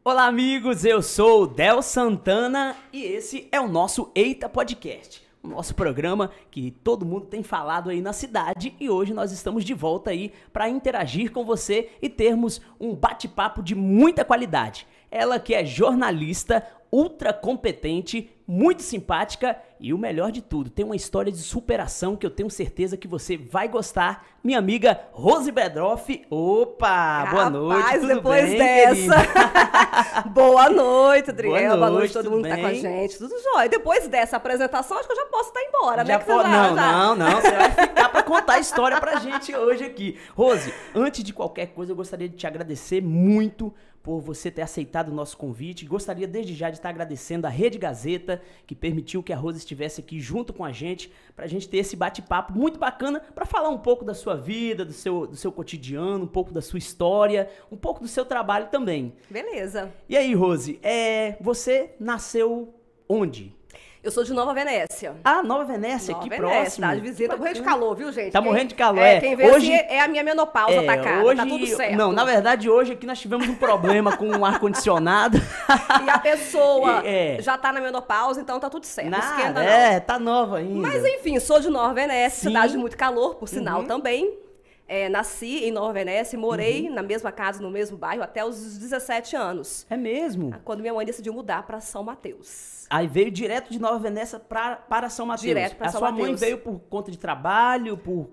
Olá, amigos, eu sou o Del Santana e esse é o nosso Eita Podcast, o nosso programa que todo mundo tem falado aí na cidade, e hoje nós estamos de volta aí para interagir com você e termos um bate-papo de muita qualidade. Ela que é jornalista, ultra competente, muito simpática e o melhor de tudo, tem uma história de superação que eu tenho certeza que você vai gostar. Minha amiga Rose Bedroff. Opa, boa noite, tudo depois bem, dessa. Boa noite, Adriel. Boa noite, todo tudo mundo que tá com a bem? gente. Tudo jóia. Depois dessa apresentação, acho que eu já posso estar embora, né? Não, você vai ficar pra contar a história pra gente hoje aqui. Rose, antes de qualquer coisa, eu gostaria de te agradecer muito por você ter aceitado o nosso convite. Gostaria desde já de estar agradecendo a Rede Gazeta, que permitiu que a Rose estivesse aqui junto com a gente, pra gente ter esse bate-papo muito bacana, pra falar um pouco da sua vida, do seu cotidiano, um pouco da sua história, um pouco do seu trabalho também. Beleza. E aí, Rose, você nasceu onde? Eu sou de Nova Venécia. Ah, Nova Venécia, Nova aqui Venécia, próximo. cidade vizinha. Tá morrendo de calor, viu, gente? Tá morrendo de calor, Quem vê hoje assim é a minha menopausa atacada, hoje, tá tudo certo. Não, na verdade, hoje aqui nós tivemos um problema com o ar-condicionado. E a pessoa já tá na menopausa, então tá tudo certo. Não esquenta, não. Tá nova ainda. Mas enfim, sou de Nova Venécia, Sim. cidade de muito calor, por sinal também. Nasci em Nova Venécia e morei na mesma casa, no mesmo bairro, até os 17 anos. É mesmo? Quando minha mãe decidiu mudar para São Mateus. Aí veio direto de Nova Venécia para São Mateus. Direto para São Mateus. A sua mãe Mateus. veio por conta de trabalho, por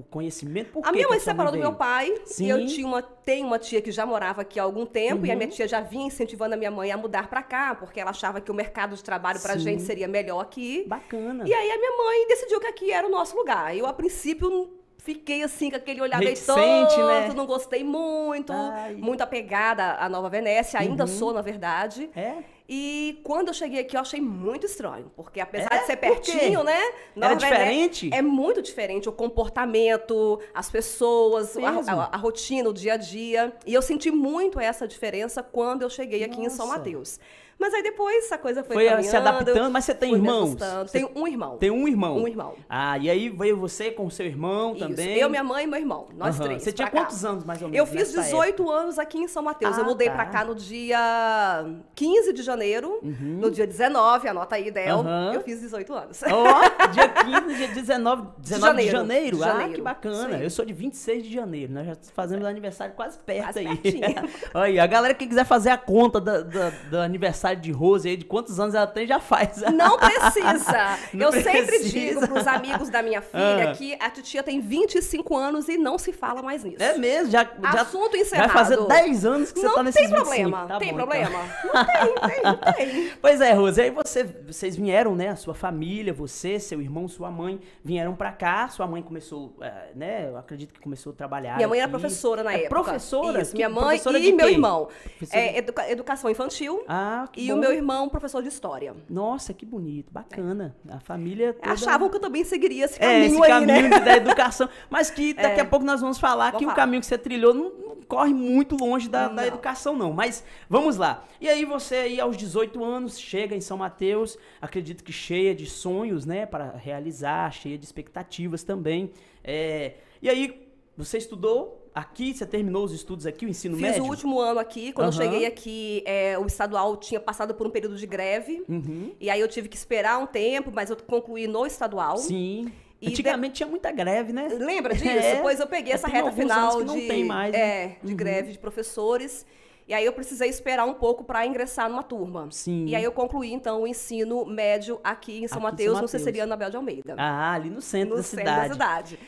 conhecimento, por quê A minha que mãe a se sua separou do veio? meu pai. Sim. E eu tenho uma tia que já morava aqui há algum tempo. E a minha tia já vinha incentivando a minha mãe a mudar para cá, porque ela achava que o mercado de trabalho pra Sim. gente seria melhor aqui. Bacana. E aí a minha mãe decidiu que aqui era o nosso lugar. Eu, a princípio, fiquei assim, com aquele olhar meio Reticente, torto, né? não gostei muito. Ai. Muito apegada à Nova Venécia, ainda sou, na verdade. É? E quando eu cheguei aqui, eu achei muito estranho, porque apesar É? de ser Por quê? pertinho, né? Era diferente? É muito diferente o comportamento, as pessoas, Mesmo? a rotina, o dia a dia. E eu senti muito essa diferença quando eu cheguei aqui em São Nossa. Mateus. Mas aí depois a coisa foi Foi caminhando. se adaptando, mas você tem fui me irmãos? ajustando. Você Tenho um irmão. Tem um irmão? Um irmão. Ah, e aí veio você com o seu irmão Isso. também? Eu, minha mãe e meu irmão. Nós Aham. três. Você tinha pra cá. quantos anos, mais ou menos, Eu fiz nessa 18 anos aqui em São Mateus. Ah, Eu mudei tá. pra cá no dia 15 de janeiro. No dia 19, anota aí, Del. Aham. Eu fiz 18 anos. Ó, dia 15, dia 19 de janeiro. janeiro. De Ah, janeiro. que bacana. Sim. Eu sou de 26 de janeiro. Nós já fazemos aniversário quase perto Quase aí. pertinho. Olha aí, a galera que quiser fazer a conta do aniversário de Rose aí, de quantos anos ela tem, já faz. Não precisa. Não Eu sempre precisa. digo pros amigos da minha filha que a titia tem 25 anos e não se fala mais nisso. É mesmo, já Assunto encerrado. vai fazer 10 anos que você tá nesses tem 25. problema. Tá Tem bom, problema? então. Não tem. Pois é, Rose, aí vocês vieram, né, a sua família, você, seu irmão, sua mãe, vieram pra cá, sua mãe começou, né, eu acredito que começou a trabalhar Minha mãe era aqui. professora na época. Professora? Isso, minha mãe Professora e de meu quê? irmão. Professora de- Educação infantil. Ah, que E bom. o meu irmão, professor de história. Nossa, que bonito, bacana. A família toda... Achavam que eu também seguiria esse esse caminho aí, caminho né? da educação. Mas que daqui a pouco nós vamos falar Vamos que o falar. caminho que você trilhou não corre muito longe da Não. educação, não. Mas vamos lá. E aí você aí aos 18 anos chega em São Mateus, acredito que cheia de sonhos, né, para realizar, cheia de expectativas também. E aí você estudou aqui, você terminou os estudos aqui, o ensino Fiz médio? o último ano aqui. Quando eu Aham. cheguei aqui, o estadual tinha passado por um período de greve. E aí eu tive que esperar um tempo, mas eu concluí no estadual. Sim. E Antigamente tinha muita greve, né? Lembra disso? É. Pois eu peguei essa Tem reta alguns final anos que não tem mais, né? de greve de professores. E aí eu precisei esperar um pouco para ingressar numa turma. Sim. E aí eu concluí, então, o ensino médio aqui em São Aqui em Mateus, São no Mateus. Ceciliano Abel de Almeida. Ah, ali no centro No da centro da cidade. cidade.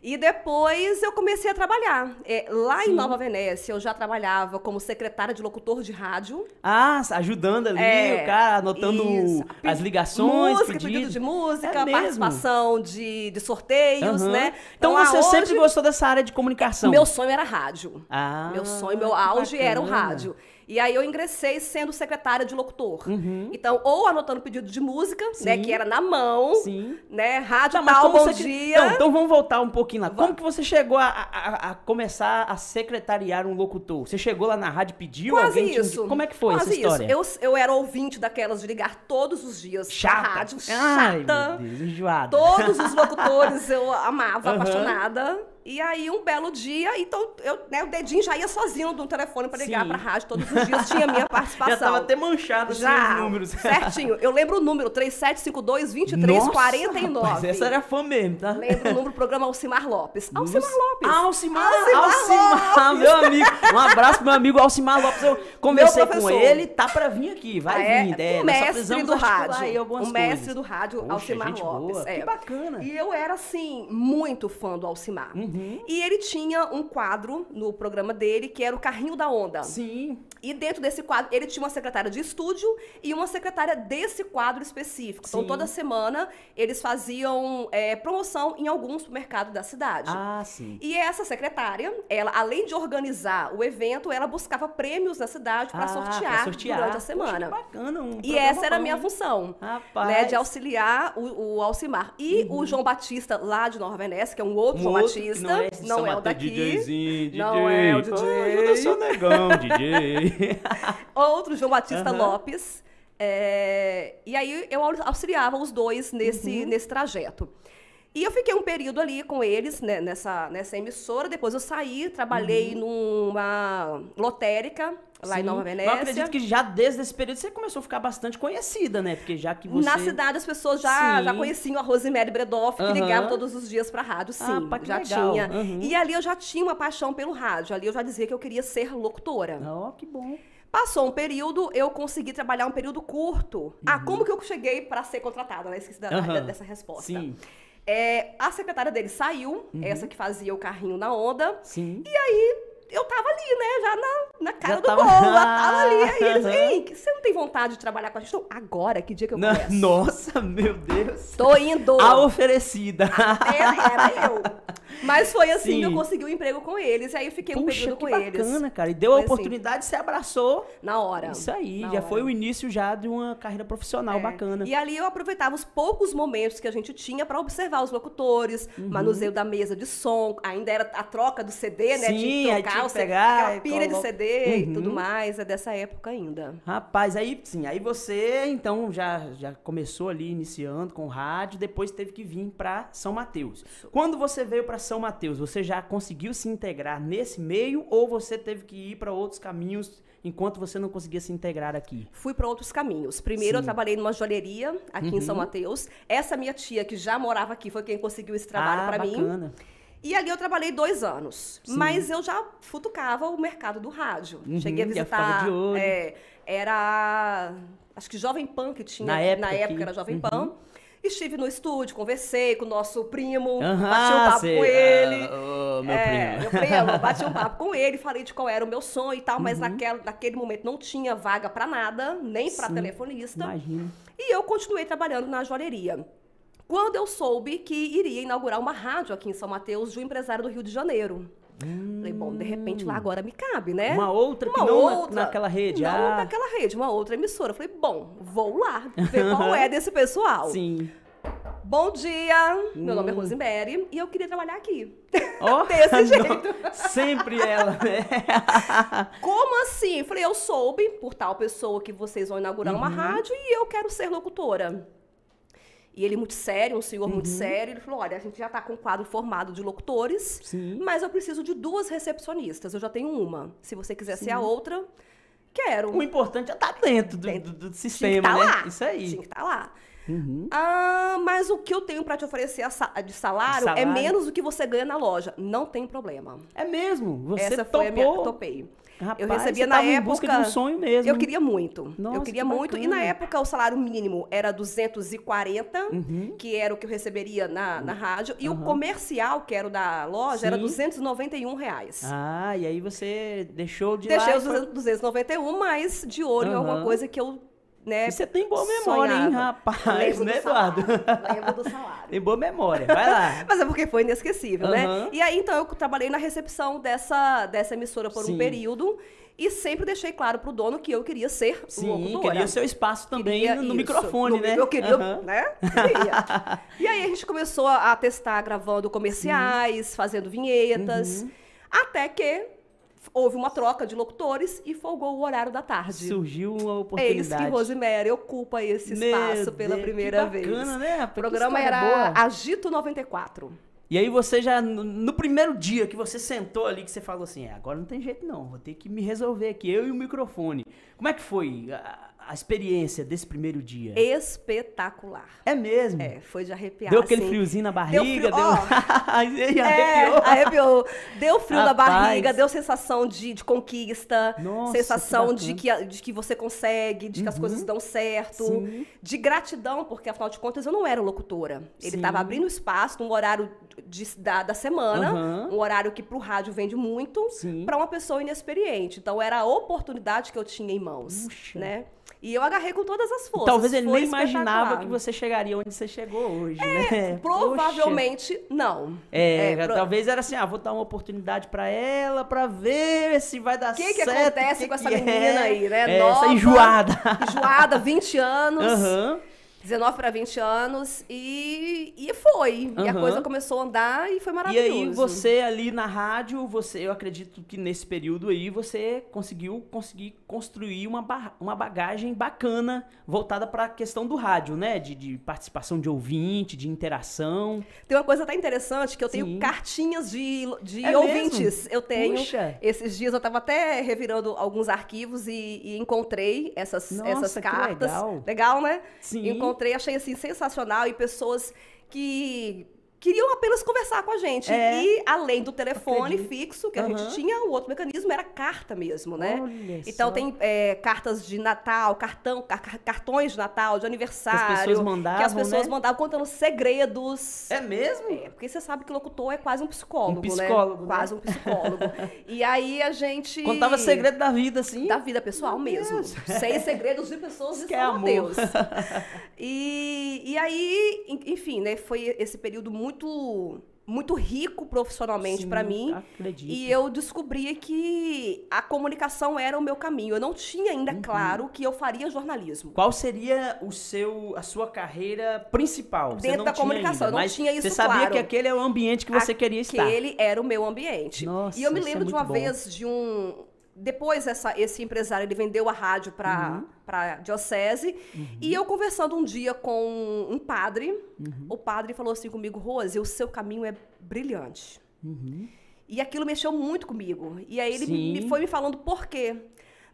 E depois eu comecei a trabalhar. Lá Sim. em Nova Venécia, eu já trabalhava como secretária de locutor de rádio. Ah, ajudando ali, o cara anotando Isso. as ligações, Música, pedidos. pedido de música, É mesmo? participação de sorteios, Aham. né? Então você hoje, sempre gostou dessa área de comunicação? Meu sonho era rádio. Ah, Meu sonho, meu que auge era o bacana. rádio. E aí eu ingressei sendo secretária de locutor. Uhum. Então, ou anotando pedido de música, né, que era na mão, Sim. né, rádio Tá, mas tal, como bom você... dia. Então vamos voltar um pouquinho lá. Como que você chegou a começar a secretariar um locutor? Você chegou lá na rádio e pediu? Quase Alguém isso. Como é que foi Quase essa história? Isso. Eu era ouvinte daquelas de ligar todos os dias pra Chata. rádio, Ai, chata. meu Deus, enjoada. Todos os locutores eu amava, Aham. apaixonada. E aí, um belo dia, então, o dedinho já ia sozinho no telefone para ligar para a rádio todos os dias, tinha minha participação. Já estava até manchado assim, os números. Certinho. Eu lembro o número, 3752-2349. Nossa, essa era fã mesmo, tá? Lembro o número do programa Alcimar Lopes. Alcimar Lopes. Alcimar, meu amigo. Um abraço pro meu amigo Alcimar Lopes. Eu conversei com ele, tá pra vir aqui, vai vir. O mestre do rádio. O mestre do rádio, Alcimar Lopes. Que bacana. E eu era, assim, muito fã do Alcimar. E ele tinha um quadro no programa dele, que era o Carrinho da Onda. Sim. E dentro desse quadro, ele tinha uma secretária de estúdio e uma secretária desse quadro específico. Sim. Então, toda semana, eles faziam promoção em algum supermercado da cidade. Ah, sim. E essa secretária, ela, além de organizar o evento, ela buscava prêmios na cidade para sortear durante a semana. Poxa, que bacana. E essa era a minha função, rapaz. De auxiliar o Alcimar. E o João Batista, lá de Nova Venécia, que é um outro João Batista, não é o daqui. DJ. Não é o DJ. Eu sou negão, DJ. Outro João Batista Lopes. E aí eu auxiliava os dois nesse trajeto. E eu fiquei um período ali com eles, né, nessa emissora. Depois eu saí, trabalhei numa lotérica lá em Nova Venécia. Eu acredito que já desde esse período você começou a ficar bastante conhecida, né? Porque já que você... Na cidade as pessoas já conheciam a Rosemary Bredoff, que ligava todos os dias pra rádio, sim. Já tinha. E ali eu já tinha uma paixão pelo rádio. Ali eu já dizia que eu queria ser locutora. Que bom. Passou um período, eu consegui trabalhar um período curto. Como que eu cheguei para ser contratada? Né? Esqueci dessa resposta. Sim. A secretária dele saiu, essa que fazia o carrinho na onda. Sim. E aí eu tava ali, né? Já na cara do gol, tava ali. Aí eles, ei, você não tem vontade de trabalhar com a gente? Não, agora, que dia que eu começo? Nossa, meu Deus. Tô indo. A oferecida. Era eu. Mas foi assim que eu consegui um emprego com eles. E aí eu fiquei um período com eles. Bacana, cara. E deu a oportunidade, você abraçou. Na hora. Isso aí, já foi o início já de uma carreira profissional bacana. E ali eu aproveitava os poucos momentos que a gente tinha para observar os locutores, manuseio da mesa de som, ainda era a troca do CD, né? Sim, de trocar, pegar, pilha de CD e tudo mais, é dessa época ainda. Rapaz, aí você então já começou ali iniciando com rádio, depois teve que vir para São Mateus. Quando você veio para São Mateus, você já conseguiu se integrar nesse meio ou você teve que ir para outros caminhos enquanto você não conseguia se integrar aqui? Fui para outros caminhos. Primeiro eu trabalhei numa joalheria aqui em São Mateus. Essa minha tia que já morava aqui foi quem conseguiu esse trabalho para mim. E ali eu trabalhei 2 anos. Sim. Mas eu já futucava o mercado do rádio. Cheguei a visitar. De olho. Era acho que Jovem Pan que tinha. Na época era Jovem Pan. Estive no estúdio, conversei com o nosso primo, bati um papo com ele. Meu primo, bati um papo com ele, falei de qual era o meu sonho e tal, mas naquele momento não tinha vaga para nada, nem para telefonista. Imagina. E eu continuei trabalhando na joalheria. Quando eu soube que iria inaugurar uma rádio aqui em São Mateus de um empresário do Rio de Janeiro. Falei, bom, de repente lá agora me cabe, né? Uma outra que não naquela rede. Não naquela rede, uma outra emissora. Falei, bom, vou lá ver qual é desse pessoal. Sim. Bom dia, meu nome é Rosemary e eu queria trabalhar aqui. Oh, desse jeito. Sempre ela, né? Como assim? Falei, eu soube por tal pessoa que vocês vão inaugurar uma rádio e eu quero ser locutora. E ele muito sério, um senhor muito sério, ele falou, olha, a gente já está com um quadro formado de locutores, mas eu preciso de 2 recepcionistas, eu já tenho uma. Se você quiser ser a outra, quero. O importante é estar dentro do sistema, tinha que né? Lá. Isso aí. Tinha que estar lá. Mas o que eu tenho para te oferecer de salário é menos do que você ganha na loja. Não tem problema. É mesmo? Você Essa topou? foi a minha... Topei. Rapaz, eu recebia você na tava época. Em busca de um sonho mesmo. Eu queria muito. Nossa, eu queria muito. Bacana. E na época o salário mínimo era 240, que era o que eu receberia na rádio. E o comercial, que era o da loja, era R$291. Ah, e aí você deixou de Deixei lá. Deixei os 291, mas de olho em alguma coisa que eu. Né, e você tem boa memória, hein, rapaz? Né, Eduardo? Lembro do salário. Tem boa memória, vai lá. Mas é porque foi inesquecível, né? E aí, então, eu trabalhei na recepção dessa emissora por um período e sempre deixei claro pro dono que eu queria ser locutora. Queria seu espaço também no microfone, né? Eu queria, né? Queria. E aí, a gente começou a testar gravando comerciais, fazendo vinhetas, até que houve uma troca de locutores e folgou o horário da tarde. Surgiu uma oportunidade. Eis que Rosemary ocupa esse espaço pela primeira vez. Bacana, né? O programa era Agito 94. E aí você já, no primeiro dia que você sentou ali, que você falou assim, agora não tem jeito não, vou ter que me resolver aqui, eu e o microfone. Como é que foi a experiência desse primeiro dia? Espetacular. É mesmo? Foi de arrepiar. Deu aquele assim. friozinho na barriga? Deu frio, Arrepiou. Deu frio na barriga, deu sensação de conquista, Nossa, sensação de que você consegue, de que as coisas dão certo, Sim. de gratidão, porque afinal de contas eu não era locutora. Ele Sim. estava abrindo espaço num horário da semana, Uhum. um horário que pro rádio vende muito, Sim. para uma pessoa inexperiente. Então era a oportunidade que eu tinha em mãos, Puxa. né? E eu agarrei com todas as forças. Talvez ele Foi nem imaginava espetacular. que você chegaria onde você chegou hoje, né? Provavelmente não. Talvez era assim, vou dar uma oportunidade pra ela, pra ver se vai dar O certo. que acontece com essa menina aí, né? Essa Nova, enjoada. Enjoada, 20 anos. Aham. 19 para 20 anos e foi. E a Aham. coisa começou a andar e foi E maravilhoso. aí você ali na rádio, eu acredito que nesse período aí você conseguiu construir uma bagagem bacana voltada para a questão do rádio, né? De participação de ouvinte, de interação. Tem uma coisa até interessante, que eu tenho Sim. cartinhas de É ouvintes. mesmo? Eu tenho. Puxa. Esses dias eu estava até revirando alguns arquivos e encontrei essas Nossa, que cartas. legal. Legal, né? Sim. Encontrei, achei assim sensacional, e pessoas que queriam apenas conversar com a gente. E além do telefone Acredito. fixo que a Aham. gente tinha, o outro mecanismo era carta mesmo, né? Olha Então só. tem cartas de Natal, cartões de Natal, de aniversário. Que as pessoas mandavam, que as pessoas né? mandavam contando segredos. É mesmo? Porque você sabe que locutor é quase um psicólogo, psicólogo, né? Quase um psicólogo. E aí a gente... Contava segredo da vida, assim. Da vida pessoal mesmo. 6 segredos de pessoas de Que São amor. Mateus. E aí, enfim, né? Foi esse período muito rico profissionalmente Sim, para mim. acredito. E eu descobri que a comunicação era o meu caminho. Eu não tinha ainda claro que eu faria jornalismo. Qual seria a sua carreira principal? Você Dentro não da tinha comunicação, ainda, eu não mas tinha isso você sabia claro. que aquele é o ambiente que você queria estar. Aquele era o meu ambiente. Nossa, e eu me isso é lembro de uma muito bom. vez depois esse empresário, ele vendeu a rádio para diocese, e eu conversando um dia com um padre, o padre falou assim comigo: Rose, o seu caminho é brilhante. E aquilo mexeu muito comigo. E aí ele Sim. foi me falando por quê.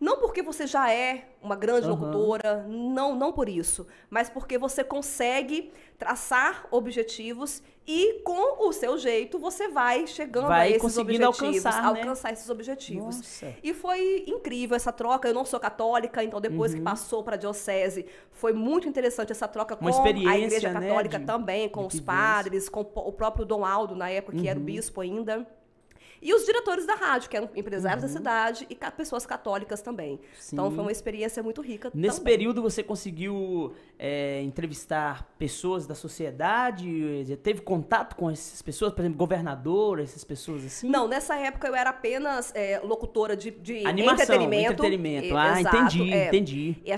Não porque você já é uma grande locutora, não por isso, mas porque você consegue traçar objetivos e com o seu jeito você vai chegando a esses conseguindo objetivos, alcançar, né? esses objetivos. Nossa. E foi incrível essa troca. Eu não sou católica, então depois que passou para a diocese, foi muito interessante essa troca com Uma experiência, a Igreja né, Católica de- também, com de os vivência. padres, com o próprio Dom Aldo, na época, que era o bispo ainda. E os diretores da rádio, que eram empresários da cidade e pessoas católicas também. Então Sim. foi uma experiência muito rica Nesse também. período você conseguiu entrevistar pessoas da sociedade? Teve contato com essas pessoas? Por exemplo, governador, essas pessoas assim? Não, nessa época eu era apenas locutora de Animação, entretenimento. Entendi, Exato, entendi. E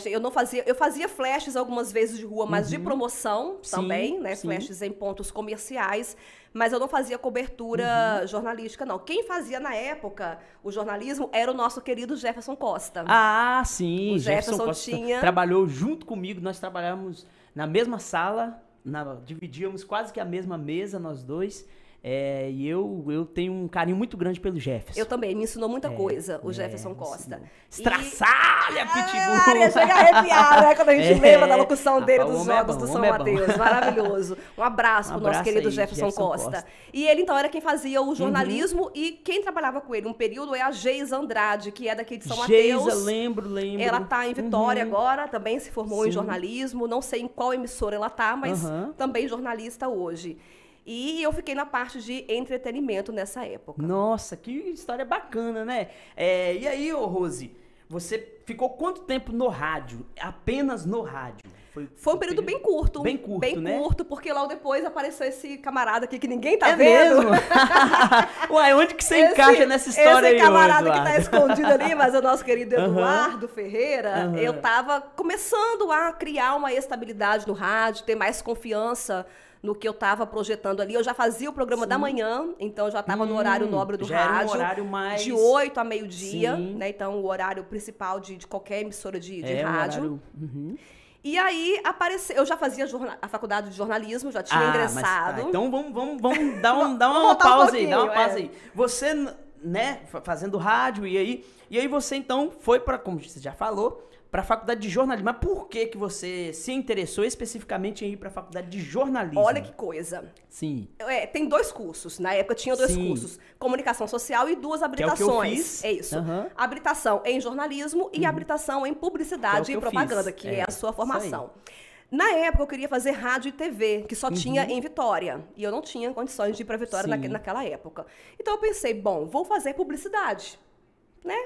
eu fazia flashes algumas vezes de rua, mas de promoção Sim, também, né? sim. Flashes em pontos comerciais, mas eu não fazia cobertura jornalística, não. Quem fazia na época o jornalismo era o nosso querido Jefferson Costa. Ah, sim. O Jefferson Costa tinha- trabalhou junto comigo. Nós trabalhávamos na mesma sala, dividíamos quase que a mesma mesa, nós dois. E eu tenho um carinho muito grande pelo Jefferson. Eu também, me ensinou muita coisa, o Jefferson me Costa. ensinou. Estraçalha, Pitbull! Maria, chega a arrepiar, né? Quando a gente lembra da locução dele Rapaz, dos o homem é Jogos bom, do o São homem é bom. Mateus. Maravilhoso. Um abraço pro nosso abraço querido aí, Jefferson Jefferson Costa. Costa. E ele, então, era quem fazia o jornalismo e quem trabalhava com ele um período é a Geisa Andrade, que é daqui de São Mateus. Geisa, lembro. Ela tá em Vitória agora, também se formou em Sim. jornalismo. Não sei em qual emissora ela tá, mas também jornalista hoje. E eu fiquei na parte de entretenimento nessa época. Nossa, que história bacana, né? E aí, ô Rose, você ficou quanto tempo no rádio? Apenas no rádio? Foi um período bem curto. Bem curto, bem né? curto, porque logo depois apareceu esse camarada aqui que ninguém tá É vendo. mesmo? Uai, onde que você encaixa nessa história aí, Esse camarada ô, que tá Eduardo? escondido ali, mas é o nosso querido Eduardo Ferreira, eu tava começando a criar uma estabilidade no rádio, ter mais confiança no que eu estava projetando ali. Eu já fazia o programa da manhã, então eu já estava no horário nobre do já era um rádio. horário mais... De 8 a meio-dia, Sim. né? Então, o horário principal de qualquer emissora de um rádio. horário... E aí apareceu, eu já fazia a faculdade de jornalismo, já tinha ingressado. Mas, então vamos dar uma voltar pausa um aí, dá uma pouquinho, pausa aí. Você, né, fazendo rádio e aí você então foi para, como você já falou, para a faculdade de jornalismo. Mas por que você se interessou especificamente em ir para a faculdade de jornalismo? Olha que coisa. Sim. Tem 2 cursos. Na época tinha 2 cursos. Comunicação social e 2 habilitações. Que é o que eu fiz. É isso. Habilitação em jornalismo e habilitação em publicidade e propaganda, que é a sua formação. Na época eu queria fazer rádio e TV, que só tinha em Vitória. E eu não tinha condições de ir para Vitória naquela época. Então eu pensei, bom, vou fazer publicidade. Né?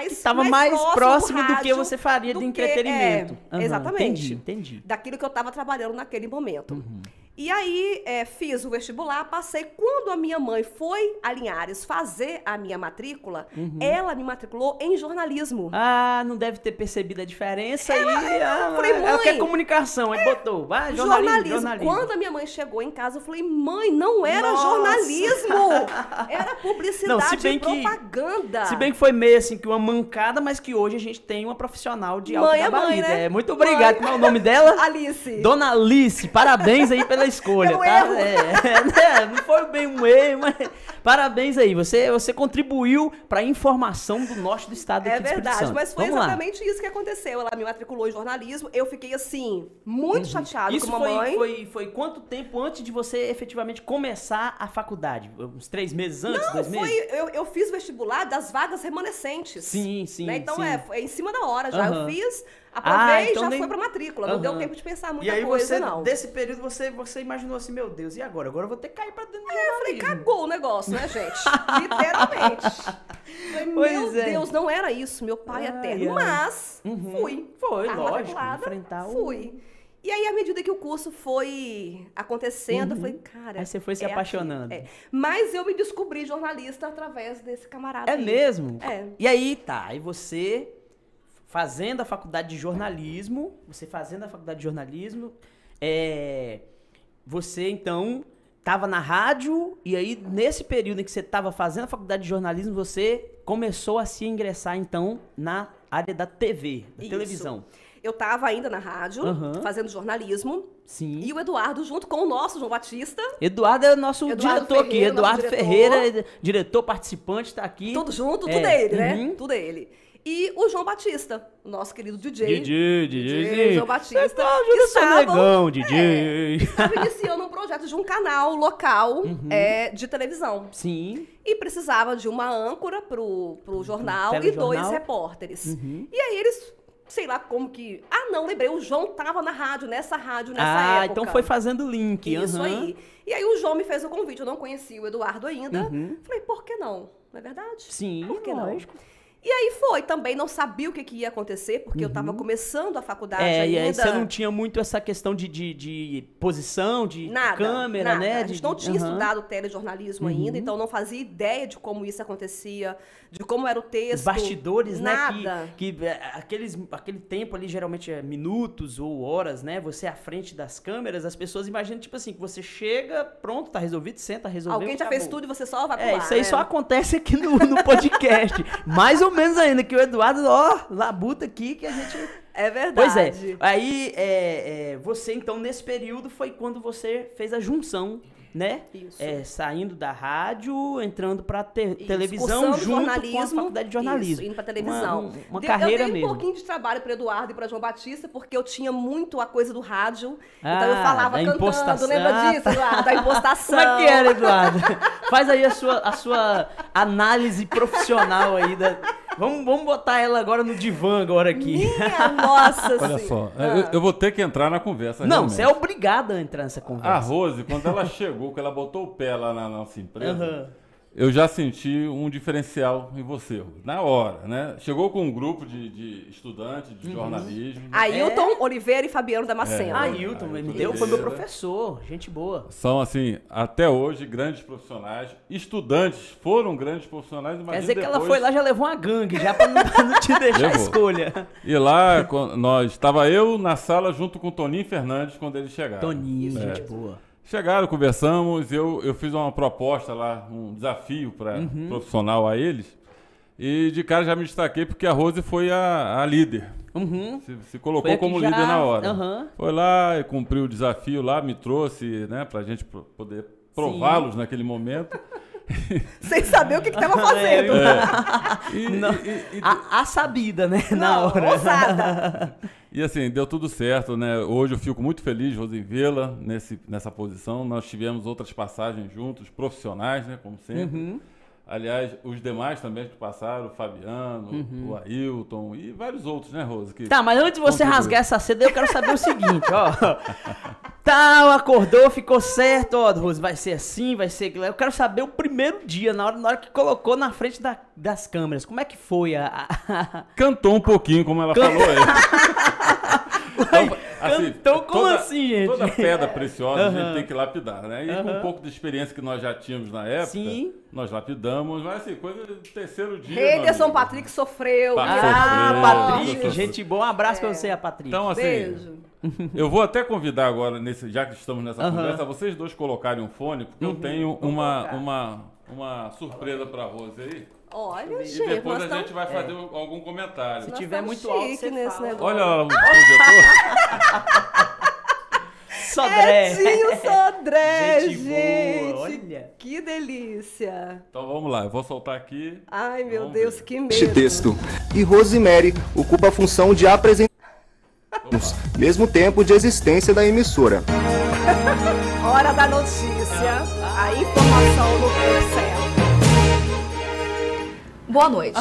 Estava mais próximo do que você faria de entretenimento. Exatamente. Entendi. Daquilo que eu estava trabalhando naquele momento. E aí, fiz o vestibular, passei. Quando a minha mãe foi a Linhares fazer a minha matrícula, ela me matriculou em jornalismo. Ah, não deve ter percebido a diferença. Eu falei, mãe... Ela quer comunicação, aí botou, vai, jornalismo. Quando a minha mãe chegou em casa, eu falei, mãe, não era jornalismo, era publicidade e propaganda. Se bem que foi meio assim, que uma mancada, mas que hoje a gente tem uma profissional de alto gabarito. Né? Muito obrigado. Como é o nome dela? Alice. Dona Alice, parabéns aí pela escolha, tá? Não foi bem um erro, mas parabéns aí. Você contribuiu para a informação do norte do estado aqui do Espírito Santo. Mas foi exatamente isso que aconteceu. Ela me matriculou em jornalismo. Eu fiquei assim, muito chateada com a mamãe. Foi quanto tempo antes de você efetivamente começar a faculdade? Uns 3 meses antes, 2 meses? Eu fiz vestibular das vagas remanescentes. Sim. Né? Então é em cima da hora já. Eu fiz, aprovei e então já foi pra matrícula. Não deu tempo de pensar muita coisa, não. Desse período, você imaginou assim, meu Deus, e agora? Agora eu vou ter que cair pra dentro do jornalismo. Eu falei, cagou o negócio, né, gente? Literalmente. Meu Deus, não era isso, meu pai eterno. Mas, fui. Foi, lógico. Fui. E aí, à medida que o curso foi acontecendo, eu falei, cara... Aí você foi se apaixonando. Mas eu me descobri jornalista através desse camarada aí. Mesmo? E aí, aí você fazendo a faculdade de jornalismo, você, então, estava na rádio, e aí, nesse período em que você estava fazendo a faculdade de jornalismo, você começou a se ingressar, então, na área da TV, da televisão. Eu estava ainda na rádio, fazendo jornalismo. Sim. E o Eduardo, junto com o nosso João Batista. Eduardo é o nosso diretor aqui. Eduardo Ferreira, diretor, participante, está aqui. Tudo junto, tudo ele, né? Tudo ele. E o João Batista, o nosso querido DJ. DJ João Batista. Estava iniciando um projeto de um canal local de televisão. Sim. E precisava de uma âncora pro jornal e 2 repórteres. E aí eles... Sei lá como que... não, lembrei. O João tava na rádio, nessa época. Então foi fazendo link. Isso aí. E aí o João me fez o convite. Eu não conhecia o Eduardo ainda. Falei, por que não? Não é verdade? Sim, por que lógico. Não? E aí foi. Também não sabia o que ia acontecer, porque eu tava começando a faculdade ainda. E aí você não tinha muito essa questão de posição, de câmera, né? A gente não tinha estudado telejornalismo ainda, então não fazia ideia de como isso acontecia, de como era o texto. Os bastidores, nada. Né? Que aquele tempo ali, geralmente é minutos ou horas, né? Você à frente das câmeras, as pessoas imaginam, tipo assim, que você chega, pronto, tá resolvido, senta, resolveu. Alguém já fez tudo e você só vai pro ar, isso aí só acontece aqui no podcast. Mais ou menos ainda, que o Eduardo, labuta aqui que a gente... É verdade. Pois é. Aí, você, então, nesse período, foi quando você fez a junção, né? Isso. Saindo da rádio, entrando pra televisão, junto com a faculdade de jornalismo. Isso, indo pra televisão. Uma carreira mesmo. Eu dei um pouquinho de trabalho pro Eduardo e pra João Batista, porque eu tinha muito a coisa do rádio. Então eu falava cantando, lembra disso, Eduardo? Da impostação. Como é que era, Eduardo? Faz aí a sua análise profissional aí da... Vamos botar ela agora no divã agora aqui. Minha nossa senhora. Olha só, eu vou ter que entrar na conversa. Não, realmente. Você é obrigado a entrar nessa conversa. A Rose, quando ela chegou, que ela botou o pé lá na nossa empresa, eu já senti um diferencial em você, na hora, né? Chegou com um grupo de estudantes de jornalismo. Ailton Oliveira e Fabiano Damasceno. Ailton, foi meu professor, gente boa. São, assim, até hoje, grandes profissionais. Estudantes foram grandes profissionais. Quer dizer que ela foi lá, já levou uma gangue, já pra não te deixar a escolha. E lá, estava eu na sala junto com o Toninho Fernandes quando eles chegaram. Toninho, gente boa. Chegaram, conversamos, eu fiz uma proposta lá, um desafio profissional a eles. E de cara já me destaquei porque a Rose foi a líder. Uhum. Se colocou como líder na hora. Uhum. Foi lá e cumpriu o desafio lá, me trouxe, né, pra gente poder prová-los naquele momento. Sem saber o que estava fazendo. A sabida, né? Na hora. Ousada. E assim, deu tudo certo, né? Hoje eu fico muito feliz, Rose, em vê-la nessa posição. Nós tivemos outras passagens juntos, profissionais, né? Como sempre. Aliás, os demais também que passaram, o Fabiano, o Ailton e vários outros, né, Rose? Tá, mas antes de você rasgar essa seda, eu quero saber o seguinte, ó. Tal, acordou, ficou certo, ó, Rose, vai ser assim, vai ser... Eu quero saber o primeiro dia, na hora que colocou na frente das câmeras. Como é que foi Cantou um pouquinho, como ela falou aí. Cantou como assim, gente? Toda pedra preciosa a gente tem que lapidar, né? E com um pouco de experiência que nós já tínhamos na época, nós lapidamos, mas assim, coisa do terceiro dia. Rei de São Patrick sofreu. Patrick, gente boa, um abraço pra você, Patrick. Então, assim, beijo. Eu vou até convidar agora, já que estamos nessa conversa, vocês dois colocarem um fone, porque eu tenho uma surpresa pra Rose aí. Olha, gente. E depois a gente vai fazer algum comentário. Se tiver muito alto, você nesse negócio. Olha lá o projetor. Sodré. Edinho Sodré, gente. Boa, olha. Que delícia. Então vamos lá, eu vou soltar aqui. Ai, meu Deus, que medo. Este texto. E Rosemary ocupa a função de apresentadora, mesmo tempo de existência da emissora. Hora da notícia. A informação no tempo certo. Boa noite.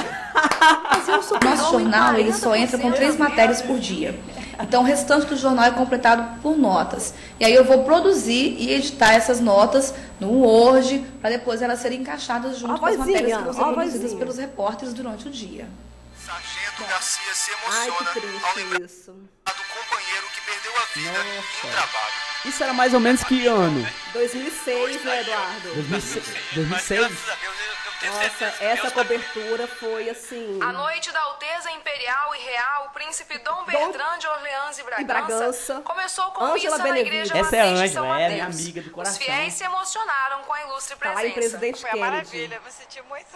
Nosso jornal ele só entra com 3 matérias por dia. Então o restante do jornal é completado por notas. E aí eu vou produzir e editar essas notas no Word para depois elas serem encaixadas junto com as matérias que vão ser produzidas pelos repórteres durante o dia. Sargento Garcia se emociona Ai, que triste isso. do companheiro que perdeu a vida no trabalho. Isso era mais ou menos que ano? 2006, né, Eduardo? 2006? Nossa, essa cobertura foi assim... A noite da Alteza Imperial e Real, o príncipe Dom Bertrand de Orleans e Bragança começou com missa na igreja Essa é a Latente de São Ângela, Mateus. minha amiga do coração. Os fiéis se emocionaram com a ilustre Tá lá presença. em Presidente Foi Kennedy. uma maravilha, me senti muito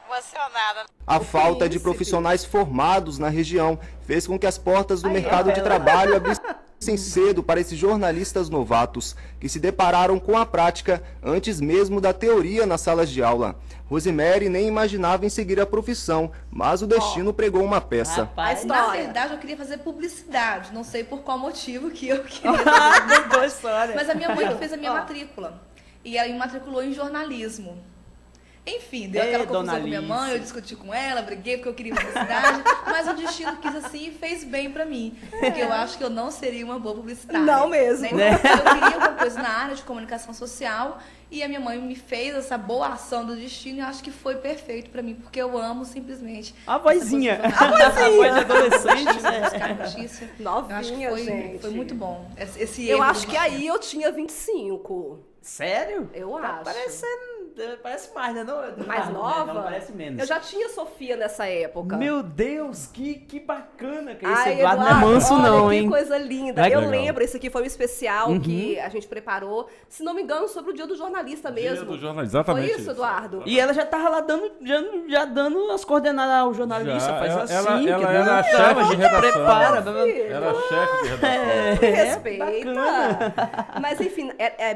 emocionada. A falta de profissionais formados na região fez com que as portas do mercado de trabalho abrissem cedo para esses jornalistas novatos, que se depararam com a prática antes mesmo da teoria nas salas de aula. Rosemary nem imaginava em seguir a profissão, mas o destino pregou uma peça. Rapaz, Na verdade, eu queria fazer publicidade. Não sei por qual motivo que eu queria fazer. Mas a minha mãe que fez a minha matrícula. E ela me matriculou em jornalismo. Enfim, deu aquela confusão com minha mãe, eu discuti com ela, briguei porque eu queria publicidade, mas o destino quis assim e fez bem pra mim. Porque eu acho que eu não seria uma boa publicitária. Não mesmo. Né? Eu queria alguma coisa na área de comunicação social e a minha mãe me fez essa boa ação do destino e acho que foi perfeito pra mim, porque eu amo simplesmente. A vozinha. A voz de adolescente, né? Notícia. Novinha, eu acho que gente. foi muito bom. Eu acho que aí eu tinha 25. Sério? Eu acho. Parece mais, né? Não, Mais nova? Não, parece menos. Eu já tinha Sofia nessa época. Meu Deus, que bacana. Que Ai, esse Eduardo não é manso, olha, não, que hein? Coisa linda. Legal. Eu lembro, esse aqui foi um especial que a gente preparou, se não me engano, sobre o Dia do Jornalista mesmo. Dia do jornalista, exatamente. Foi isso, Eduardo? E ela já tava lá já dando as coordenadas ao jornalista, Já, faz ela- assim. ela que era não, a chefe de redação. Prepara. Era chefe de redação. Me respeita. bacana. Mas enfim,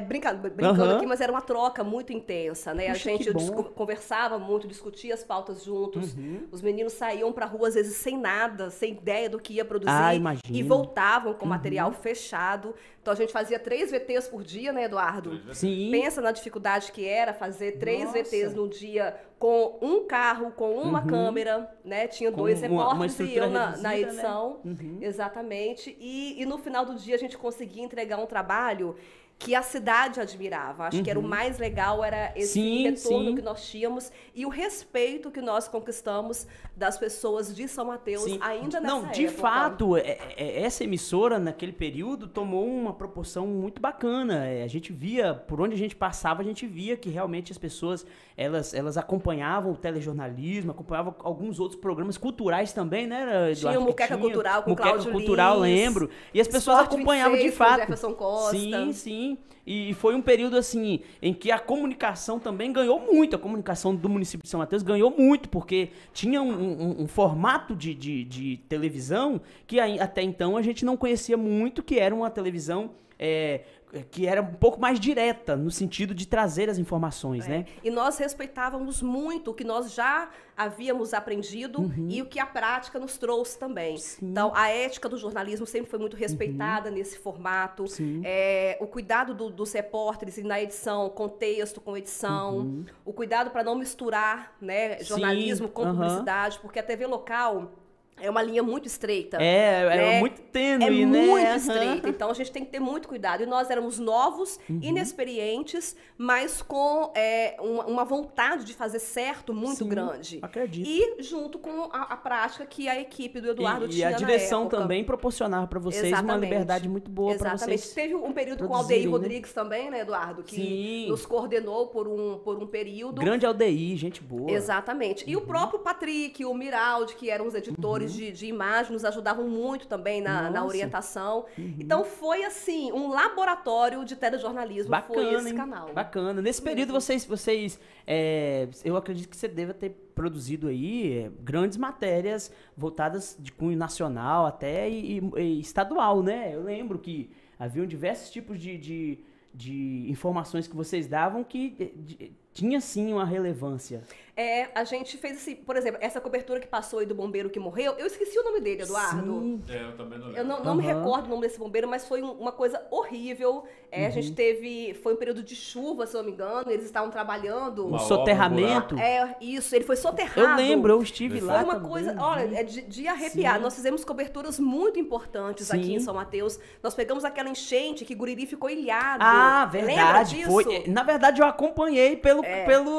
brincando aqui, mas era uma troca muito intensa, né? Puxa, A gente que bom. conversava muito, discutia as pautas juntos. Os meninos saíam pra rua, às vezes, sem nada, sem ideia do que ia produzir. Ah, imagino. E voltavam com material fechado. Então a gente fazia 3 VTs por dia, né, Eduardo? Sim. Pensa na dificuldade que era fazer 3 Nossa. VTs no dia com um carro, com uma câmera, né? Tinha Com 2 uma repórteres e estrutura eu na reduzida, né? edição. Exatamente. E no final do dia a gente conseguia entregar um trabalho que a cidade admirava. Acho que era o mais legal, era esse Sim, retorno sim. que nós tínhamos e o respeito que nós conquistamos das pessoas de São Mateus Sim. ainda nessa época. Não, de fato, essa emissora, naquele período, tomou uma proporção muito bacana. A gente via, por onde a gente passava, a gente via que realmente as pessoas, elas acompanhavam o telejornalismo, acompanhavam alguns outros programas culturais também, né, Eduardo? Tinha o Muqueca Cultural com Muqueca Cláudio Cultural, Lins, lembro. E as pessoas Esporte acompanhavam 26 de com fato. Jefferson Costa. Sim, sim. Sim, e foi um período, assim, em que a comunicação também ganhou muito. A comunicação do município de São Mateus ganhou muito, porque tinha um formato de televisão que até então a gente não conhecia muito, que era uma televisão... que era um pouco mais direta, no sentido de trazer as informações, né? E nós respeitávamos muito o que nós já havíamos aprendido e o que a prática nos trouxe também. Sim. Então, a ética do jornalismo sempre foi muito respeitada nesse formato. O cuidado dos repórteres na edição, com texto, com edição. O cuidado para não misturar, né, jornalismo com publicidade, porque a TV local... é uma linha muito estreita. É muito tênue, né? É muito estreita. Então, a gente tem que ter muito cuidado. E nós éramos novos, inexperientes, mas com uma vontade de fazer certo muito grande. Acredito. E junto com a prática que a equipe do Eduardo tinha na época. E a direção também proporcionava para vocês uma liberdade muito boa para vocês. Teve um período com o Aldeir Rodrigues também, né, Eduardo? Que nos coordenou por um período. Grande Aldeir, gente boa. Exatamente. E o próprio Patrick, o Miraldi, que eram os editores de imagem, nos ajudavam muito também na orientação. Então foi assim, um laboratório de telejornalismo. Bacana, foi esse canal. Bacana. Nesse período vocês eu acredito que você deva ter produzido aí grandes matérias voltadas de cunho nacional até e estadual, né? Eu lembro que haviam diversos tipos de informações que vocês davam que tinha sim uma relevância. A gente fez assim, por exemplo, essa cobertura que passou aí do bombeiro que morreu, eu esqueci o nome dele, Eduardo. Sim. Eu também não lembro. Eu não me recordo o nome desse bombeiro, mas foi uma coisa horrível. A gente foi um período de chuva, se eu não me engano, eles estavam trabalhando. Um soterramento. Isso, ele foi soterrado. Eu lembro, eu estive lá. Foi uma também, coisa, olha, de arrepiar. Sim. Nós fizemos coberturas muito importantes aqui em São Mateus. Nós pegamos aquela enchente que Guriri ficou ilhado. Ah, verdade. Lembra disso? Foi. Na verdade, eu acompanhei pelo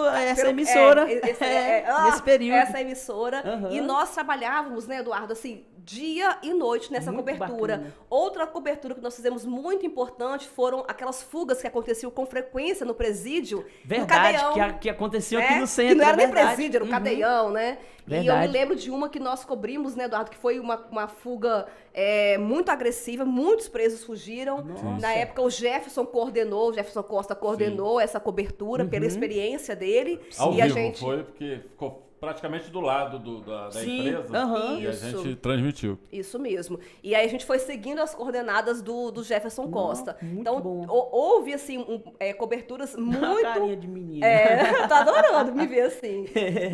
essa emissora. Nesse período. Essa emissora. E nós trabalhávamos, né, Eduardo, assim, dia e noite nessa Muito cobertura. bacana. Outra cobertura que nós fizemos muito importante foram aquelas fugas que aconteciam com frequência no presídio. Verdade, no Cadeião, que aconteciam aqui no centro. que não era nem verdade. presídio, era o Cadeião, né? Verdade. E eu me lembro de uma que nós cobrimos, né, Eduardo, que foi uma fuga muito agressiva, muitos presos fugiram. Nossa. Na época o Jefferson Costa coordenou essa cobertura pela experiência dele. Ao e vivo a gente foi, porque ficou praticamente do lado da empresa e a Isso. gente transmitiu. Isso mesmo. E aí a gente foi seguindo as coordenadas do Jefferson Costa. muito Então, bom. houve, assim, coberturas muito... Carinha de menina. Tô adorando me ver assim.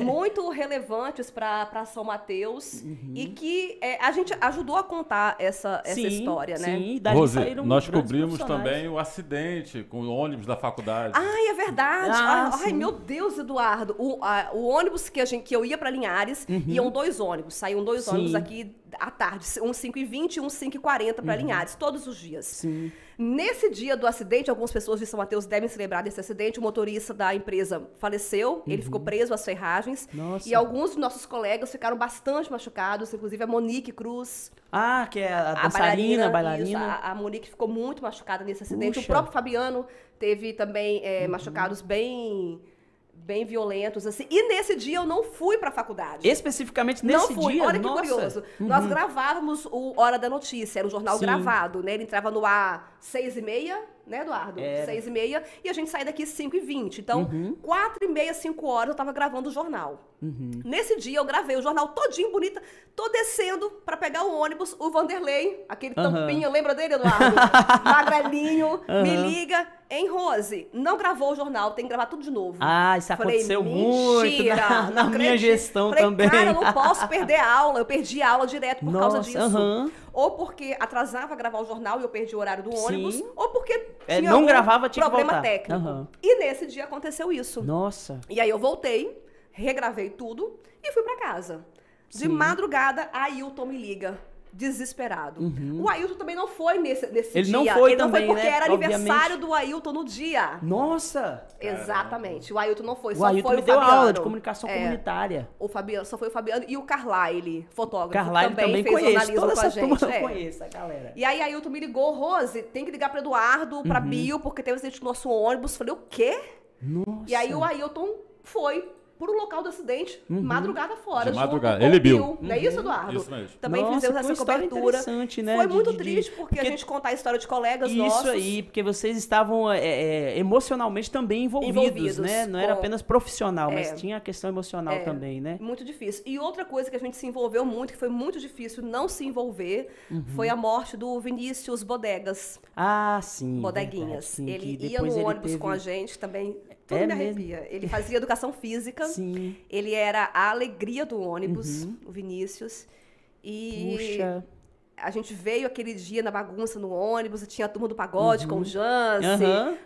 Muito relevantes para São Mateus e que a gente ajudou a contar essa história, né? Sim, daí Rose, saíram nós grandes cobrimos profissionais. também o acidente com o ônibus da faculdade. Ai, é verdade. Ah, Ai, sim. meu Deus, Eduardo. O ônibus que eu ia para Linhares, iam 2 ônibus. Saíam 2 Sim. ônibus aqui à tarde. Um 5h20 e um 5h40 para Linhares, todos os dias. Sim. Nesse dia do acidente, algumas pessoas de São Mateus devem se lembrar desse acidente. O motorista da empresa faleceu, ele ficou preso às ferragens. Nossa. E alguns dos nossos colegas ficaram bastante machucados, inclusive a Monique Cruz. Ah, que é a dançarina, a bailarina. Isso, a Monique ficou muito machucada nesse acidente. Puxa. O próprio Fabiano teve também machucados bem violentos, assim. E nesse dia eu não fui pra faculdade. Especificamente nesse não fui. dia? Olha que Nossa. curioso. Nós gravávamos o Hora da Notícia, era um jornal Sim. gravado, né? Ele entrava no ar 6h30, né, Eduardo? Era. 6h30, e a gente saía daqui 5h20. Então, 4h30, 5 horas, eu tava gravando o jornal. Nesse dia, eu gravei o jornal todinho, bonita, tô descendo pra pegar o ônibus, o Vanderlei, aquele tampinha, lembra dele, Eduardo? Magrelinho, me liga, hein, Rose? Não gravou o jornal, tem que gravar tudo de novo. Ah, isso Falei, aconteceu muito mentira, na não minha acredito. gestão Falei, também. cara, eu não posso perder a aula. Eu perdi a aula direto por causa Nossa, disso. Ou porque atrasava a gravar o jornal e eu perdi o horário do ônibus, Sim. ou porque tinha não algum gravava, tinha que problema voltar. técnico. E nesse dia aconteceu isso. Nossa. E aí eu voltei, regravei tudo e fui pra casa. De madrugada, a Ailton me liga, desesperado. O Ailton também não foi nesse Ele dia. não foi Ele não também, foi porque né? era aniversário Obviamente. do Ailton no dia. Nossa. Exatamente. O Ailton não foi, O só Ailton foi me o deu Fabiano. aula de comunicação comunitária. O Fabiano, só foi o Fabiano e o Carlyle, fotógrafo, Carlyle também fez conheço. jornalismo Toda com a essa turma gente. eu conheço, a galera. E aí Ailton me ligou, Rose, tem que ligar para Eduardo, para Bio, porque teve acidente no nosso ônibus. Falei, o quê? Nossa. E aí o Ailton foi pro local do acidente, madrugada fora. De madrugada. Ele viu. Não é isso, Eduardo? Isso mesmo. Também fizemos essa cobertura. Né? Foi muito triste, porque a gente contar a história de colegas nossos. Isso aí, porque vocês estavam emocionalmente também envolvidos, né? Não era apenas profissional, mas tinha a questão emocional também, né? Muito difícil. E outra coisa que a gente se envolveu muito, que foi muito difícil não se envolver, foi a morte do Vinícius Bodegas. Ah, sim. Bodeguinhas. Sim, ele ia no ônibus com a gente também. Tudo me arrepia. Ele fazia educação física. Sim. Ele era a alegria do ônibus, o Vinícius. E puxa, a gente veio aquele dia na bagunça no ônibus, tinha a turma do pagode com o Jance,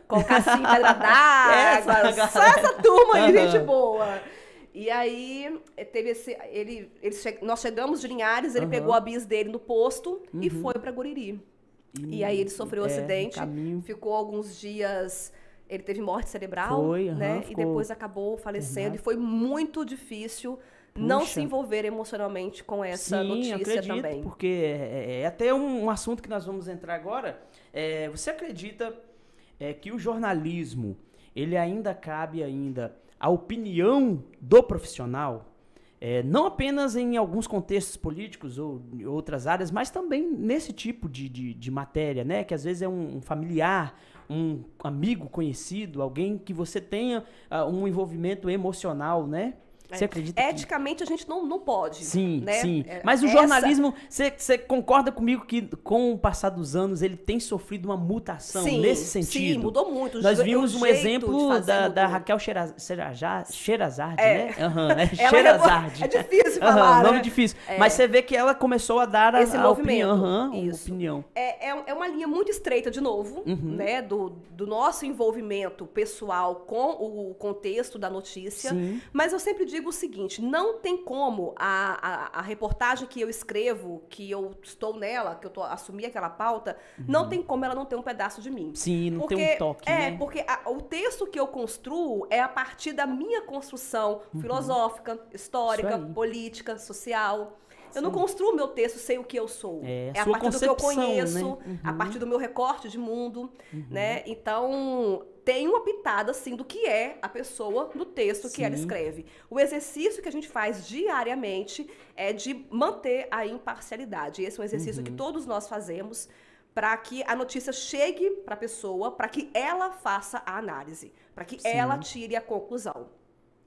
com o Cassim Pedra d'Água. Só essa turma aí, gente boa. E aí, teve nós chegamos de Linhares, ele pegou a bis dele no posto e foi pra Guriri. E aí ele sofreu um acidente, ficou alguns dias... Ele teve morte cerebral, né? E depois acabou falecendo. E foi muito difícil não se envolver emocionalmente com essa notícia acredito, também. Porque é até um assunto que nós vamos entrar agora. Você acredita que o jornalismo, ele ainda cabe à opinião do profissional? Não apenas em alguns contextos políticos ou em outras áreas, mas também nesse tipo de matéria, né? Que às vezes é um familiar, um amigo conhecido, alguém que você tenha um envolvimento emocional, né? Você acredita Eticamente a gente não pode. Sim, né? sim. Mas o jornalismo, você concorda comigo que com o passar dos anos ele tem sofrido uma mutação nesse sentido? Sim, mudou muito. Nós vimos um exemplo da Raquel Sherazade, né? Sherazade. É difícil falar, nome difícil. Mas você vê que ela começou a dar a opinião. Opinião. É uma linha muito estreita, de novo, né? Do nosso envolvimento pessoal com o contexto da notícia. Sim. Mas eu sempre digo o seguinte, não tem como a reportagem que eu escrevo, que eu estou nela, que eu assumi aquela pauta, não tem como ela não ter um pedaço de mim. Sim, não tem um toque, né? Porque o texto que eu construo é a partir da minha construção filosófica, histórica, política, social. Eu não construo meu texto sem o que eu sou. É a partir do que eu conheço, né? A partir do meu recorte de mundo, né? Então, tem uma pitada, assim, do que é a pessoa no texto que ela escreve. O exercício que a gente faz diariamente é de manter a imparcialidade. Esse é um exercício que todos nós fazemos para que a notícia chegue para a pessoa, para que ela faça a análise, para que ela tire a conclusão.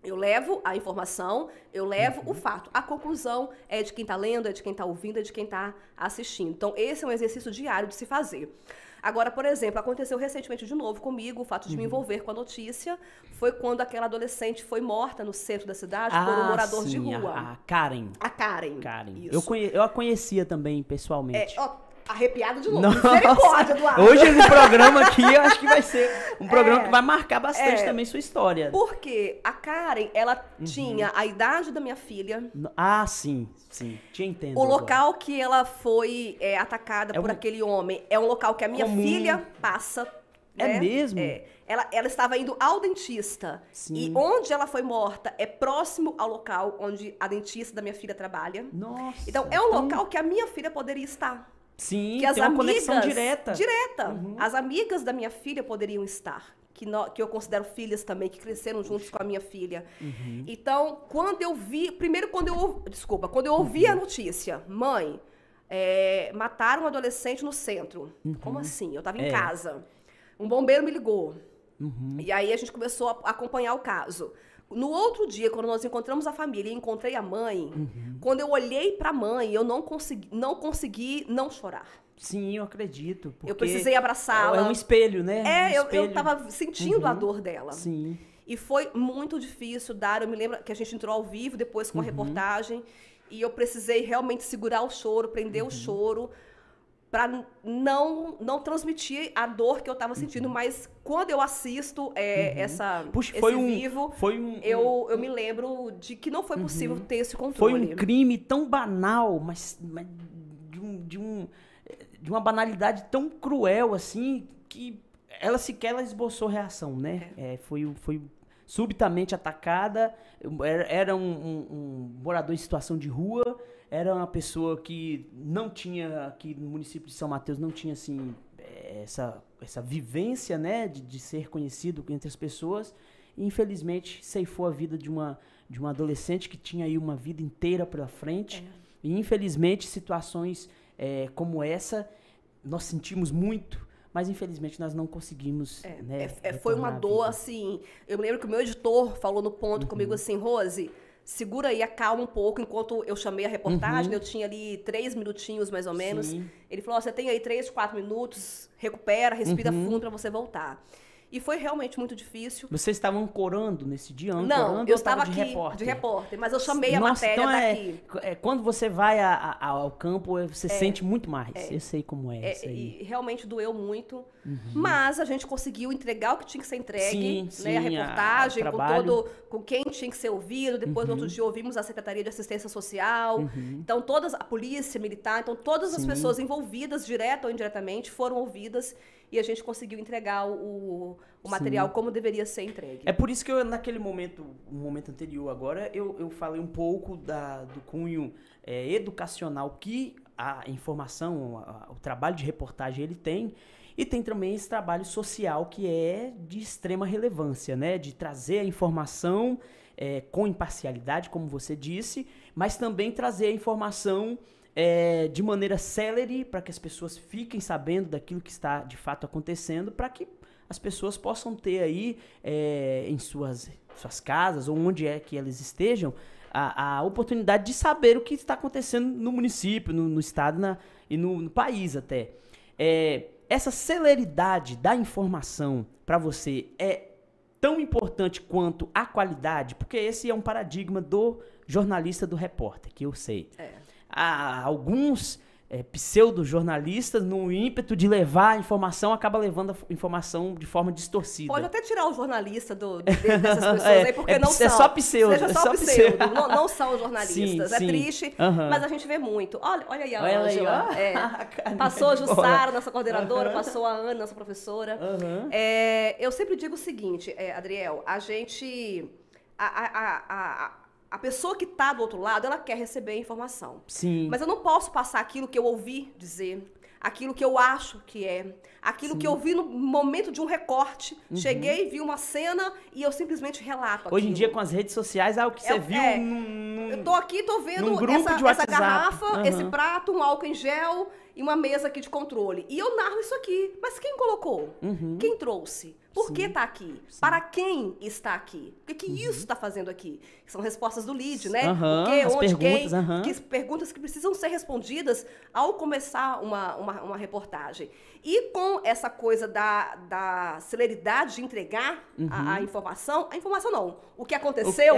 Eu levo a informação, eu levo o fato. A conclusão é de quem está lendo, é de quem está ouvindo, é de quem está assistindo. Então, esse é um exercício diário de se fazer. Agora, por exemplo, aconteceu recentemente de novo comigo o fato de me envolver com a notícia. Foi quando aquela adolescente foi morta no centro da cidade por um morador de rua. A Karen. A Karen. Isso. Eu a conhecia também pessoalmente. Arrepiado de novo. Misericórdia, Eduardo. Hoje no programa aqui, eu acho que vai ser um programa que vai marcar bastante também sua história. Porque a Karen, ela tinha a idade da minha filha. Ah, sim. Te entendo. O local que ela foi atacada por aquele homem é um local que a minha filha passa. É mesmo? Ela estava indo ao dentista. Sim. E onde ela foi morta é próximo ao local onde a dentista da minha filha trabalha. Nossa. Então, é um local que a minha filha poderia estar. Sim, que tem uma conexão direta. As amigas da minha filha poderiam estar, que eu considero filhas também, que cresceram juntos com a minha filha. Então, quando eu ouvi a notícia, mãe, mataram um adolescente no centro. Como assim? Eu estava em casa. Um bombeiro me ligou. E aí a gente começou a acompanhar o caso. No outro dia, quando nós encontramos a família e encontrei a mãe, quando eu olhei para a mãe, eu não consegui não chorar. Sim, eu acredito. Eu precisei abraçá-la. É um espelho, né? Eu estava sentindo a dor dela. Sim. E foi muito difícil, Dara. Eu me lembro que a gente entrou ao vivo depois com a reportagem e eu precisei realmente segurar o choro, prender o choro, para não transmitir a dor que eu estava sentindo, mas quando eu assisto esse vivo, eu me lembro de que não foi possível ter esse controle. Foi um crime tão banal, mas de uma banalidade tão cruel, assim, que ela sequer esboçou reação, né? Foi subitamente atacada, era um morador em situação de rua, era uma pessoa que não tinha, aqui no município de São Mateus, não tinha, assim, essa vivência, né, de ser conhecido entre as pessoas, e infelizmente ceifou a vida de uma de um adolescente que tinha aí uma vida inteira pela frente. E, infelizmente, situações como essa, nós sentimos muito, mas, infelizmente, nós não conseguimos, né? Foi uma dor, assim... Eu me lembro que o meu editor falou no ponto comigo assim, Rose, segura aí, acalma um pouco, enquanto eu chamei a reportagem, eu tinha ali 3 minutinhos, mais ou menos. Sim. Ele falou, você tem aí 3, 4 minutos, recupera, respira fundo para você voltar. E foi realmente muito difícil. Vocês estavam ancorando nesse dia? Não, eu estava aqui de repórter, mas eu chamei a matéria então daqui. Quando você vai ao campo, você sente muito mais. Eu sei como isso aí. E realmente doeu muito, mas a gente conseguiu entregar o que tinha que ser entregue, né? A reportagem, com quem tinha que ser ouvido. Depois, no outro dia, ouvimos a Secretaria de Assistência Social. Então, a polícia militar, então todas as pessoas envolvidas, direta ou indiretamente, foram ouvidas. E a gente conseguiu entregar o material como deveria ser entregue. É por isso que eu, naquele momento, no momento anterior agora, eu falei um pouco do cunho educacional que a informação, o trabalho de reportagem ele tem. E tem também esse trabalho social que é de extrema relevância, né? De trazer a informação com imparcialidade, como você disse, mas também trazer a informação de maneira célere, para que as pessoas fiquem sabendo daquilo que está de fato acontecendo, para que as pessoas possam ter aí em suas casas, ou onde é que elas estejam, a oportunidade de saber o que está acontecendo no município, no estado e no país até. Essa celeridade da informação para você é tão importante quanto a qualidade, porque esse é um paradigma do jornalista, do repórter, que eu sei. Alguns pseudo-jornalistas, no ímpeto de levar a informação, acaba levando a informação de forma distorcida. Pode até tirar o jornalista dessas pessoas aí, porque não são. É só pseudo. Seja só pseudo. Não são jornalistas. Sim. É triste, mas a gente vê muito. Olha aí a Ângela. Passou a Jussara, nossa coordenadora, passou a Ana, nossa professora. Eu sempre digo o seguinte, Adriel, a gente... A pessoa que está do outro lado, ela quer receber a informação. Sim. Mas eu não posso passar aquilo que eu ouvi dizer, aquilo que eu acho que aquilo que eu vi no momento de um recorte. Cheguei, vi uma cena e eu simplesmente relato aquilo. Hoje em dia, com as redes sociais, o que você viu eu tô aqui, tô vendo essa garrafa, esse prato, um álcool em gel e uma mesa aqui de controle. E eu narro isso aqui. Mas quem colocou? Quem trouxe? Por que está aqui? Para quem está aqui? O que isso está fazendo aqui? São respostas do lead, né? O que, onde, quem? Que perguntas que precisam ser respondidas ao começar uma reportagem. E com essa coisa da celeridade de entregar a informação não. O que aconteceu,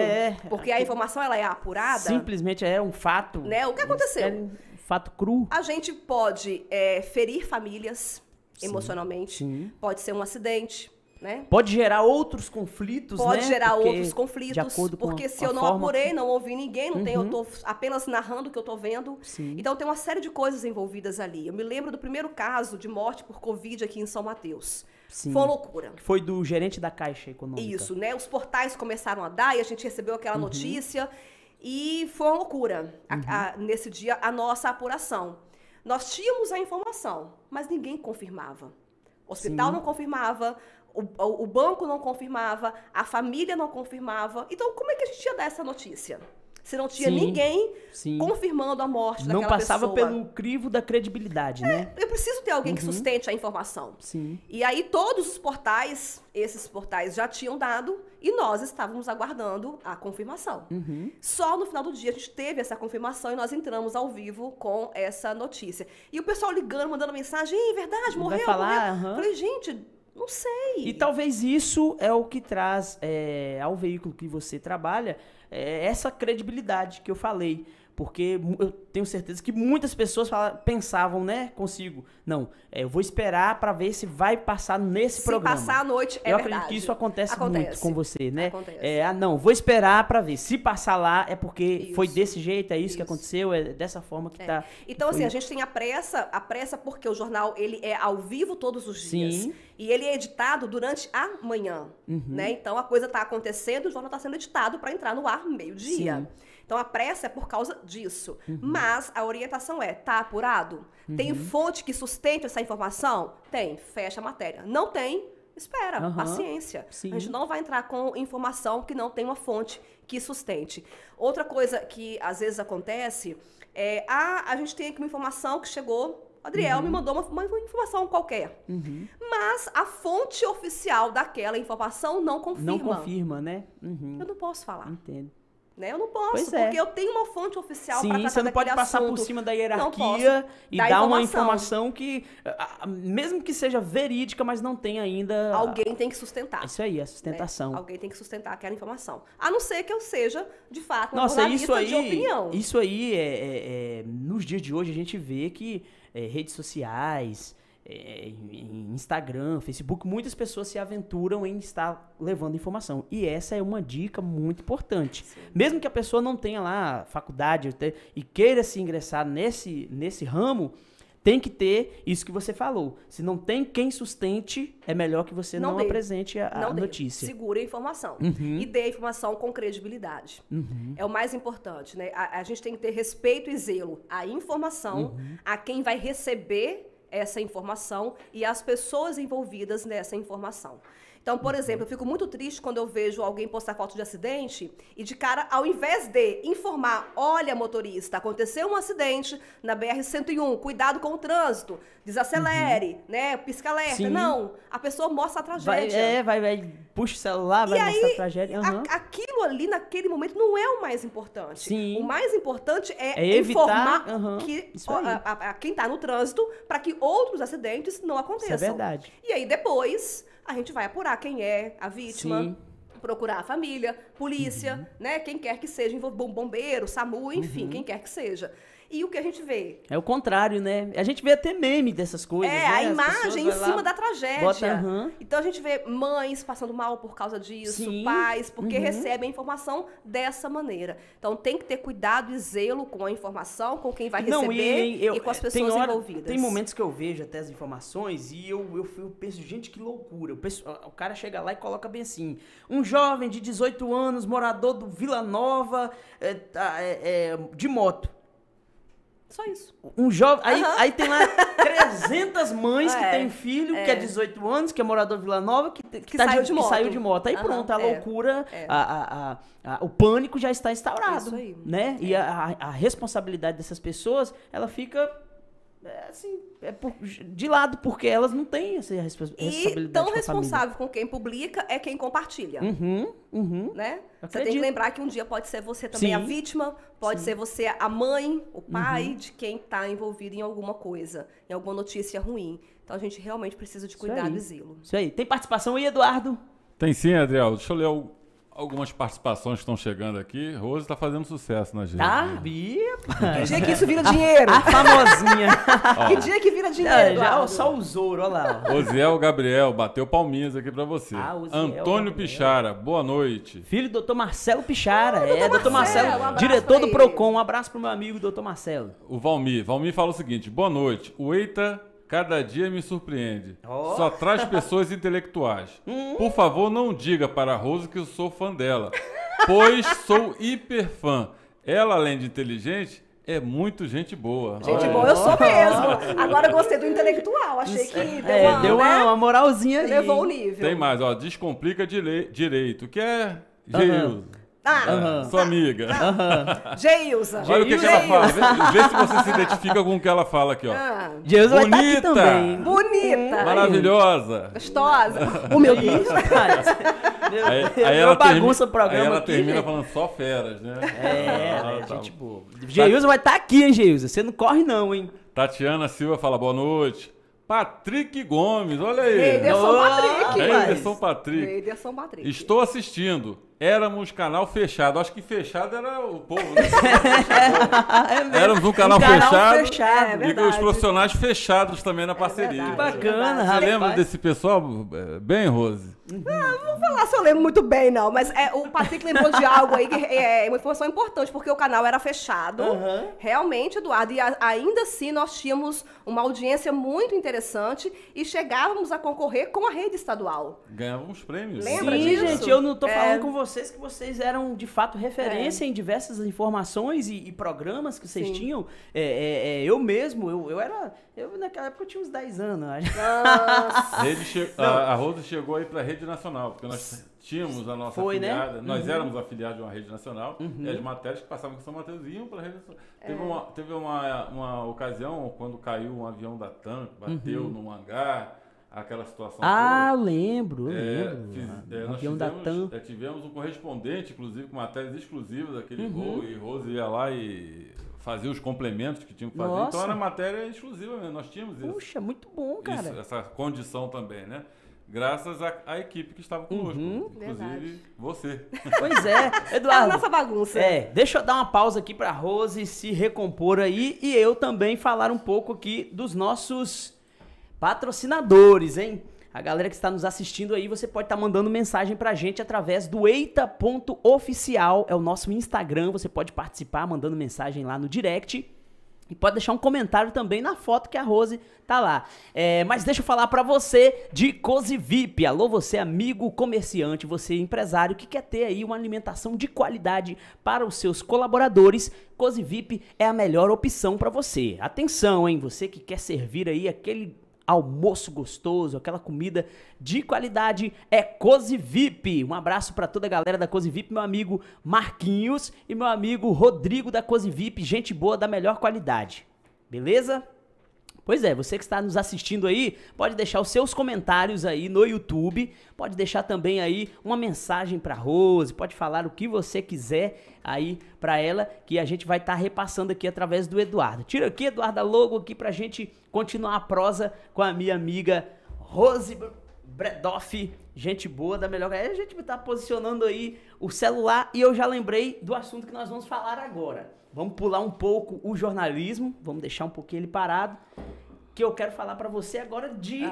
porque a informação ela é apurada. Simplesmente é um fato. Né? O que aconteceu? Fato cru. A gente pode ferir famílias emocionalmente. Pode ser um acidente. Né? Pode gerar outros conflitos, Pode gerar outros conflitos, de acordo com porque se eu não apurei, não ouvi ninguém, eu estou apenas narrando o que eu estou vendo. Então tem uma série de coisas envolvidas ali. Eu me lembro do primeiro caso de morte por Covid aqui em São Mateus. Foi uma loucura. Foi do gerente da Caixa Econômica. Isso, né? Os portais começaram a dar e a gente recebeu aquela notícia e foi uma loucura. Nesse dia, a nossa apuração. Nós tínhamos a informação, mas ninguém confirmava. O hospital não confirmava, o banco não confirmava, a família não confirmava. Então, como é que a gente ia dar essa notícia? Se não tinha ninguém confirmando a morte daquela pessoa. Não passava pelo crivo da credibilidade, né? Eu preciso ter alguém que sustente a informação. E aí todos os portais, esses portais já tinham dado e nós estávamos aguardando a confirmação. Só no final do dia a gente teve essa confirmação e nós entramos ao vivo com essa notícia. E o pessoal ligando, mandando mensagem, verdade, morreu, vai falar, morreu. Falei, gente... Não sei. E talvez isso é o que traz ao veículo que você trabalha essa credibilidade que eu falei. Porque eu tenho certeza que muitas pessoas pensavam, né, consigo. Não, eu vou esperar para ver se vai passar nesse programa. Se passar à noite, eu acredito que isso acontece muito com você, né? Acontece. Não, vou esperar para ver. Se passar lá, é porque foi desse jeito, é isso que aconteceu, é dessa forma que tá. Então, assim, a gente tem a pressa porque o jornal, ele é ao vivo todos os dias. E ele é editado durante a manhã, né? Então, a coisa tá acontecendo, o jornal tá sendo editado para entrar no ar meio-dia. Então, a pressa é por causa disso. Mas a orientação tá apurado? Tem fonte que sustente essa informação? Tem, fecha a matéria. Não tem, Espera, paciência. Sim. A gente não vai entrar com informação que não tem uma fonte que sustente. Outra coisa que às vezes acontece é, a gente tem aqui uma informação que chegou, Adriel me mandou uma informação qualquer. Mas a fonte oficial daquela informação não confirma. Não confirma, né? Eu não posso falar. Entendo. Né? Eu não posso, Pois porque eu tenho uma fonte oficial para tratar você não pode daquele passar assunto. por cima da Não hierarquia posso e dar dar uma informação que, mesmo que seja verídica, mas não tem ainda... Alguém tem que sustentar. Isso aí, a sustentação. Né? Alguém tem que sustentar aquela informação. A não ser que eu seja, de fato, uma Nossa, jornalista de opinião. Isso aí, nos dias de hoje, a gente vê que redes sociais, Instagram, Facebook, muitas pessoas se aventuram em estar levando informação. E essa é uma dica muito importante. Sim. Mesmo que a pessoa não tenha lá faculdade e queira se ingressar nesse ramo, tem que ter isso que você falou. Se não tem quem sustente, é melhor que você não apresente a notícia. Segure a informação. E dê a informação com credibilidade. É o mais importante, né? A gente tem que ter respeito e zelo à informação, a quem vai receber essa informação e as pessoas envolvidas nessa informação. Então, por exemplo, eu fico muito triste quando eu vejo alguém postar foto de acidente e de cara, ao invés de informar, olha, motorista, aconteceu um acidente na BR-101, cuidado com o trânsito, desacelere, né, pisca-alerta. Sim. Não, a pessoa mostra a tragédia. Vai, puxa o celular, vai mostrar a tragédia. Aquilo ali, naquele momento, não é o mais importante. Sim. O mais importante é evitar, informar a quem está no trânsito para que outros acidentes não aconteçam. Isso é verdade. E aí, depois, a gente vai apurar quem é a vítima. Sim. Procurar a família, polícia, né? Quem quer que seja, bombeiro, SAMU, enfim, quem quer que seja. E o que a gente vê? É o contrário, né? A gente vê até meme dessas coisas, né? A As imagem em pessoas vai cima lá, da tragédia. bota, Então a gente vê mães passando mal por causa disso, Sim. pais, porque recebem a informação dessa maneira. Então tem que ter cuidado e zelo com a informação, com quem vai receber e com as pessoas envolvidas. Tem momentos que eu vejo até as informações e eu penso, gente, que loucura. O cara chega lá e coloca bem assim, um jovem de 18 anos, morador do Vila Nova, de moto. Só isso. Um jovem. Aí tem lá 300 mães que têm filho, que é 18 anos, que é morador de Vila Nova, que saiu de moto. Aí pronto, a loucura, o pânico já está instaurado. Isso aí. Né? E a responsabilidade dessas pessoas, ela fica de lado, porque elas não têm essa responsabilidade. E tão responsável com quem publica é quem compartilha. Né? Você tem que lembrar que um dia pode ser você também a vítima, pode ser você a mãe, o pai de quem está envolvido em alguma coisa, em alguma notícia ruim. Então a gente realmente precisa de cuidado e zelo. Isso aí. Tem participação aí, Eduardo? Tem sim, Adriel. Deixa eu ler algumas participações que estão chegando aqui. Rose está fazendo sucesso na gente. Que dia que isso vira dinheiro? A famosinha. Que dia que vira dinheiro, já só o Zoro, olha lá. Osiel Gabriel, bateu palminhas aqui pra você. Antônio Pichara, boa noite. Filho do Dr. Marcelo Pichara. Dr. Marcelo, diretor do Procon. Um abraço pro meu amigo, Dr. Marcelo. O Valmir fala o seguinte, boa noite. O Eita cada dia me surpreende. Só traz pessoas intelectuais. Por favor, não diga para a Rose que eu sou fã dela, pois sou hiper fã. Ela, além de inteligente, é muito gente boa. Gente boa, eu sou mesmo. Agora eu gostei do intelectual. Achei que deu uma moralzinha ali. Levou o nível. Tem mais, Descomplica direito, que é Geilza. Sua amiga. Geilza. Olha o que ela fala. Vê se você se identifica com o que ela fala aqui, ó. Geilza vai estar aqui também. Bonita. Maravilhosa. Gostosa. O meu Deus. Aí ela bagunça o programa. Aí ela aqui, termina gente. falando só feras, né? Gente boa. Geilza vai estar aqui, hein, Geilza? Você não corre não, hein? Tatiana Silva fala boa noite. Patrick Gomes, olha aí. Ederson Patrick. Estou assistindo. Éramos canal fechado. Acho que fechado era o povo, né? Éramos um canal fechado. E com os profissionais fechados também na parceria. Que bacana, Você lembra desse pessoal bem, Rose? Não vou falar se eu lembro muito bem, não. Mas o Patrick lembrou de algo aí que é uma informação importante, porque o canal era fechado. Realmente, Eduardo. E ainda assim, nós tínhamos uma audiência muito interessante e chegávamos a concorrer com a rede estadual. Ganhávamos prêmios. Lembra Sim, disso? gente, eu não tô falando com você. vocês que vocês eram, de fato, referência em diversas informações e programas que vocês tinham. Eu mesmo, eu naquela época eu tinha uns 10 anos. A Rose chegou aí para a Rede Nacional, porque nós tínhamos a nossa afiliada, né? Nós éramos afiliados de uma Rede Nacional, e as matérias que passavam com São Mateus iam para a Rede Nacional. Teve uma ocasião, quando caiu um avião da TAM, bateu num hangar, aquela situação toda. Eu lembro. Nós tivemos um correspondente, inclusive, com matérias exclusivas daquele voo, e Rose ia lá e fazia os complementos que tinham que fazer. Então era matéria exclusiva mesmo, nós tínhamos isso. Puxa, muito bom, cara. Essa condição também, né? Graças à equipe que estava conosco, inclusive você. Pois é, Eduardo. É a nossa bagunça. Deixa eu dar uma pausa aqui pra Rose se recompor aí e eu também falar um pouco aqui dos nossos patrocinadores, hein? A galera que está nos assistindo aí, você pode estar mandando mensagem pra gente através do eita.oficial, é o nosso Instagram, você pode participar mandando mensagem lá no direct. E pode deixar um comentário também na foto que a Rose tá lá. Mas deixa eu falar pra você de Cozy VIP. Alô, você amigo comerciante, você empresário que quer ter aí uma alimentação de qualidade para os seus colaboradores. Cozy VIP é a melhor opção pra você. Atenção, hein? Você que quer servir aí aquele almoço gostoso, aquela comida de qualidade, é Cozy VIP. Um abraço para toda a galera da Cozy VIP, meu amigo Marquinhos e meu amigo Rodrigo da Cozy VIP, gente boa da melhor qualidade. Beleza? Pois é, você que está nos assistindo aí, pode deixar os seus comentários aí no YouTube, pode deixar também aí uma mensagem para Rose, pode falar o que você quiser aí para ela, que a gente vai estar repassando aqui através do Eduardo. Tira aqui, Eduardo, a logo aqui pra gente continuar a prosa com a minha amiga Rose Bredoff, gente boa da melhor. A gente tá posicionando aí o celular e eu já lembrei do assunto que nós vamos falar agora. Vamos pular um pouco o jornalismo, vamos deixar um pouquinho ele parado, que eu quero falar para você agora de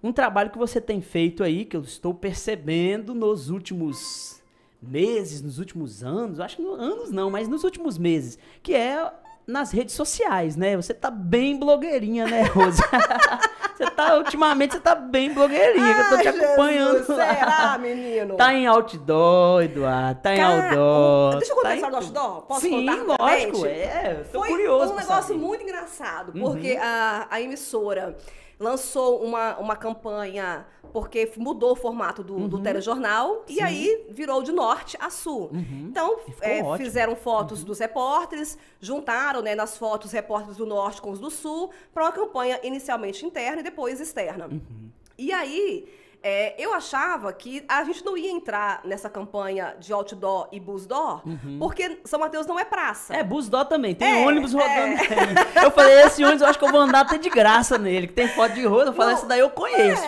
um trabalho que você tem feito aí, que eu estou percebendo nos últimos meses, nos últimos anos, acho que anos não, mas nos últimos meses, que é nas redes sociais, né? Você tá bem blogueirinha, né, Rose? Ultimamente você tá bem blogueirinha, que eu tô te acompanhando. Será, menino? Tá em outdoor, Eduardo, tá em outdoor. Deixa eu contar a história do outdoor? Posso contar? Sim, lógico, eu tô curioso. Foi um negócio muito engraçado, porque a emissora lançou uma campanha, porque mudou o formato do telejornal, e aí virou de norte a sul. Então, fizeram fotos dos repórteres, juntaram, né, nas fotos repórteres do norte com os do sul, para uma campanha inicialmente interna e depois externa. E aí, eu achava que a gente não ia entrar nessa campanha de outdoor e busdoor, porque São Mateus não é praça. Busdoor também, tem ônibus rodando aí. Eu falei, esse ônibus eu acho que eu vou andar até de graça nele, que tem foto de roda. Eu falei, esse daí eu conheço.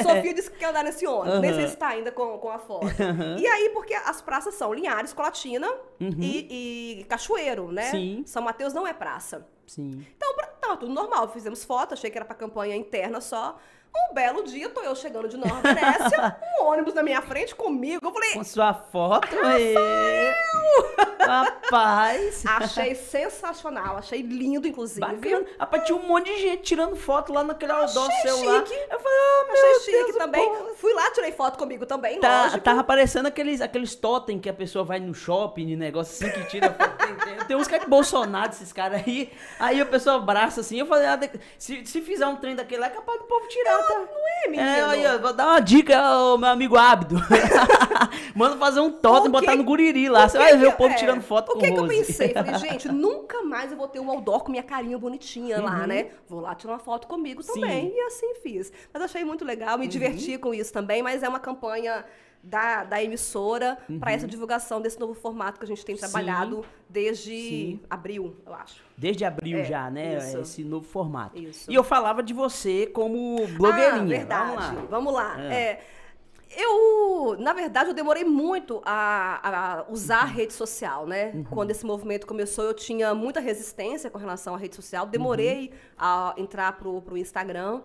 Sofia disse que quer andar nesse ônibus, nem sei se tá ainda com a foto. E aí, porque as praças são Linhares, Colatina e Cachoeiro, né? Sim. São Mateus não é praça. Sim. Então, tava tudo normal, fizemos foto, achei que era pra campanha interna só. Um belo dia, tô eu chegando de Nova Venécia, um ônibus na minha frente comigo. Eu falei... Com sua foto aí. Rapaz. Achei sensacional, achei lindo, inclusive. Bacana. Rapaz, tinha um monte de gente tirando foto lá naquele outdoor celular. Chique. Eu falei, achei chique Deus, também. porra. Fui lá, tirei foto comigo também, lógico. Tava aparecendo aqueles totem que a pessoa vai no shopping, negócio assim, que tira foto. Tem uns caras de Bolsonaro, esses caras aí. Aí a pessoa abraça assim. Eu falei, se fizer um trem daquele lá, é capaz do povo tirar. Não é, menino. Aí, vou dar uma dica ao meu amigo Ábido. Manda fazer um totem e botar no Guriri lá. Você vai ver o povo tirando foto com o Rose. O que eu pensei? Falei, gente, nunca mais eu vou ter um outdoor com minha carinha bonitinha lá, né? Vou lá tirar uma foto comigo também. E assim fiz. Mas achei muito legal, me diverti com isso também, mas é uma campanha da emissora para essa divulgação desse novo formato que a gente tem trabalhado desde abril, eu acho. Desde abril já, né? Isso. Esse novo formato. Isso. E eu falava de você como blogueirinha. Verdade. Vamos lá. Na verdade, eu demorei muito a usar a rede social, né? Quando esse movimento começou, eu tinha muita resistência com relação à rede social. Demorei a entrar pro Instagram.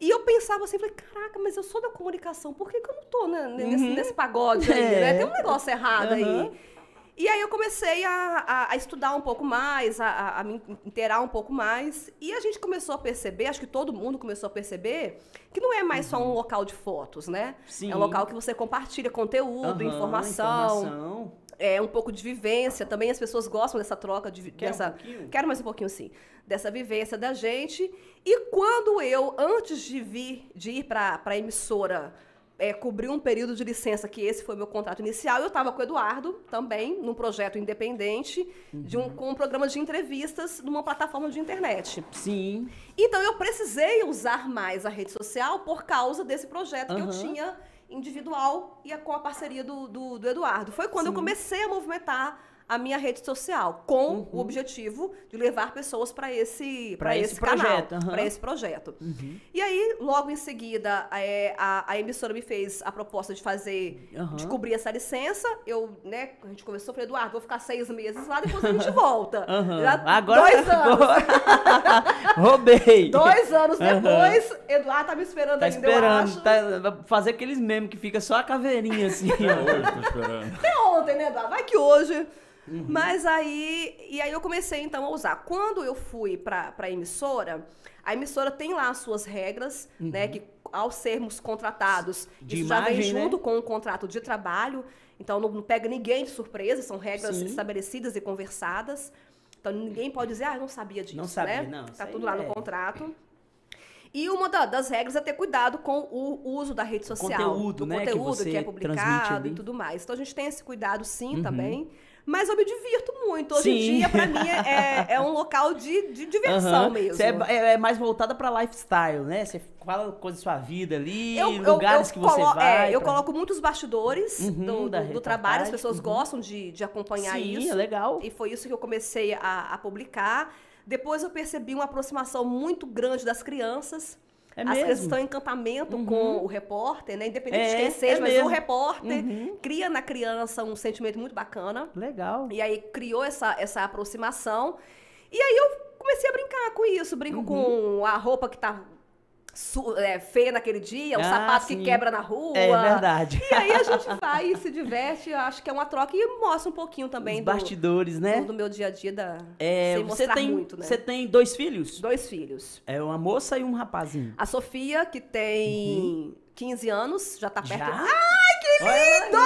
E eu pensava assim, falei, caraca, mas eu sou da comunicação, por que eu não tô nesse pagode aí, né? Tem um negócio errado aí. E aí eu comecei a estudar um pouco mais, a me inteirar um pouco mais. E a gente começou a perceber, acho que todo mundo começou a perceber, que não é mais só um local de fotos, né? Sim. É um local que você compartilha conteúdo, informação. É um pouco de vivência. Também as pessoas gostam dessa troca. Quero mais um pouquinho, sim. Dessa vivência da gente. E quando eu, antes de ir para a emissora, cobrir um período de licença, que esse foi o meu contrato inicial, eu estava com o Eduardo também, num projeto independente, com um programa de entrevistas numa plataforma de internet. Sim. Então eu precisei usar mais a rede social por causa desse projeto que eu tinha individual e com a parceria do Eduardo. Foi quando eu comecei a movimentar a minha rede social, com o objetivo de levar pessoas para esse projeto, canal, para esse projeto. E aí, logo em seguida, a emissora me fez a proposta de de cobrir essa licença. A gente conversou, falei, Eduardo, vou ficar 6 meses lá, depois a gente volta. Agora 2 anos. Roubei. 2 anos depois, Eduardo tá me esperando ainda, eu acho. Tá fazer aqueles memes que fica só a caveirinha assim. Hoje tô esperando. Até ontem, né, Eduardo? Vai que hoje... Mas aí eu comecei então a usar. Quando eu fui para a emissora tem lá as suas regras, né, que ao sermos contratados, isso já vem junto com o contrato de trabalho, então não pega ninguém de surpresa, são regras estabelecidas e conversadas, então ninguém pode dizer, não sabia disso, não sabia, né? não. Tá tudo lá no contrato. E uma das regras é ter cuidado com o uso da rede social, conteúdo, do conteúdo que é publicado e tudo mais. Então a gente tem esse cuidado sim também. Mas eu me divirto muito. Hoje em dia, pra mim, é um local de diversão mesmo. Você é mais voltada pra lifestyle, né? Você fala coisa da sua vida ali, lugares que você vai. Eu coloco muitos bastidores do trabalho, as pessoas gostam de acompanhar isso. Sim, é legal. E foi isso que eu comecei a publicar. Depois eu percebi uma aproximação muito grande das crianças. As crianças estão em encantamento com o repórter, né? Independente de quem seja, mas o repórter cria na criança um sentimento muito bacana. Legal. E aí criou essa aproximação. E aí eu comecei a brincar com isso. Brinco com a roupa que tá feia naquele dia, o sapato que quebra na rua. É verdade. E aí a gente vai e se diverte. Eu acho que é uma troca e mostra um pouquinho também os bastidores, né? Do meu dia a dia sem você mostrar muito, né? Você tem 2 filhos? 2 filhos. É uma moça e um rapazinho. A Sofia, que tem 15 anos, já tá perto. Já? Ai, que lindo!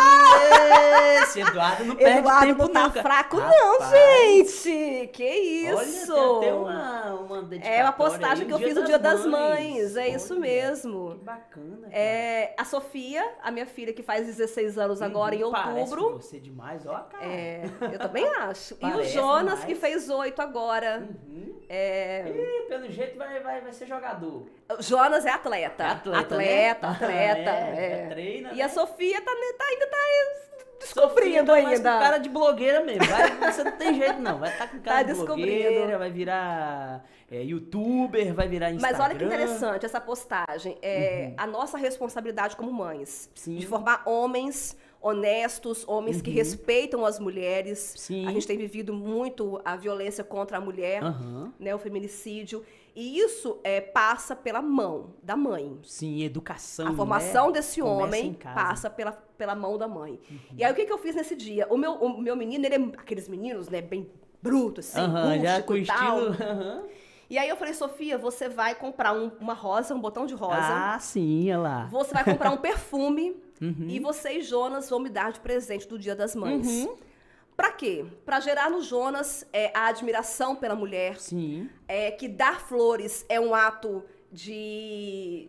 Esse Eduardo não perde tempo não tá nunca. fraco não, gente! Que isso! Olha, tem até uma dedicatória. É uma postagem que eu fiz no Dia das Mães. É isso mesmo. Que bacana, cara. A Sofia, a minha filha, que faz 16 anos agora, em outubro. Parece você demais, ó, cara. Eu também acho. Parece e o Jonas, demais. que fez 8 agora. E pelo jeito vai ser jogador. O Jonas é atleta. Atleta. Treina, e a Sofia ainda tá Sofia descobrindo tá mais ainda. com cara de blogueira mesmo. Você não tem jeito, não. Vai estar com cara de blogueira, vai virar youtuber, vai virar Instagram. Mas olha que interessante essa postagem. A nossa responsabilidade como mães. Sim. De formar homens honestos, homens que respeitam as mulheres. Sim. A gente tem vivido muito a violência contra a mulher, né, o feminicídio. E isso passa pela mão da mãe. Sim, educação. A formação desse homem passa pela mão da mãe. E aí, o que eu fiz nesse dia? O meu menino, ele é aqueles meninos, né, bem brutos, assim, rústico e tal. E aí eu falei, Sofia, você vai comprar uma rosa, um botão de rosa. Ah, sim, olha lá. Você vai comprar um perfume e você e Jonas vão me dar de presente do Dia das Mães. Pra quê? Pra gerar no Jonas a admiração pela mulher. Sim. Que dar flores é um ato de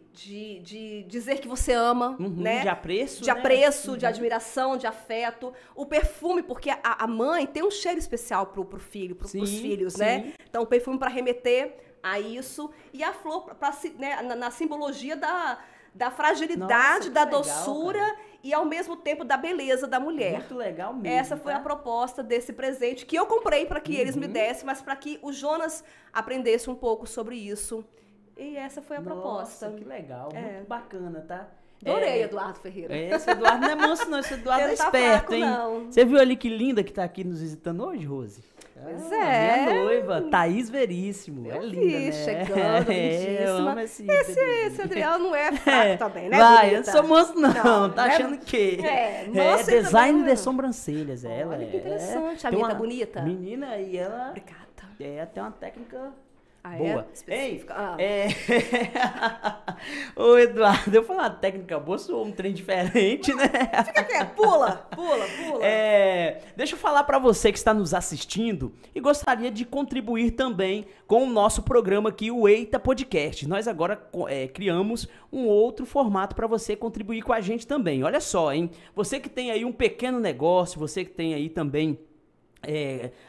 dizer que você ama, né? De apreço, de apreço, de admiração, de afeto. O perfume, porque a mãe tem um cheiro especial pro filho, pros filhos, né? Então, o perfume para remeter a isso. E a flor, né, na simbologia da fragilidade, da doçura, cara. E, ao mesmo tempo, da beleza da mulher. Muito legal mesmo. Essa foi a proposta desse presente que eu comprei para que eles me dessem, mas para que o Jonas aprendesse um pouco sobre isso. E essa foi a proposta. Que legal, muito bacana, tá? Adorei, Eduardo Ferreira. Esse Eduardo não é manso, não. Esse Eduardo é tá esperto, fraco, hein? Não. Você viu ali que linda que tá aqui nos visitando hoje, Rose? Pois é. Minha noiva, Thaís Veríssimo. É linda, né? Chegando, lindíssima. Esse Adriel não é fraco também, né, Vai, bonita? eu não sou moço não, tá né? achando que... Moça design também, de sobrancelhas, ela olha que interessante. A tem menina uma tá bonita? Menina, e ela... Obrigada. Tem uma técnica... Ah, boa. Específica. Ô, Eduardo, eu falo uma técnica boa, sou um trem diferente, né? Fica quieto, pula. Deixa eu falar pra você que está nos assistindo e gostaria de contribuir também com o nosso programa aqui, o Eita Podcast. Nós agora criamos um outro formato para você contribuir com a gente também. Olha só, hein? Você que tem aí um pequeno negócio, você que tem aí também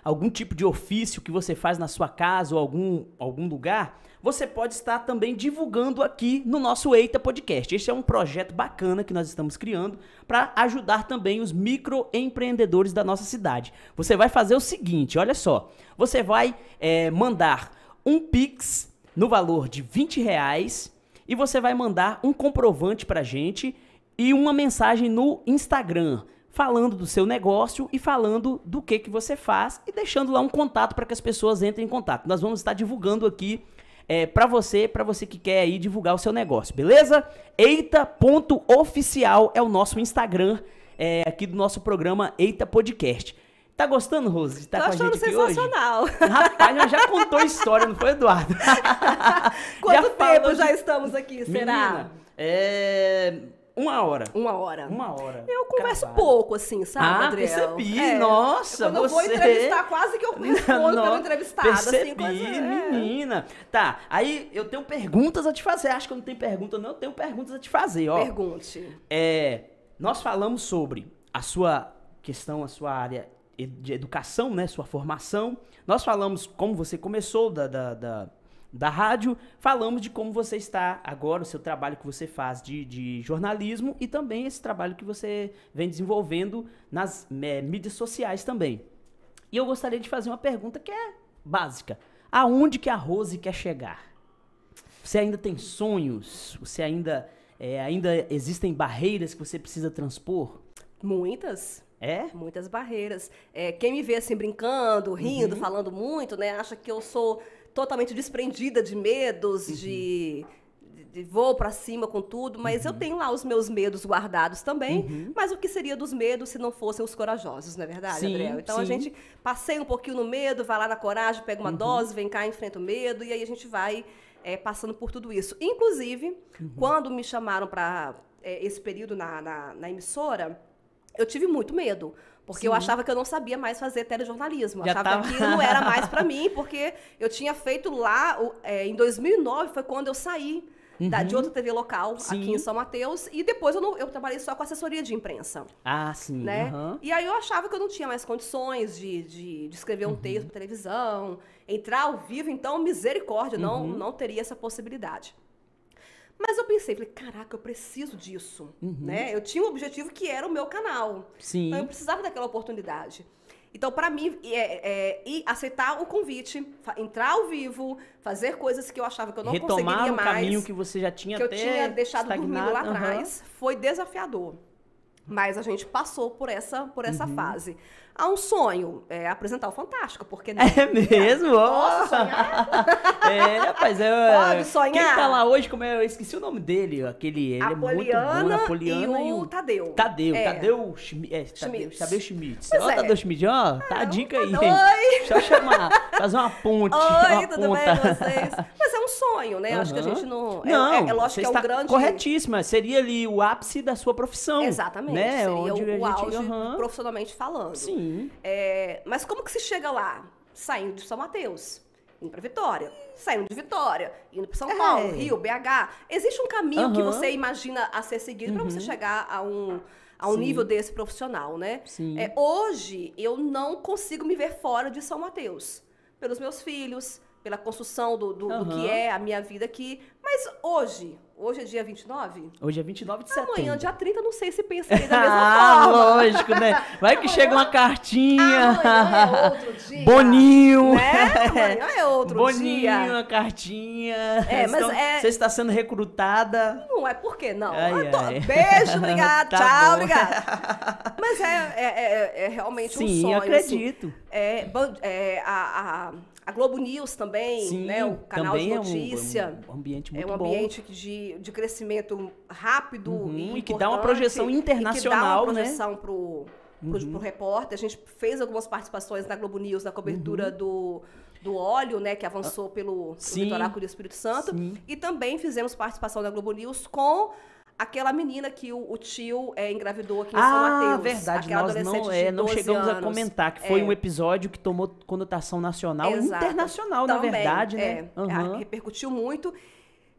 algum tipo de ofício que você faz na sua casa ou algum lugar, você pode estar também divulgando aqui no nosso Eita Podcast. Esse é um projeto bacana que nós estamos criando para ajudar também os microempreendedores da nossa cidade. Você vai fazer o seguinte, olha só, você vai mandar um Pix no valor de R$20 e você vai mandar um comprovante pra gente e uma mensagem no Instagram, falando do seu negócio e falando do que você faz e deixando lá um contato para que as pessoas entrem em contato. Nós vamos estar divulgando aqui para você que quer aí divulgar o seu negócio, beleza? Eita.oficial é o nosso Instagram aqui do nosso programa Eita Podcast. Tá gostando, Rose, de estar com a gente aqui hoje? Sensacional. Rapaz, já contou história, não foi, Eduardo? Quanto tempo já estamos aqui, será? Menina, 1 hora. 1 hora. 1 hora. Eu converso pouco, assim, sabe, Adriel? Percebi. Nossa, quando eu vou entrevistar, quase que eu respondo pela entrevistada. Percebi, assim, menina. Tá, aí eu tenho perguntas a te fazer. Acho que eu não tenho pergunta, não. Eu tenho perguntas a te fazer, ó. Pergunte. Nós falamos sobre a sua questão, a sua área de educação, né? Sua formação. Nós falamos como você começou da rádio, falamos de como você está agora, o seu trabalho que você faz de jornalismo e também esse trabalho que você vem desenvolvendo nas mídias sociais também. E eu gostaria de fazer uma pergunta que é básica. Aonde que a Rose quer chegar? Você ainda tem sonhos? Você ainda existem barreiras que você precisa transpor? Muitas. Muitas barreiras. Quem me vê assim brincando, rindo, falando muito, né, acha que eu sou totalmente desprendida de medos, de vou pra cima com tudo, mas eu tenho lá os meus medos guardados também, mas o que seria dos medos se não fossem os corajosos, não é verdade, Adriel? Então a gente passeia um pouquinho no medo, vai lá na coragem, pega uma dose, vem cá, enfrenta o medo, e aí a gente vai passando por tudo isso. Inclusive, quando me chamaram para esse período na emissora, eu tive muito medo. Porque eu achava que eu não sabia mais fazer telejornalismo. Eu achava que aquilo não era mais para mim, porque eu tinha feito lá, em 2009, foi quando eu saí de outra TV local, aqui em São Mateus, e depois eu trabalhei só com assessoria de imprensa. Ah, sim. Né? E aí eu achava que eu não tinha mais condições de escrever um texto para televisão, entrar ao vivo, então, misericórdia, não teria essa possibilidade. Mas eu pensei, falei, caraca, eu preciso disso, né? Eu tinha um objetivo que era o meu canal. Sim. Então, eu precisava daquela oportunidade. Então, para mim, aceitar o convite, entrar ao vivo, fazer coisas que eu achava que eu não conseguiria mais. Retomar o caminho que você já tinha que eu tinha deixado dormindo lá estagnado. atrás, foi desafiador. Mas a gente passou por essa fase. Há um sonho, apresentar o Fantástico, porque não? É mesmo? Posso sonhar? Rapaz, pode sonhar. Quem tá lá hoje, eu esqueci o nome dele, ele é muito bom, a Poliana e o Tadeu. Tadeu Schmitz. Tadeu Schmitz. Ó, Pois é. Tadeu Schmitz, ó, tá a dica aí. Oi! Deixa eu chamar, fazer uma ponte. Oi, tudo bem com vocês? Mas é um sonho, né? Acho que a gente não... Não, é lógico você que é está um grande... corretíssima. Seria ali o ápice da sua profissão. Exatamente. Né? Seria Onde o auge, gente... profissionalmente falando. Sim. Mas como que se chega lá? Saindo de São Mateus, indo para Vitória. Saindo de Vitória, indo para São Paulo, Rio, BH. Existe um caminho que você imagina a ser seguido para você chegar a um nível desse profissional, né? Sim. Hoje, eu não consigo me ver fora de São Mateus. Pelos meus filhos, pela construção do que é a minha vida aqui. Mas hoje é dia 29? Hoje é 29 de setembro. Amanhã, dia 30, não sei se pensaria da mesma forma. Lógico, né? Vai que chega uma cartinha. Amanhã é outro dia. Boninho. Né? Amanhã é outro Boninho, dia. uma cartinha. Mas você está sendo recrutada. Não é por que não. Ai. Beijo, obrigada. Tá tchau, bom. obrigada. Mas é realmente um sonho. Sim, acredito. Assim, a Globo News também, Sim, né? O canal de notícia. É um ambiente muito bom. É um ambiente de crescimento rápido e que dá uma projeção internacional, e que dá uma né? projeção pro repórter. A gente fez algumas participações na Globo News na cobertura do óleo, né? Que avançou pelo litoral do Espírito Santo. Sim. E também fizemos participação na Globo News com aquela menina que o tio engravidou aqui em São Mateus. Verdade. Aquela Nós adolescente não chegamos anos. A comentar que foi um episódio que tomou conotação nacional e internacional, também, na verdade, né? Repercutiu muito.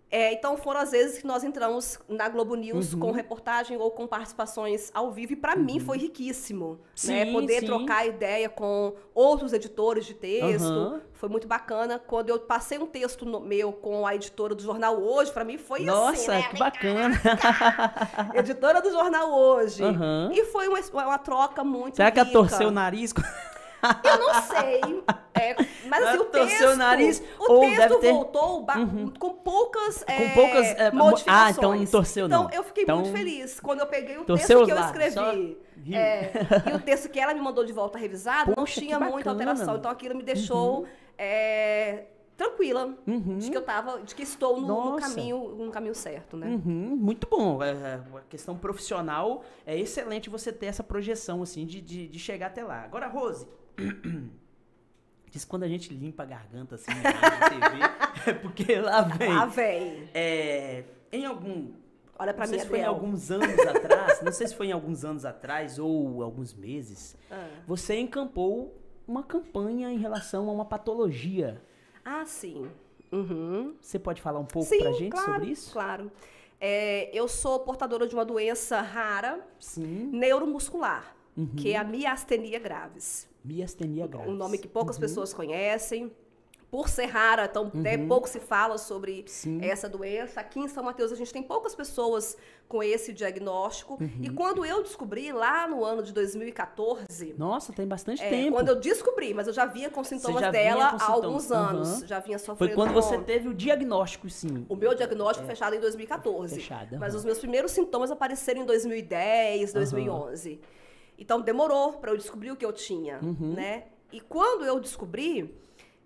Então, foram as vezes que nós entramos na Globo News com reportagem ou com participações ao vivo. E, para mim, foi riquíssimo. Sim, né? Poder trocar ideia com outros editores de texto. Foi muito bacana. Quando eu passei um texto meu com a editora do Jornal Hoje, para mim foi Nossa, assim, né? Que bacana. Editora do Jornal Hoje. E foi uma troca muito Será rica. que ela torceu o nariz? Eu não sei. Mas assim, o texto voltou com poucas modificações. Então não torceu, não. Então eu fiquei muito feliz quando eu peguei o texto que eu escrevi. E o texto que ela me mandou de volta revisado não tinha muita alteração. Então aquilo me deixou tranquila de que estou no caminho certo, né? Muito bom. A questão profissional é excelente você ter essa projeção assim de chegar até lá. Agora, Rose, diz que quando a gente limpa a garganta assim na TV, é porque lá vem. Lá vem. Em algum... Olha pra mim, não sei se foi em alguns anos atrás, não sei se foi em alguns anos atrás ou alguns meses, você encampou uma campanha em relação a uma patologia. Ah, sim. Você pode falar um pouco pra gente sobre isso? Claro. Eu sou portadora de uma doença rara, neuromuscular, que é a miastenia gravis. Miastenia gravis. Um nome que poucas pessoas conhecem. Por ser rara, então pouco se fala sobre essa doença. Aqui em São Mateus a gente tem poucas pessoas com esse diagnóstico. E quando eu descobri, lá no ano de 2014... Nossa, tem bastante tempo. Quando eu descobri, mas eu já vinha com sintomas dela há alguns anos. Já vinha sofrendo. Foi quando você teve o diagnóstico, sim. O meu diagnóstico fechado em 2014. Mas os meus primeiros sintomas apareceram em 2010, 2011. Então demorou para eu descobrir o que eu tinha, né? E quando eu descobri...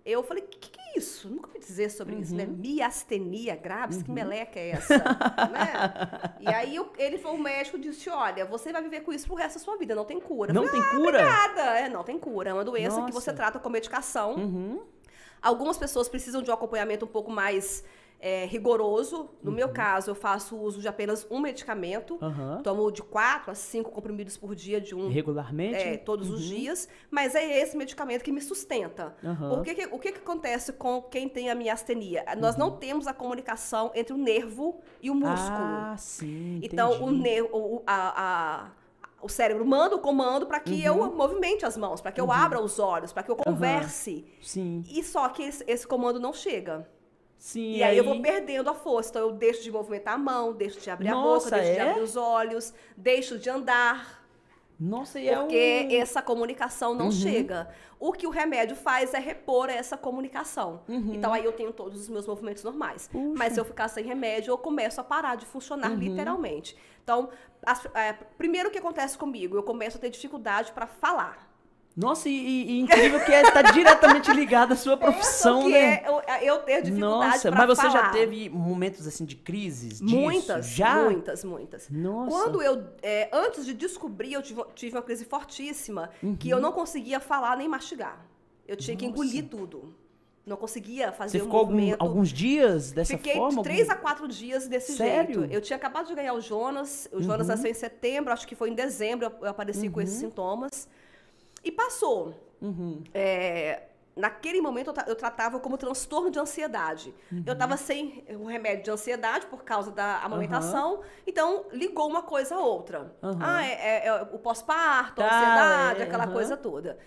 Eu falei, o que é isso? Nunca ouvi dizer sobre isso, né? Miastenia gravis, que meleca é essa? Né? E aí o médico disse, olha, você vai viver com isso pro resto da sua vida, não tem cura. Não tem cura? Obrigada. Não tem cura, é uma doença que você trata com medicação. Algumas pessoas precisam de um acompanhamento um pouco mais rigoroso. No meu caso, eu faço uso de apenas um medicamento. Tomo de 4 a 5 comprimidos por dia de um... Regularmente? Todos os dias. Mas é esse medicamento que me sustenta. O que acontece com quem tem a miastenia? Nós não temos a comunicação entre o nervo e o músculo. Ah, sim, então, o cérebro manda o comando para que eu movimente as mãos, para que eu abra os olhos, para que eu converse. Sim. E só que esse comando não chega. Sim, e aí eu vou perdendo a força. Então, eu deixo de movimentar a mão, deixo de abrir a boca, deixo de abrir os olhos, deixo de andar. Nossa, porque essa comunicação não chega. O que o remédio faz é repor essa comunicação. Então, aí eu tenho todos os meus movimentos normais. Mas se eu ficar sem remédio, eu começo a parar de funcionar literalmente. Então, primeiro o que acontece comigo? Eu começo a ter dificuldade para falar. Nossa, e incrível que está diretamente ligado à sua profissão, né? Eu ter dificuldade para falar. Mas você já teve momentos, assim, de crises disso? Muitas. Nossa. Quando antes de descobrir, eu tive uma crise fortíssima, que eu não conseguia falar nem mastigar. Eu tinha que engolir tudo. Não conseguia fazer movimento. Você ficou alguns dias dessa forma? Fiquei 3 a 4 dias desse jeito. Eu tinha acabado de ganhar o Jonas. O Jonas nasceu em setembro, acho que foi em dezembro eu apareci com esses sintomas. E passou. Naquele momento, eu tratava como transtorno de ansiedade. Eu estava sem o remédio de ansiedade por causa da amamentação. Então, ligou uma coisa a outra. O pós-parto, a ansiedade, aquela coisa toda.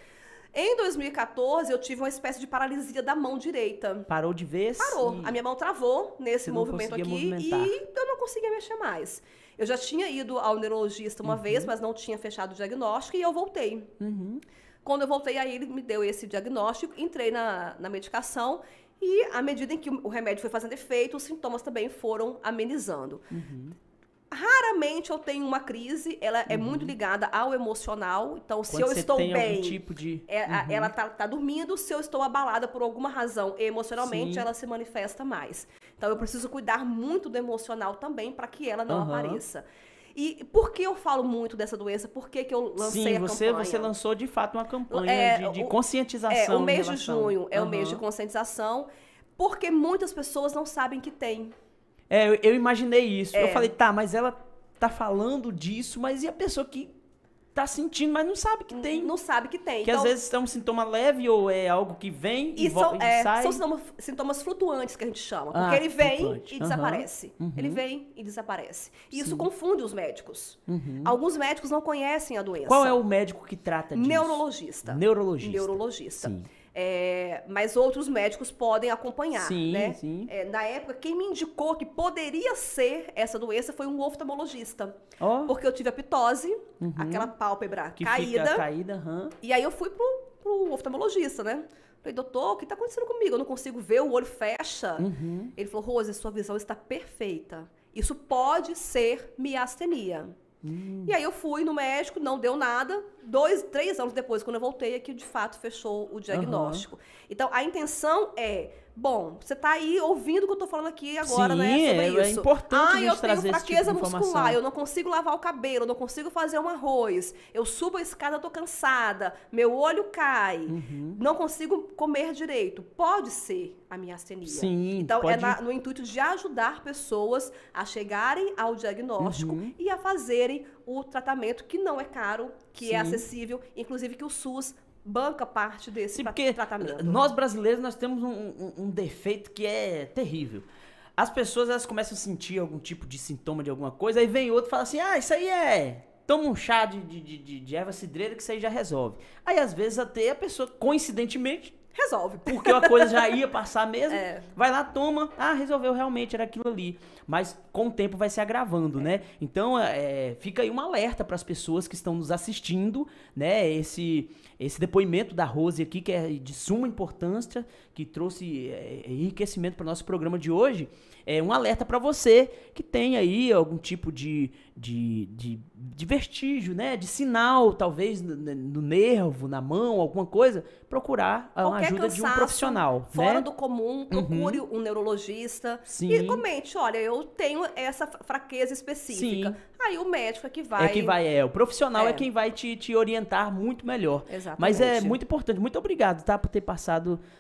Em 2014, eu tive uma espécie de paralisia da mão direita. Parou de ver? Parou. A minha mão travou nesse movimento aqui movimentar. E eu não conseguia mexer mais. Eu já tinha ido ao neurologista uma vez, mas não tinha fechado o diagnóstico e eu voltei. Quando eu voltei, aí ele me deu esse diagnóstico, entrei na medicação e à medida em que o remédio foi fazendo efeito, os sintomas também foram amenizando. Raramente eu tenho uma crise, ela é muito ligada ao emocional. Então, se eu estou bem, tipo de... ela tá dormindo. Se eu estou abalada por alguma razão emocionalmente, ela se manifesta mais. Então, eu preciso cuidar muito do emocional também para que ela não apareça. E por que eu falo muito dessa doença? Por que eu lancei a campanha? Você lançou, de fato, uma campanha de conscientização. O mês de junho é o mês de conscientização, porque muitas pessoas não sabem que tem. Eu imaginei isso. Eu falei, tá, mas ela tá falando disso, mas e a pessoa que tá sentindo, mas não sabe que tem? Não sabe que tem. Que então, às vezes é um sintoma leve ou é algo que vem e sai. São sintomas flutuantes que a gente chama. Porque ele vem e desaparece. Ele vem e desaparece. E isso confunde os médicos. Alguns médicos não conhecem a doença. Qual é o médico que trata disso? Neurologista. Sim. Mas outros médicos podem acompanhar, sim, né? Sim. Na época, quem me indicou que poderia ser essa doença foi um oftalmologista. Porque eu tive a ptose, aquela pálpebra que caída. Fica caída. E aí eu fui pro oftalmologista, né? Falei, doutor, o que tá acontecendo comigo? Eu não consigo ver, o olho fecha. Ele falou, Rose, sua visão está perfeita. Isso pode ser miastenia. E aí eu fui no médico, não deu nada. 3 anos depois, quando eu voltei, é que de fato fechou o diagnóstico. Então, a intenção é... Bom, você tá aí ouvindo o que eu tô falando aqui agora, né? Sobre isso. É importante a gente trazer esse tipo de fraqueza informação. muscular, eu não consigo lavar o cabelo, eu não consigo fazer um arroz, eu subo a escada, eu tô cansada, meu olho cai, não consigo comer direito. Pode ser a miastenia. Sim, então, pode... no intuito de ajudar pessoas a chegarem ao diagnóstico e a fazerem o tratamento que não é caro, que é acessível, inclusive que o SUS banca parte desse tratamento. Nós brasileiros, nós temos um defeito que é terrível. As pessoas, elas começam a sentir algum tipo de sintoma de alguma coisa, aí vem outro e fala assim, isso aí toma um chá de erva cidreira que isso aí já resolve. Aí, às vezes, até a pessoa, coincidentemente, resolve. Porque a coisa já ia passar mesmo. Vai lá, toma. Resolveu realmente, era aquilo ali. Mas com o tempo vai se agravando, né? Então, fica aí um alerta para as pessoas que estão nos assistindo, né? Esse depoimento da Rose aqui, que é de suma importância, que trouxe enriquecimento para o nosso programa de hoje. É um alerta para você que tem aí algum tipo de vestígio, né? De sinal, talvez, no nervo, na mão, alguma coisa. Procurar a ajuda de um profissional. Fora né? do comum, procure um neurologista. Sim. E comente, olha, eu tenho essa fraqueza específica. Sim. Aí o médico é que vai... O profissional é quem vai te orientar muito melhor. Exatamente. Mas é muito importante. Muito obrigado, tá? Por ter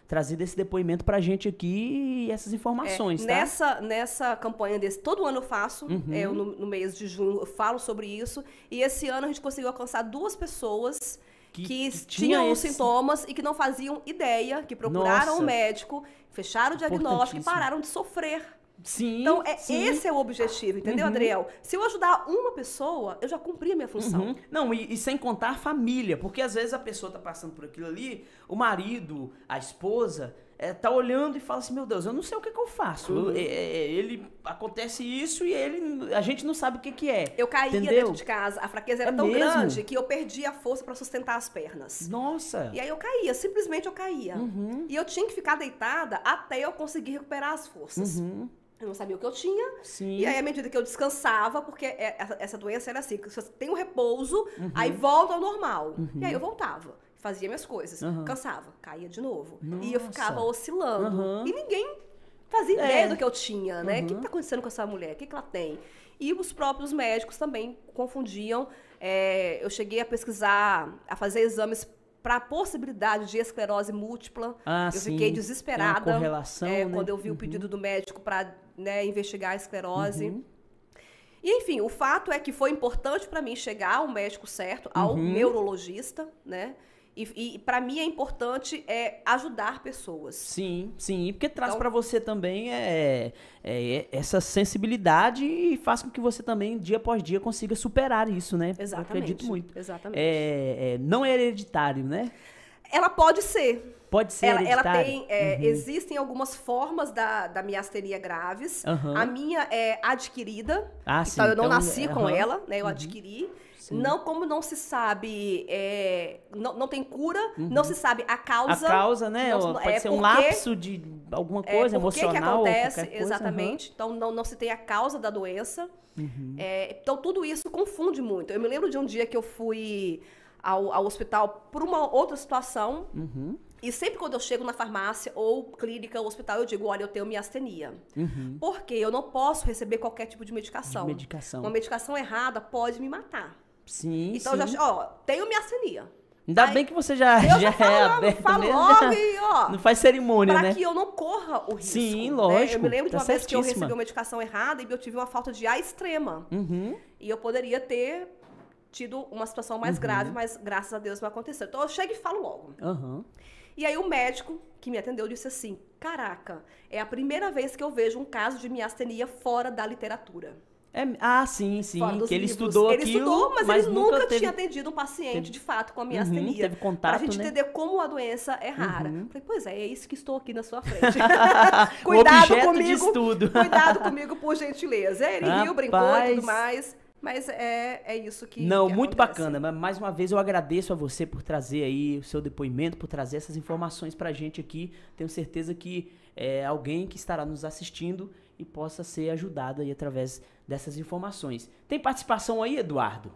trazido esse depoimento pra gente aqui e essas informações, tá? Nessa campanha todo ano eu faço, no mês de junho eu falo sobre isso. E esse ano a gente conseguiu alcançar 2 pessoas que tinham os sintomas e que não faziam ideia, que procuraram o médico, fecharam o diagnóstico e pararam de sofrer. Sim, então, esse é o objetivo, entendeu, Adriel? Se eu ajudar uma pessoa, eu já cumpri a minha função. Não, e sem contar a família, porque às vezes a pessoa tá passando por aquilo ali, o marido, a esposa, tá olhando e fala assim, meu Deus, eu não sei o que eu faço. Acontece isso e a gente não sabe o que é. Eu caía dentro de casa, a fraqueza era tão grande que eu perdi a força para sustentar as pernas. Nossa! E aí eu caía, simplesmente eu caía. E eu tinha que ficar deitada até eu conseguir recuperar as forças. Eu não sabia o que eu tinha. Sim. E aí, à medida que eu descansava, porque essa doença era assim, que você tem um repouso, aí volta ao normal. E aí eu voltava, fazia minhas coisas, cansava, caía de novo. Nossa. E eu ficava oscilando. E ninguém fazia ideia do que eu tinha, né? O que tá acontecendo com essa mulher? O que ela tem? E os próprios médicos também confundiam. Eu cheguei a pesquisar, a fazer exames para a possibilidade de esclerose múltipla. Eu fiquei desesperada. Uma correlação, né? Quando eu vi o pedido do médico para investigar a esclerose. E, enfim, o fato é que foi importante para mim chegar ao médico certo, ao neurologista, né? E para mim é importante ajudar pessoas. Sim, porque traz para você também essa sensibilidade e faz com que você também, dia após dia, consiga superar isso, né? Exatamente. Eu acredito muito. Exatamente. Não é hereditário, né? Ela pode ser. Pode ser ela tem, existem algumas formas da miastenia graves. A minha é adquirida. Então, eu não nasci com ela, né? Eu adquiri. Não, como não se sabe, não tem cura, não se sabe a causa. A causa, né? Pode ser um lapso de alguma coisa emocional. Por que acontece, exatamente. Então, não se tem a causa da doença. Então, tudo isso confunde muito. Eu me lembro de um dia que eu fui ao hospital por uma outra situação. E sempre quando eu chego na farmácia ou clínica ou hospital, eu digo, olha, eu tenho miastenia. Porque eu não posso receber qualquer tipo de medicação. Uma medicação errada pode me matar. Sim, então, eu já tenho miastenia. Ainda bem que você já é aberto falo mesmo. Logo e, não faz cerimônia, né? Para que eu não corra o risco. Sim, lógico. Né? Eu me lembro de uma vez que eu recebi uma medicação errada e eu tive uma falta de ar extrema. E eu poderia ter tido uma situação mais grave, mas graças a Deus não aconteceu. Então, eu chego e falo logo. E aí o médico que me atendeu disse assim, caraca, é a primeira vez que eu vejo um caso de miastenia fora da literatura. Sim. Que ele estudou aquilo. Ele estudou, mas ele nunca tinha atendido um paciente, de fato, com a miastenia. Teve contato, pra gente entender como a doença é rara. Falei, pois é isso que estou aqui na sua frente. Cuidado comigo. De estudo. Cuidado comigo, por gentileza. Ele riu, brincou e tudo mais. Mas é isso que Não, que muito acontece. bacana. Mais uma vez eu agradeço a você por trazer aí o seu depoimento, por trazer essas informações pra gente aqui. Tenho certeza que alguém que estará nos assistindo e possa ser ajudado aí através dessas informações. Tem participação aí, Eduardo?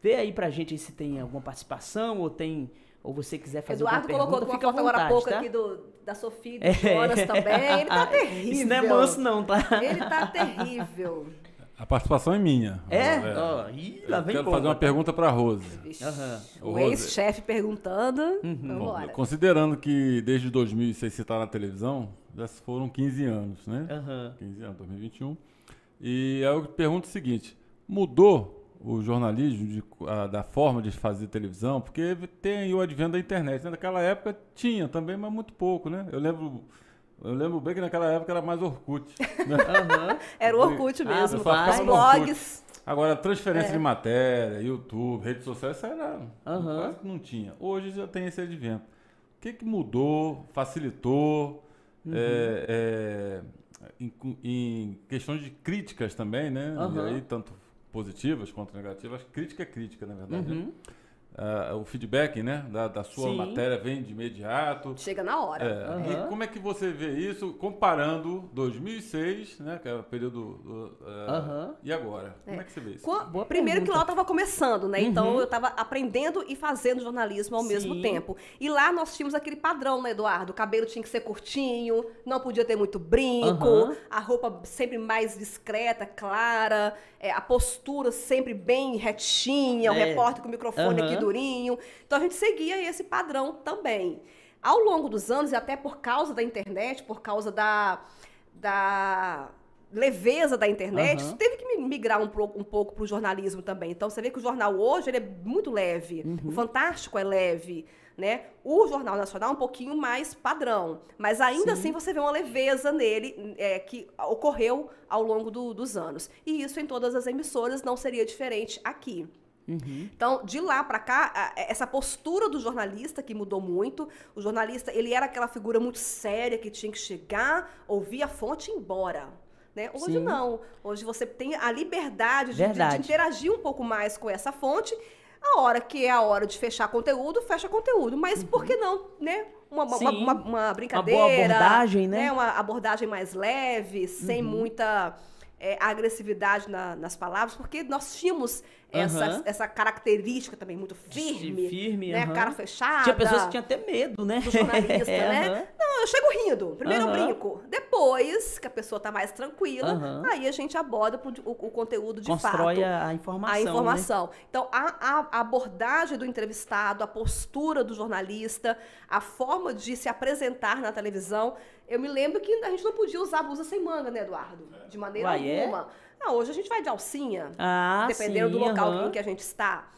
Vê aí pra gente aí se tem alguma participação ou você quiser fazer alguma pergunta. Eduardo colocou uma foto agora há pouco aqui da Sofia e do Jonas também. Ele tá terrível. Isso não é manso não, tá? Ele tá terrível. A participação é minha. Lá vem quero fazer uma pergunta para a Rose. O ex-chefe perguntando. Vamos Bom, considerando que desde 2006 você está na televisão, já foram 15 anos, né? 15 anos, 2021. E aí eu pergunto o seguinte, mudou o jornalismo da forma de fazer televisão? Porque tem aí o advento da internet. Né? Naquela época tinha também, mas muito pouco, né? Eu lembro bem que naquela época era mais Orkut. Né? Era o Orkut mesmo. Os blogs. Agora, transferência de matéria, YouTube, redes sociais, isso era quase que não tinha. Hoje já tem esse advento. O que mudou, facilitou, em questões de críticas também, né? E aí, tanto positivas quanto negativas. Crítica é crítica, na verdade. Né? O feedback, né, da sua matéria vem de imediato. Chega na hora. E como é que você vê isso comparando 2006, né, que é o período e agora? Como é que você vê isso? Primeiro que lá eu estava começando, né? Então eu estava aprendendo e fazendo jornalismo ao mesmo tempo. E lá nós tínhamos aquele padrão, né, Eduardo? O cabelo tinha que ser curtinho, não podia ter muito brinco, a roupa sempre mais discreta, clara, a postura sempre bem retinha, o repórter com o microfone aqui durinho. Então a gente seguia esse padrão também. Ao longo dos anos, e até por causa da internet, por causa da leveza da internet, teve que migrar um pouco para o jornalismo também. Então você vê que o jornal hoje ele é muito leve, o Fantástico é leve, né? O Jornal Nacional é um pouquinho mais padrão, mas ainda assim você vê uma leveza nele que ocorreu ao longo dos anos. E isso em todas as emissoras não seria diferente aqui. Então, de lá para cá, essa postura do jornalista que mudou muito. O jornalista, ele era aquela figura muito séria que tinha que chegar, ouvir a fonte e ir embora. Né? Hoje não. Hoje você tem a liberdade de interagir um pouco mais com essa fonte. A hora que é a hora de fechar conteúdo, fecha conteúdo. Mas por que não, né? Uma brincadeira. Uma boa abordagem, né? Uma abordagem mais leve, sem muita agressividade nas palavras, porque nós tínhamos essa característica também muito firme, né? Cara fechada. Tinha pessoas que tinham até medo, né? Do jornalista, né? Não, eu chego rindo. Primeiro eu brinco. Depois, que a pessoa tá mais tranquila, aí a gente aborda o conteúdo de fato. Constrói a informação. A informação. Né? Então, a abordagem do entrevistado, a postura do jornalista, a forma de se apresentar na televisão. Eu me lembro que a gente não podia usar blusa sem manga, né, Eduardo? De maneira alguma. Não, hoje a gente vai de alcinha, dependendo do local em que a gente está.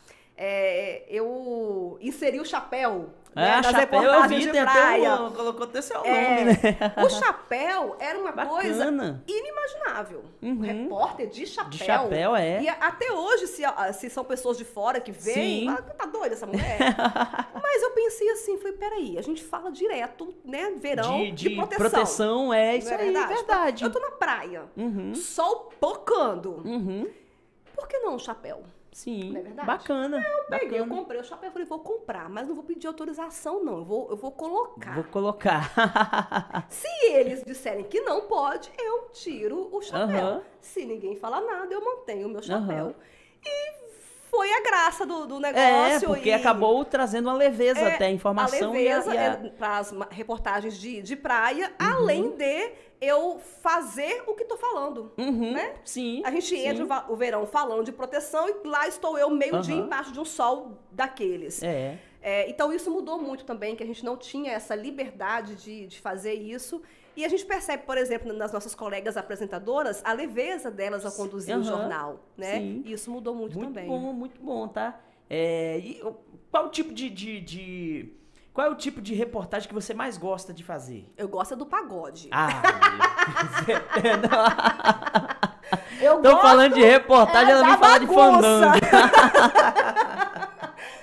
Eu inseri o chapéu nas chapéu, reportagens de praia. Colocou até seu nome, né? O chapéu era uma coisa inimaginável. Um repórter de chapéu. De chapéu, E até hoje, se são pessoas de fora que veem, tá doida essa mulher? Mas eu pensei assim, falei, peraí, a gente fala direto, né, verão, de proteção. Proteção, isso aí, é verdade. Eu tô na praia, sol pocando. Por que não um chapéu? Sim, não é verdade? Bacana. Eu comprei o chapéu, falei, vou comprar, mas não vou pedir autorização, não, eu vou colocar. Vou colocar. Se eles disserem que não pode, eu tiro o chapéu. Se ninguém falar nada, eu mantenho o meu chapéu. E foi a graça do negócio. Porque acabou trazendo uma leveza até, a informação. A leveza para as reportagens de praia, além de eu fazer o que tô falando, né? Sim. A gente entra o verão falando de proteção e lá estou eu meio-dia embaixo de um sol daqueles. Então isso mudou muito também, que a gente não tinha essa liberdade de fazer isso. E a gente percebe, por exemplo, nas nossas colegas apresentadoras, a leveza delas ao conduzir o jornal, né? Sim. E isso mudou muito também. Muito bom, tá? E qual o tipo qual é o tipo de reportagem que você mais gosta de fazer? Eu gosto do pagode. Tô falando de reportagem, ela me fala de fandango.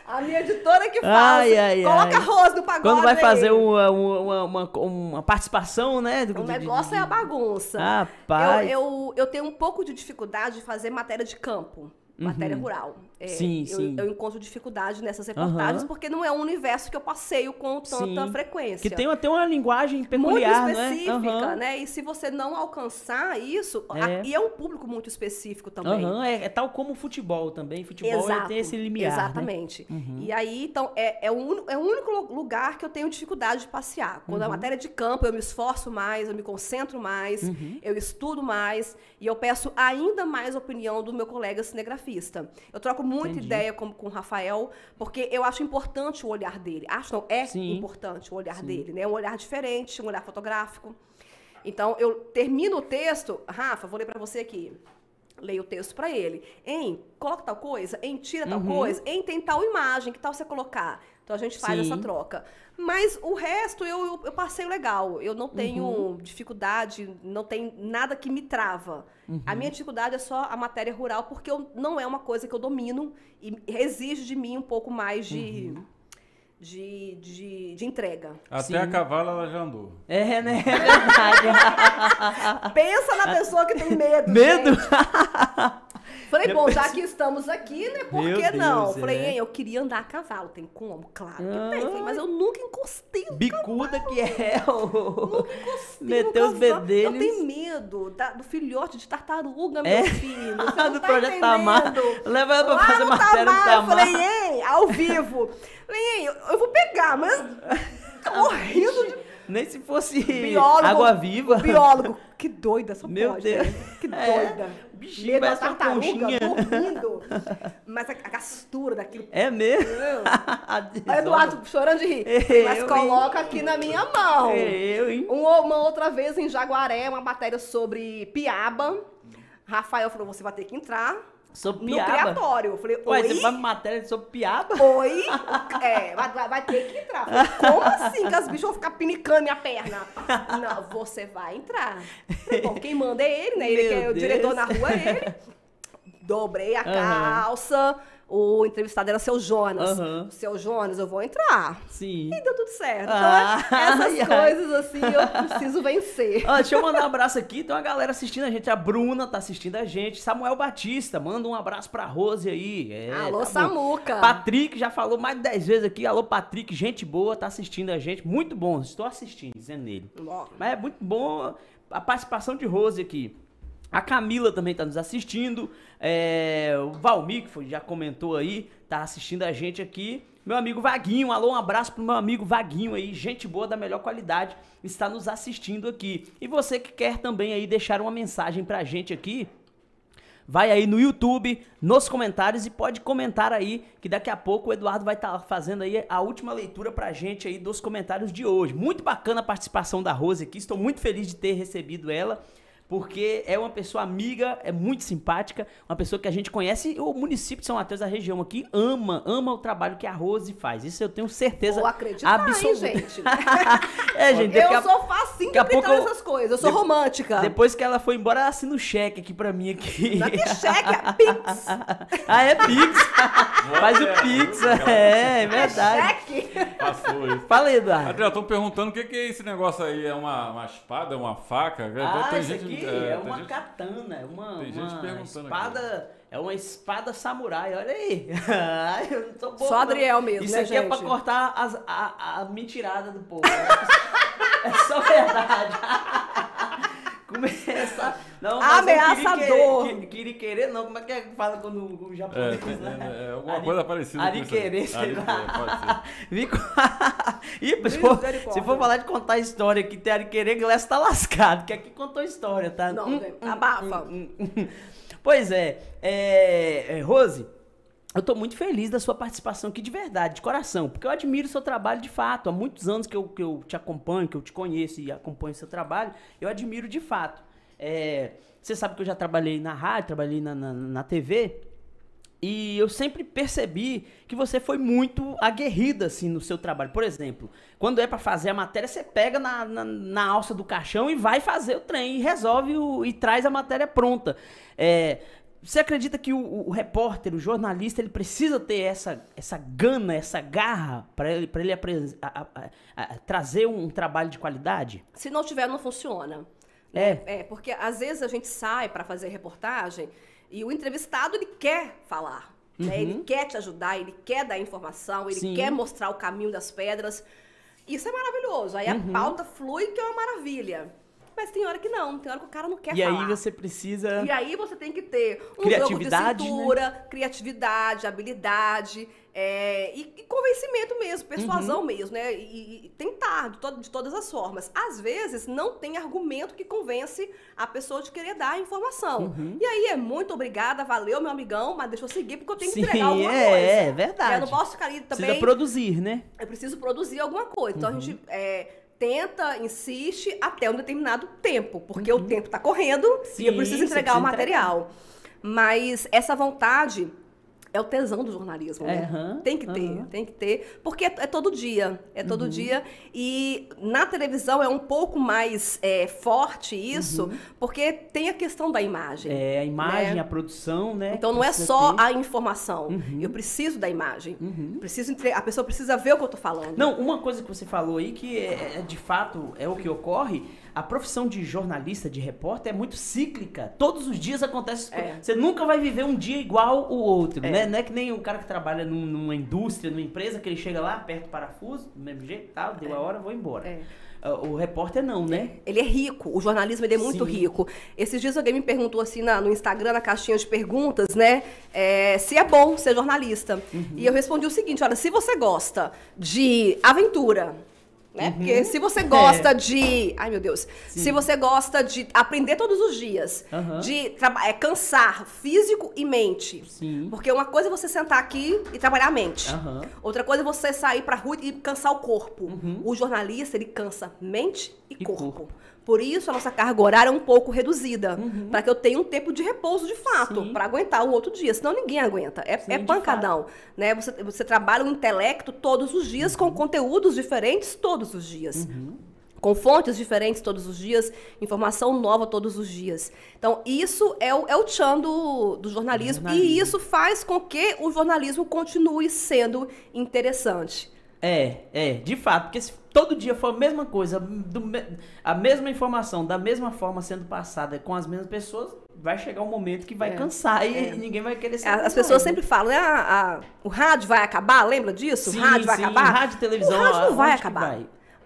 A minha editora que faz. Coloca arroz no pagode. Quando vai fazer uma participação, né? O negócio é a bagunça. Rapaz. Eu tenho um pouco de dificuldade de fazer matéria de campo. Matéria rural. Sim. Eu encontro dificuldade nessas reportagens porque não é um universo que eu passeio com tanta frequência. Que tem até uma linguagem peculiar, muito específica, né? E se você não alcançar isso, e é um público muito específico também. É tal como o futebol também. Futebol tem esse limiar. Exatamente. Né? E aí, então, é o único lugar que eu tenho dificuldade de passear. Quando a matéria de campo, eu me esforço mais, eu me concentro mais, eu estudo mais e eu peço ainda mais a opinião do meu colega cinegrafista. Eu troco muita ideia com o Rafael, porque eu acho importante o olhar dele. Importante o olhar dele, né? Um olhar diferente, um olhar fotográfico. Então, eu termino o texto, Rafa, vou ler para você aqui. Leio o texto para ele. Coloca tal coisa, tira tal coisa, tem tal imagem, que tal você colocar? Então, a gente faz essa troca. Mas o resto, eu passeio legal. Eu não tenho dificuldade, não tem nada que me trava. A minha dificuldade é só a matéria rural, porque não é uma coisa que eu domino e exige de mim um pouco mais de entrega. Até a cavalo ela já andou. Né? É verdade. Pensa na pessoa que tem medo. Falei, bom, já que estamos aqui, né? Por que não? Falei, eu queria andar a cavalo. Tem como? Claro que tem. Falei, mas eu nunca encostei no bicuda cavalo. Que é. Nunca encostei Meteu os bedelhos. Eu tenho medo do filhote de tartaruga, meu filho. Você do Projeto Tamar. Leva ela pra fazer matéria no Tamar. Falei, ao vivo. Falei, eu vou pegar, mas morrendo de... Nem se fosse biólogo, água viva. Biólogo. Que doida essa Meu pode, Deus. Né? Que doida. O bichinho parece uma conchinha. Dormindo. Mas a gastura daquilo... É mesmo? Eduardo chorando de rir. Mas coloca aqui na minha mão. Uma outra vez em Jaguaré, uma matéria sobre piaba. Rafael falou, você vai ter que entrar... Sobre no piaba? criatório. Eu falei, oi? Você faz matéria sobre piaba? Oi? Vai ter que entrar. Falei, como assim que as bichas vão ficar pinicando minha perna? Não, você vai entrar. Falei, bom, quem manda é ele, né? Ele que é o diretor na rua, é ele. Dobrei a calça. O entrevistado era seu Jonas. Seu Jonas, eu vou entrar. Sim. E deu tudo certo. Então, essas coisas assim, eu preciso vencer. Deixa eu mandar um abraço aqui. Tem uma galera assistindo a gente. A Bruna tá assistindo a gente. Samuel Batista, manda um abraço pra Rose aí. Alô, Samuca. Patrick, já falou mais de 10 vezes aqui. Alô, Patrick, gente boa, tá assistindo a gente. Muito bom, estou assistindo, dizendo ele. Mas é muito bom a participação de Rose aqui. A Camila também tá nos assistindo. O Valmir, que já comentou aí, tá assistindo a gente aqui. Meu amigo Vaguinho, alô, um abraço pro meu amigo Vaguinho aí, gente boa da melhor qualidade, está nos assistindo aqui. E você que quer também aí deixar uma mensagem pra gente aqui, vai aí no YouTube, nos comentários e pode comentar aí, que daqui a pouco o Eduardo vai estar fazendo aí a última leitura pra gente aí dos comentários de hoje. Muito bacana a participação da Rose aqui, estou muito feliz de ter recebido ela. Porque é uma pessoa amiga, é muito simpática, uma pessoa que a gente conhece e o município de São Mateus, a região aqui, ama o trabalho que a Rose faz. Isso eu tenho certeza absoluta. Gente. Gente. Eu sou facinho de brincar nessas coisas, eu sou romântica. Depois que ela foi embora, ela assina o cheque aqui pra mim aqui. Não é que cheque, é Pix. É Pix. Faz o Pix, é verdade. Passou isso. Fala aí, Eduardo. Adriano, estão perguntando o que é esse negócio aí, é uma espada, é uma faca? Tem isso aqui é uma katana, é uma espada, é uma espada samurai, olha aí. Eu não tô bom, só Adriel mesmo, isso né, aqui gente? É pra cortar a mentirada do povo. É só verdade. Começa... Não, ameaçador. Querer não, como é que fala quando o japonês, né? Alguma coisa parecida. Ariquerê, sei lá. Pode ser. Se for falar de contar história que tem Ariquerê, Glécio tá lascado, que aqui contou história, tá? Não, abafa. Pois Rose, eu tô muito feliz da sua participação aqui de verdade, de coração, porque eu admiro o seu trabalho de fato. Há muitos anos que eu te acompanho, que eu te conheço e acompanho o seu trabalho, eu admiro de fato. Você sabe que eu já trabalhei na rádio, trabalhei na TV, e eu sempre percebi que você foi muito aguerrida assim, no seu trabalho. Por exemplo, quando é pra fazer a matéria, você pega na alça do caixão e vai fazer o trem, e resolve e traz a matéria pronta. Você acredita que o repórter, o jornalista, ele precisa ter essa gana, essa garra para ele trazer um trabalho de qualidade? Se não tiver, não funciona. Porque às vezes a gente sai para fazer reportagem e o entrevistado, ele quer falar, né? Ele quer te ajudar, ele quer dar informação, ele quer mostrar o caminho das pedras. Isso é maravilhoso. Aí a pauta flui, que é uma maravilha. Mas tem hora que não, tem hora que o cara não quer falar. E aí você precisa... E aí você tem que ter um jogo de cintura, criatividade, habilidade, e convencimento mesmo, persuasão mesmo, né? E tentar, de todas as formas. Às vezes, não tem argumento que convence a pessoa de querer dar a informação. E aí muito obrigada, valeu, meu amigão, mas deixa eu seguir porque eu tenho que entregar alguma coisa. É verdade. Eu não posso ficar ali também... Precisa produzir, né? Eu preciso produzir alguma coisa. Então a gente... tenta, insiste até um determinado tempo, porque o tempo está correndo e eu preciso entregar o material. Mas essa vontade é o tesão do jornalismo, né? Tem que ter, porque é todo dia, todo dia. E na televisão é um pouco mais forte isso, porque tem a questão da imagem. A imagem, né? A produção, né? Então não é só a informação, eu preciso da imagem. A pessoa precisa ver o que eu tô falando. Não, uma coisa que você falou aí que de fato é o que ocorre, a profissão de jornalista, de repórter, é muito cíclica. Todos os dias acontece... Você nunca vai viver um dia igual o outro, né? Não é que nem o cara que trabalha numa indústria, numa empresa, que ele chega lá, aperta o parafuso, do mesmo jeito, tal, deu a hora, vou embora. O repórter não, né? Ele é rico, o jornalismo ele é muito rico. Esses dias alguém me perguntou assim no Instagram, na caixinha de perguntas, né? Se é bom ser jornalista. E eu respondi o seguinte, olha, se você gosta de aventura... Né? Porque se você gosta de... Ai, meu Deus. Se você gosta de aprender todos os dias, de cansar físico e mente. Porque uma coisa é você sentar aqui e trabalhar a mente. Outra coisa é você sair pra rua e cansar o corpo. O jornalista, ele cansa mente e corpo. Por isso, a nossa carga horária é um pouco reduzida. Para que eu tenha um tempo de repouso, de fato. Para aguentar o outro dia. Senão ninguém aguenta. É pancadão. Né? Você trabalha o intelecto todos os dias, com conteúdos diferentes todos os dias. Com fontes diferentes todos os dias. Informação nova todos os dias. Então, isso é o tchan do jornalismo. E isso faz com que o jornalismo continue sendo interessante. De fato, porque se todo dia for a mesma coisa, a mesma informação, da mesma forma sendo passada com as mesmas pessoas, vai chegar um momento que vai cansar e ninguém vai querer saber. As pessoas sempre falam, né? O rádio vai acabar, lembra disso? Sim, o rádio vai acabar? Rádio e televisão. O rádio não vai acabar.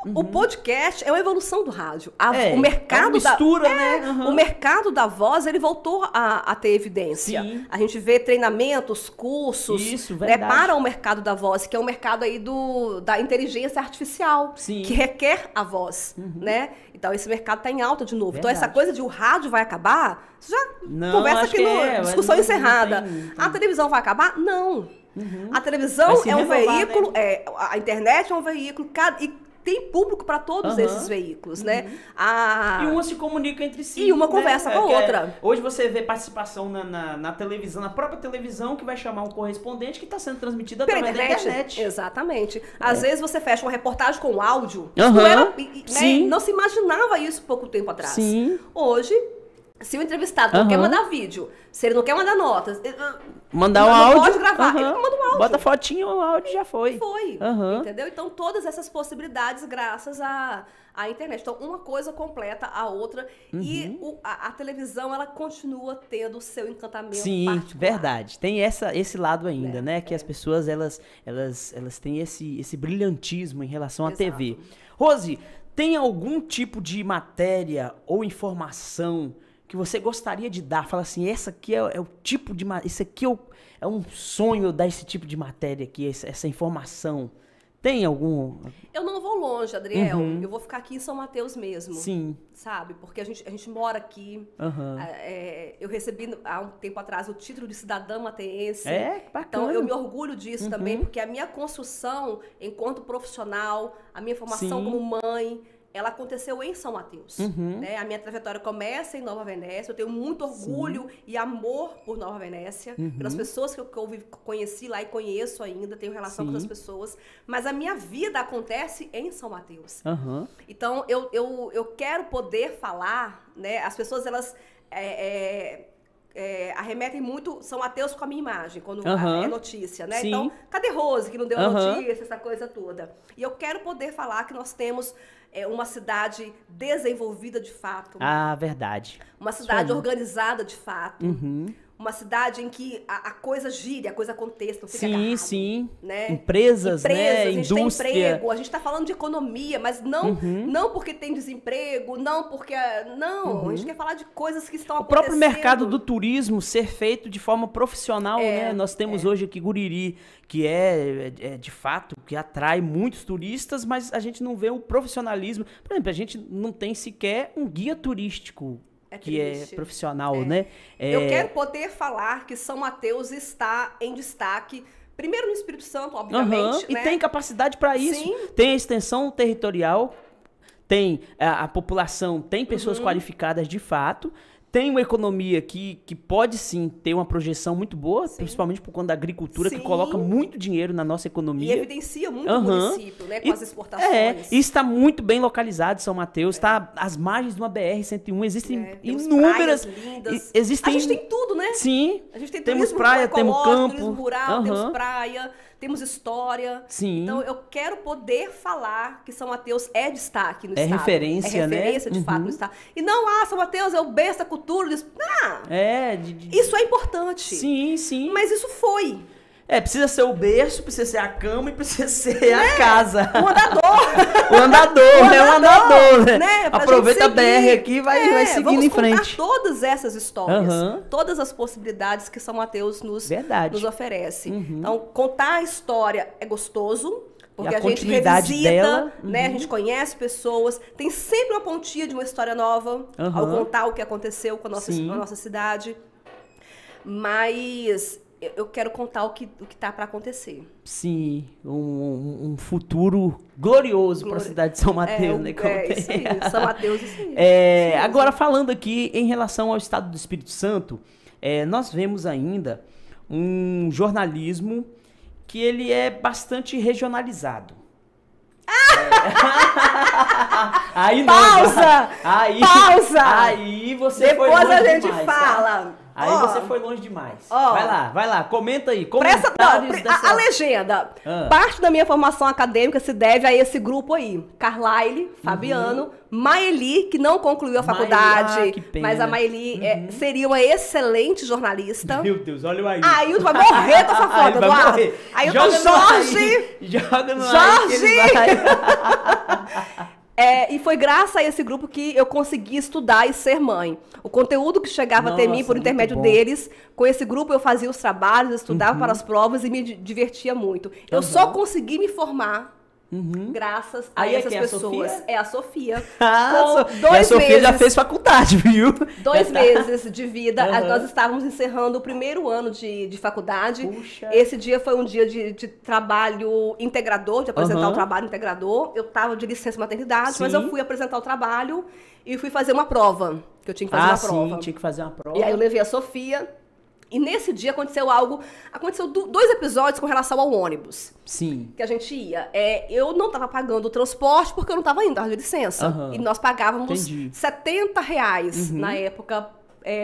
O podcast é uma evolução do rádio. O mercado mistura, né? O mercado da voz, ele voltou a ter evidência. A gente vê treinamentos, cursos, né, para o mercado da voz, que é o mercado aí da inteligência artificial, que requer a voz, né? Então, esse mercado está em alta de novo. Então, essa coisa de o rádio vai acabar, você já conversa aqui no discussão encerrada. A televisão vai acabar? Não. A televisão é um veículo, a internet é um veículo, tem público para todos esses veículos, né? E uma se comunica entre si. E uma conversa com a outra. Hoje você vê participação na televisão, na própria televisão, que vai chamar um correspondente que está sendo transmitido através da internet. Exatamente. Às vezes você fecha uma reportagem com áudio. Não se imaginava isso pouco tempo atrás. Hoje, Se o entrevistado não quer mandar vídeo, se ele não quer mandar notas, mandar um áudio, pode gravar, ele não manda um áudio. Bota fotinho, o áudio já foi. Entendeu? Então, todas essas possibilidades graças à internet. Então, uma coisa completa a outra. E a televisão, ela continua tendo o seu encantamento particular. Verdade. Tem esse lado ainda, né? Que as pessoas, elas têm esse brilhantismo em relação à TV. Rose, tem algum tipo de matéria ou informação que você gostaria de dar? Fala assim, essa aqui é o tipo de... Esse aqui é um sonho eu dar esse tipo de matéria aqui, essa informação. Tem algum... Eu não vou longe, Adriel. Eu vou ficar aqui em São Mateus mesmo. Sim. Sabe? Porque a gente mora aqui. Eu recebi, há um tempo atrás, o título de cidadã mateense. Bacana. Então, eu me orgulho disso também, porque a minha construção enquanto profissional, a minha formação como mãe... ela aconteceu em São Mateus. Né? A minha trajetória começa em Nova Venécia. Eu tenho muito orgulho e amor por Nova Venécia, pelas pessoas que eu conheci lá e conheço ainda, tenho relação com as pessoas. Mas a minha vida acontece em São Mateus. Então, eu quero poder falar, né? As pessoas, elas... arremetem muito São Mateus com a minha imagem, quando é notícia, né? Então, cadê Rose, que não deu notícia, essa coisa toda? E eu quero poder falar que nós temos uma cidade desenvolvida de fato. Verdade. Uma cidade organizada de fato. Uma cidade em que a coisa gire, a coisa aconteça, não fica agarrado. Sim. Né? Empresas, né? A gente indústria. tem emprego, a gente está falando de economia, mas não porque tem desemprego, não porque... Não, a gente quer falar de coisas que estão acontecendo. O próprio mercado do turismo ser feito de forma profissional, né? Nós temos hoje aqui Guriri, que de fato, que atrai muitos turistas, mas a gente não vê o profissionalismo. Por exemplo, a gente não tem sequer um guia turístico que é profissional, né? Eu quero poder falar que São Mateus está em destaque, primeiro no Espírito Santo, obviamente. E tem capacidade para isso. Sim. Tem a extensão territorial, tem a população, tem pessoas qualificadas de fato. Tem uma economia que pode sim ter uma projeção muito boa, principalmente por conta da agricultura, que coloca muito dinheiro na nossa economia. E evidencia muito o município, né, com as exportações. E está muito bem localizado, São Mateus, está às margens de uma BR-101, existem inúmeras... lindas. A gente tem tudo, né? Sim. A gente tem temos praia, temos campo. Turismo rural, temos praia... Temos história. Sim. Então, eu quero poder falar que São Mateus é destaque no estado. Referência, né? É referência, de fato, no estado. E não, São Mateus é o berço da cultura. Isso é importante. Sim, sim. Mas isso foi. Precisa ser o berço, precisa ser a cama e precisa ser a casa. O andador. O andador, né? Aproveita a BR aqui e vai seguindo em frente. Vamos contar todas essas histórias. Todas as possibilidades que São Mateus nos oferece. Então, contar a história é gostoso. Porque a gente revisita, dela, né? A gente conhece pessoas. Tem sempre uma pontinha de uma história nova ao contar o que aconteceu com a nossa cidade. Mas... eu quero contar o que tá para acontecer. Sim, um futuro glorioso para a cidade de São Mateus, né? Isso aí, São Mateus, isso aí. Agora, falando aqui em relação ao estado do Espírito Santo, nós vemos ainda um jornalismo que ele é bastante regionalizado. Aí pausa! Pausa! Aí você depois foi longe a gente demais, fala. Tá? Aí você foi longe demais. Vai lá, comenta aí. A legenda. Parte da minha formação acadêmica se deve a esse grupo aí. Carlyle, Fabiano, Maeli, que não concluiu a faculdade. Que pena. Mas a Maeli seria uma excelente jornalista. Meu Deus, olha o Ailton. Ailton vai morrer dessa foto, Eduardo. Ailton Jorge! Joga no Jorge! E foi graças a esse grupo que eu consegui estudar e ser mãe. O conteúdo que chegava até mim por intermédio deles, com esse grupo eu fazia os trabalhos, estudava para as provas e me divertia muito. Eu só consegui me formar graças a essas pessoas. A Sofia. A Sofia já fez faculdade, viu? 2 meses de vida. Nós estávamos encerrando o primeiro ano de faculdade. Puxa. Esse dia foi um dia de trabalho integrador, de apresentar o trabalho integrador. Eu estava de licença maternidade, mas eu fui apresentar o trabalho e fui fazer uma prova. Que eu tinha que fazer uma prova. Tinha que fazer uma prova. E aí eu levei a Sofia. E nesse dia aconteceu 2 episódios com relação ao ônibus. Sim. Que a gente ia. Eu não estava pagando o transporte porque eu não estava indo, estava de licença. E nós pagávamos R$70 na época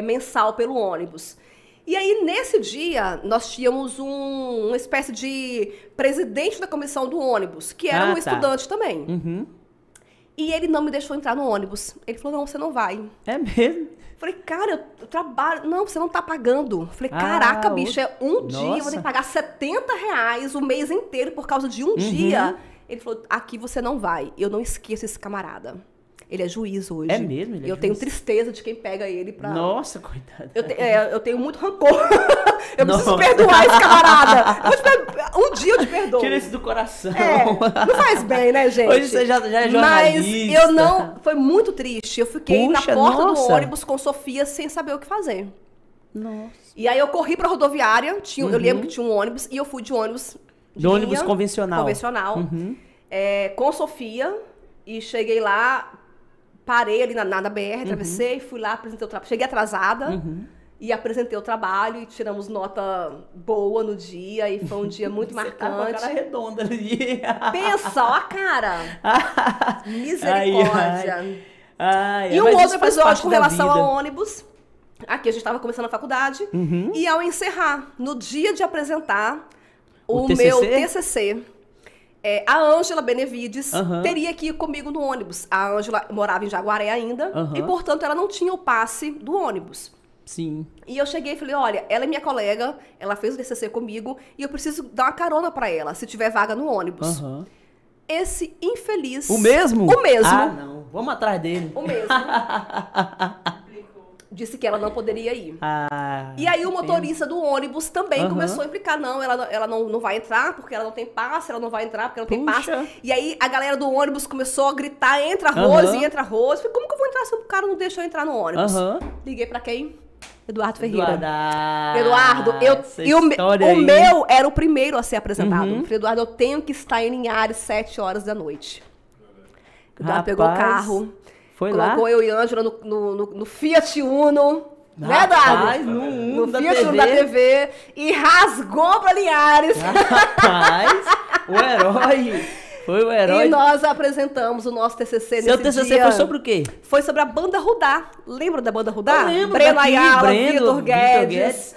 mensal pelo ônibus. E aí, nesse dia, nós tínhamos uma espécie de presidente da comissão do ônibus, que era um estudante também. Uhum. E ele não me deixou entrar no ônibus. Ele falou, não, você não vai. É mesmo? Falei, cara, eu trabalho... Não, você não tá pagando. Falei, caraca, bicho, é um dia, eu vou ter que pagar R$70 o mês inteiro por causa de um dia. Ele falou, aqui você não vai. Eu não esqueço esse camarada. Ele é juiz hoje. É mesmo? Ele é eu tenho tristeza de quem pega ele pra... Nossa, coitado. Eu tenho muito rancor. Eu preciso perdoar esse camarada. Um dia eu te perdoo. Tira isso do coração. Não faz bem, né, gente? Hoje você já é jornalista. Mas eu não... Foi muito triste. Eu fiquei na porta do ônibus com Sofia sem saber o que fazer. Nossa. E aí eu corri pra rodoviária. Eu lembro que tinha um ônibus. E eu fui de ônibus... De ônibus convencional. Convencional. Com Sofia. E cheguei lá... Parei ali na BR, atravessei, fui lá, apresentei o trabalho. Cheguei atrasada e apresentei o trabalho e tiramos nota boa no dia e foi um dia muito marcante. Tá com a cara redonda ali. Pensa, ó a cara. Misericórdia. E um outro episódio com relação ao ônibus. Aqui a gente estava começando a faculdade e ao encerrar, no dia de apresentar o meu TCC, a Ângela Benevides teria que ir comigo no ônibus. A Ângela morava em Jaguaré ainda e, portanto, ela não tinha o passe do ônibus. Sim. E eu cheguei e falei, olha, ela é minha colega, ela fez o TCC comigo e eu preciso dar uma carona pra ela, se tiver vaga no ônibus. Esse infeliz... O mesmo? O mesmo. Ah, não. Vamos atrás dele. O mesmo. Disse que ela não poderia ir. E aí o motorista do ônibus também começou a implicar, não, ela não vai entrar porque ela não tem passe, ela não vai entrar porque ela não tem passe. E aí a galera do ônibus começou a gritar, entra Rose, entra Rose. Falei, como que eu vou entrar se o cara não deixou eu entrar no ônibus? Liguei pra quem? Eduardo Ferreira. Eduardo, o meu era o primeiro a ser apresentado. Falei, Eduardo, eu tenho que estar em Linhares 7 horas da noite. Eduardo pegou o carro. Foi lá? Colocou eu e Ângela no Fiat Uno, né, Eduardo? No Fiat Uno da TV e rasgou pra Linhares. Rapaz, o herói. Foi o herói. E nós apresentamos o nosso TCC nesse dia. Seu TCC foi sobre o quê? Foi sobre a Banda Rudá. Lembra da Banda Rudá? Eu lembro. Breno Ayala, Vitor Guedes.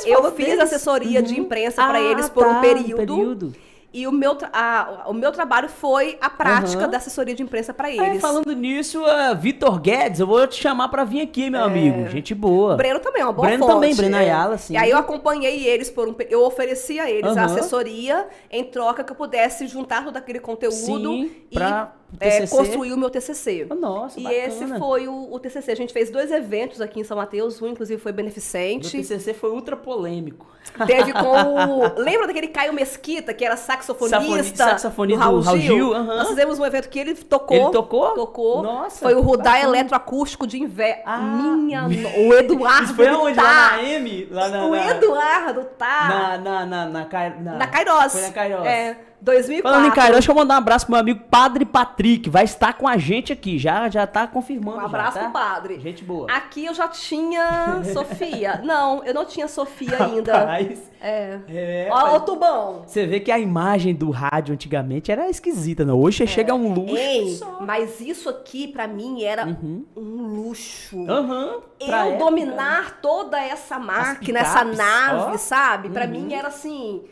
Eu fiz deles. Assessoria de imprensa para eles por um período. E o meu trabalho foi a prática da assessoria de imprensa para eles. Falando nisso, Vitor Guedes, eu vou te chamar para vir aqui, meu amigo. Gente boa. Breno também, uma boa Breno fonte. Também, Breno Ayala, sim. E aí eu acompanhei eles eu ofereci a eles a assessoria em troca que eu pudesse juntar todo aquele conteúdo e construir o meu TCC. Nossa, e bacana. Esse foi o TCC. A gente fez 2 eventos aqui em São Mateus, um inclusive foi beneficente. O TCC foi ultra polêmico. Teve com lembra daquele Caio Mesquita, que era saxofonista do Raul Gil? Nós fizemos um evento que ele tocou. Ele tocou? Tocou. Nossa. Foi o Rudá Eletroacústico de Inverno. O Eduardo Isso foi aonde? Tá. Lá na M? O Eduardo tá. Na Kairos. Foi na Kairos. 2004. Falando em Kairos, deixa eu mandar um abraço pro meu amigo Padre Patrick. Vai estar com a gente aqui. Já tá confirmando. Um abraço pro Padre. Gente boa. Aqui eu já tinha Sofia. Não, eu não tinha Sofia ainda. Rapaz. Ó, o tubão. Você vê que a imagem do rádio antigamente era esquisita, né? Hoje chega a um luxo. Mas isso aqui, pra mim, era um luxo. Eu dominar toda essa máquina, essa nave, sabe? Pra mim era assim...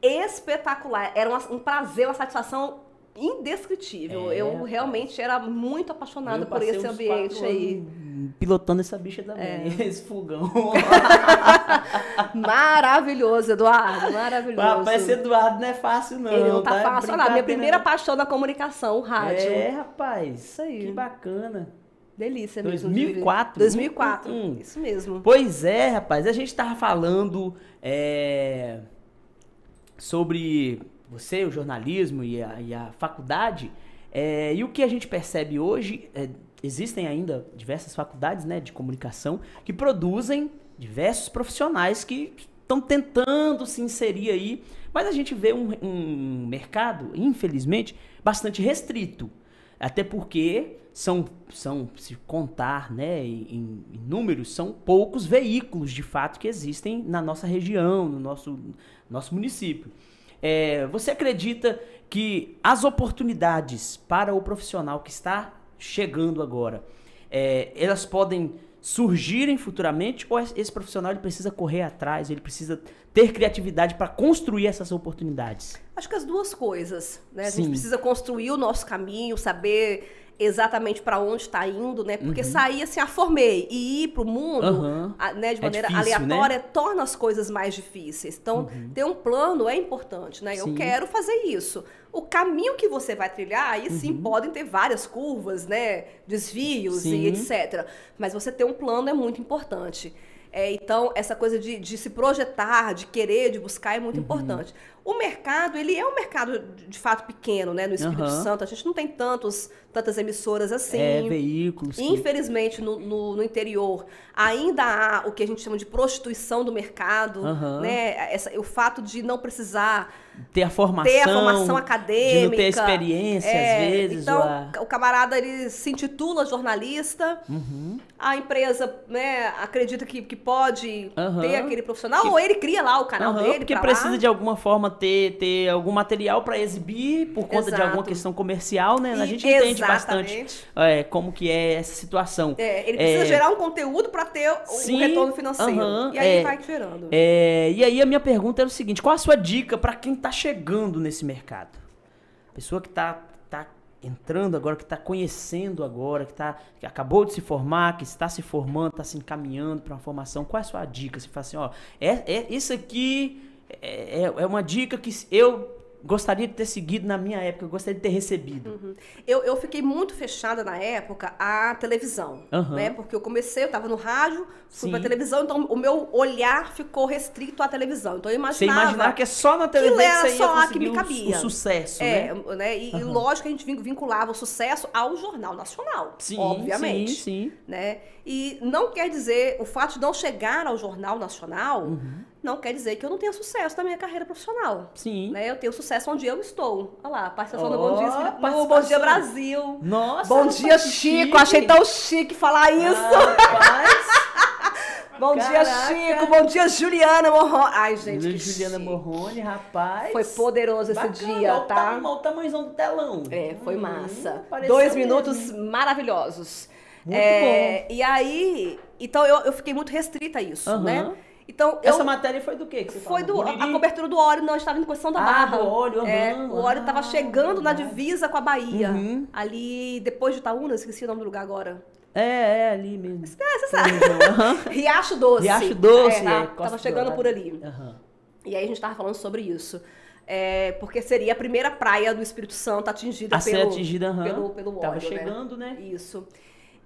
espetacular, era um prazer, uma satisfação indescritível. Eu realmente era muito apaixonada por esse ambiente aí. Pilotando essa bicha também, esse fogão. Maravilhoso, Eduardo, maravilhoso. Rapaz, esse Eduardo não é fácil não. Ele não tá fácil. Olha lá, minha primeira paixão na comunicação, o rádio. Rapaz, isso aí. Que bacana. Delícia mesmo. 2004? 2004, isso mesmo. Pois é, rapaz, a gente tava falando sobre você, o jornalismo e a faculdade, e o que a gente percebe hoje, existem ainda diversas faculdades, né, de comunicação que produzem diversos profissionais que estão tentando se inserir aí, mas a gente vê um mercado, infelizmente, bastante restrito, até porque se contar, né, em números, são poucos veículos de fato que existem na nossa região, no nosso município. Você acredita que as oportunidades para o profissional que está chegando agora, elas podem surgirem futuramente, ou esse profissional ele precisa correr atrás, ele precisa ter criatividade para construir essas oportunidades? Acho que as duas coisas, né? A gente precisa construir o nosso caminho, saber exatamente para onde está indo, né? Porque sair assim, formei e ir para o mundo, né, de maneira difícil, aleatória, né? Torna as coisas mais difíceis. Então, ter um plano é importante, né? Eu quero fazer isso. O caminho que você vai trilhar, aí sim, podem ter várias curvas, né? Desvios e etc. Mas você ter um plano é muito importante. Então, essa coisa de se projetar, de querer, de buscar é muito importante. O mercado, ele é um mercado, de fato, pequeno, né? No Espírito Santo. A gente não tem tantas emissoras assim. Veículos. Infelizmente, no interior, ainda há o que a gente chama de prostituição do mercado, né? O fato de não precisar ter a formação acadêmica. De não ter experiência, às vezes. Então, o camarada, ele se intitula jornalista, a empresa, né, acredita que pode ter aquele profissional, ou ele cria lá o canal dele. Porque precisa, de alguma forma, ter algum material para exibir por conta de alguma questão comercial, né? A gente entende bastante como que é essa situação. Ele precisa gerar um conteúdo para ter um retorno financeiro. E aí vai gerando. E aí a minha pergunta é o seguinte: qual a sua dica para quem está chegando nesse mercado? Pessoa que está entrando agora, que está conhecendo agora, que acabou de se formar, que está se formando, está se encaminhando para uma formação. Qual é a sua dica? Você fala assim, isso aqui é uma dica que eu gostaria de ter seguido na minha época, eu gostaria de ter recebido. Eu fiquei muito fechada na época à televisão, né? Porque eu estava no rádio, fui pra televisão, então o meu olhar ficou restrito à televisão. Então eu imaginava que é só na televisão que você ia só que me cabia. o sucesso, né? E lógico que a gente vinculava o sucesso ao Jornal Nacional, obviamente. Sim. Né? E não quer dizer, o fato de não chegar ao Jornal Nacional, não quer dizer que eu não tenha sucesso na minha carreira profissional. Sim. Né? Eu tenho sucesso onde eu estou. Olha lá, participação do Bom Dia, no Bom Dia Brasil. Nossa, Bom dia, Chico. Achei tão chique falar isso. Bom dia, Chico. Bom dia, Juliana Morrone. Ai, gente, que Juliana Morrone, rapaz. Foi poderoso esse dia, tá? O tamanhozão do telão. Foi massa. 2 minutos maravilhosos. Muito bom. E aí, então eu fiquei muito restrita a isso, né? Então, essa matéria foi do quê que você foi a cobertura do óleo, não, estava em Conceição da Barra. Do óleo, o óleo estava chegando na divisa com a Bahia. Ali, depois de Itaúna, esqueci o nome do lugar agora. Ali mesmo. Você sabe. Riacho Doce. Riacho Doce, Tava chegando por ali. E aí a gente estava falando sobre isso. Porque seria a primeira praia do Espírito Santo atingida pelo óleo. Tava chegando, né? Isso.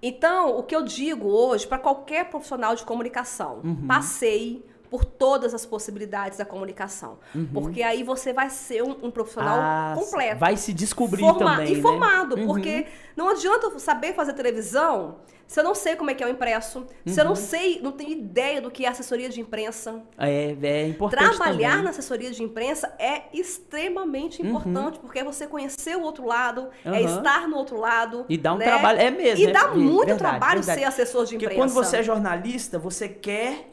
Então, o que eu digo hoje para qualquer profissional de comunicação, passeie por todas as possibilidades da comunicação. Porque aí você vai ser um profissional completo. Vai se descobrir também, e formado, porque não adianta eu saber fazer televisão se eu não sei como é que é o impresso, se eu não tenho ideia do que é assessoria de imprensa. É importante Trabalhar também. na assessoria de imprensa é extremamente importante, porque é você conhecer o outro lado, é estar no outro lado. E dá um trabalho, é mesmo. E dá muito trabalho ser assessor de imprensa. Porque quando você é jornalista, você quer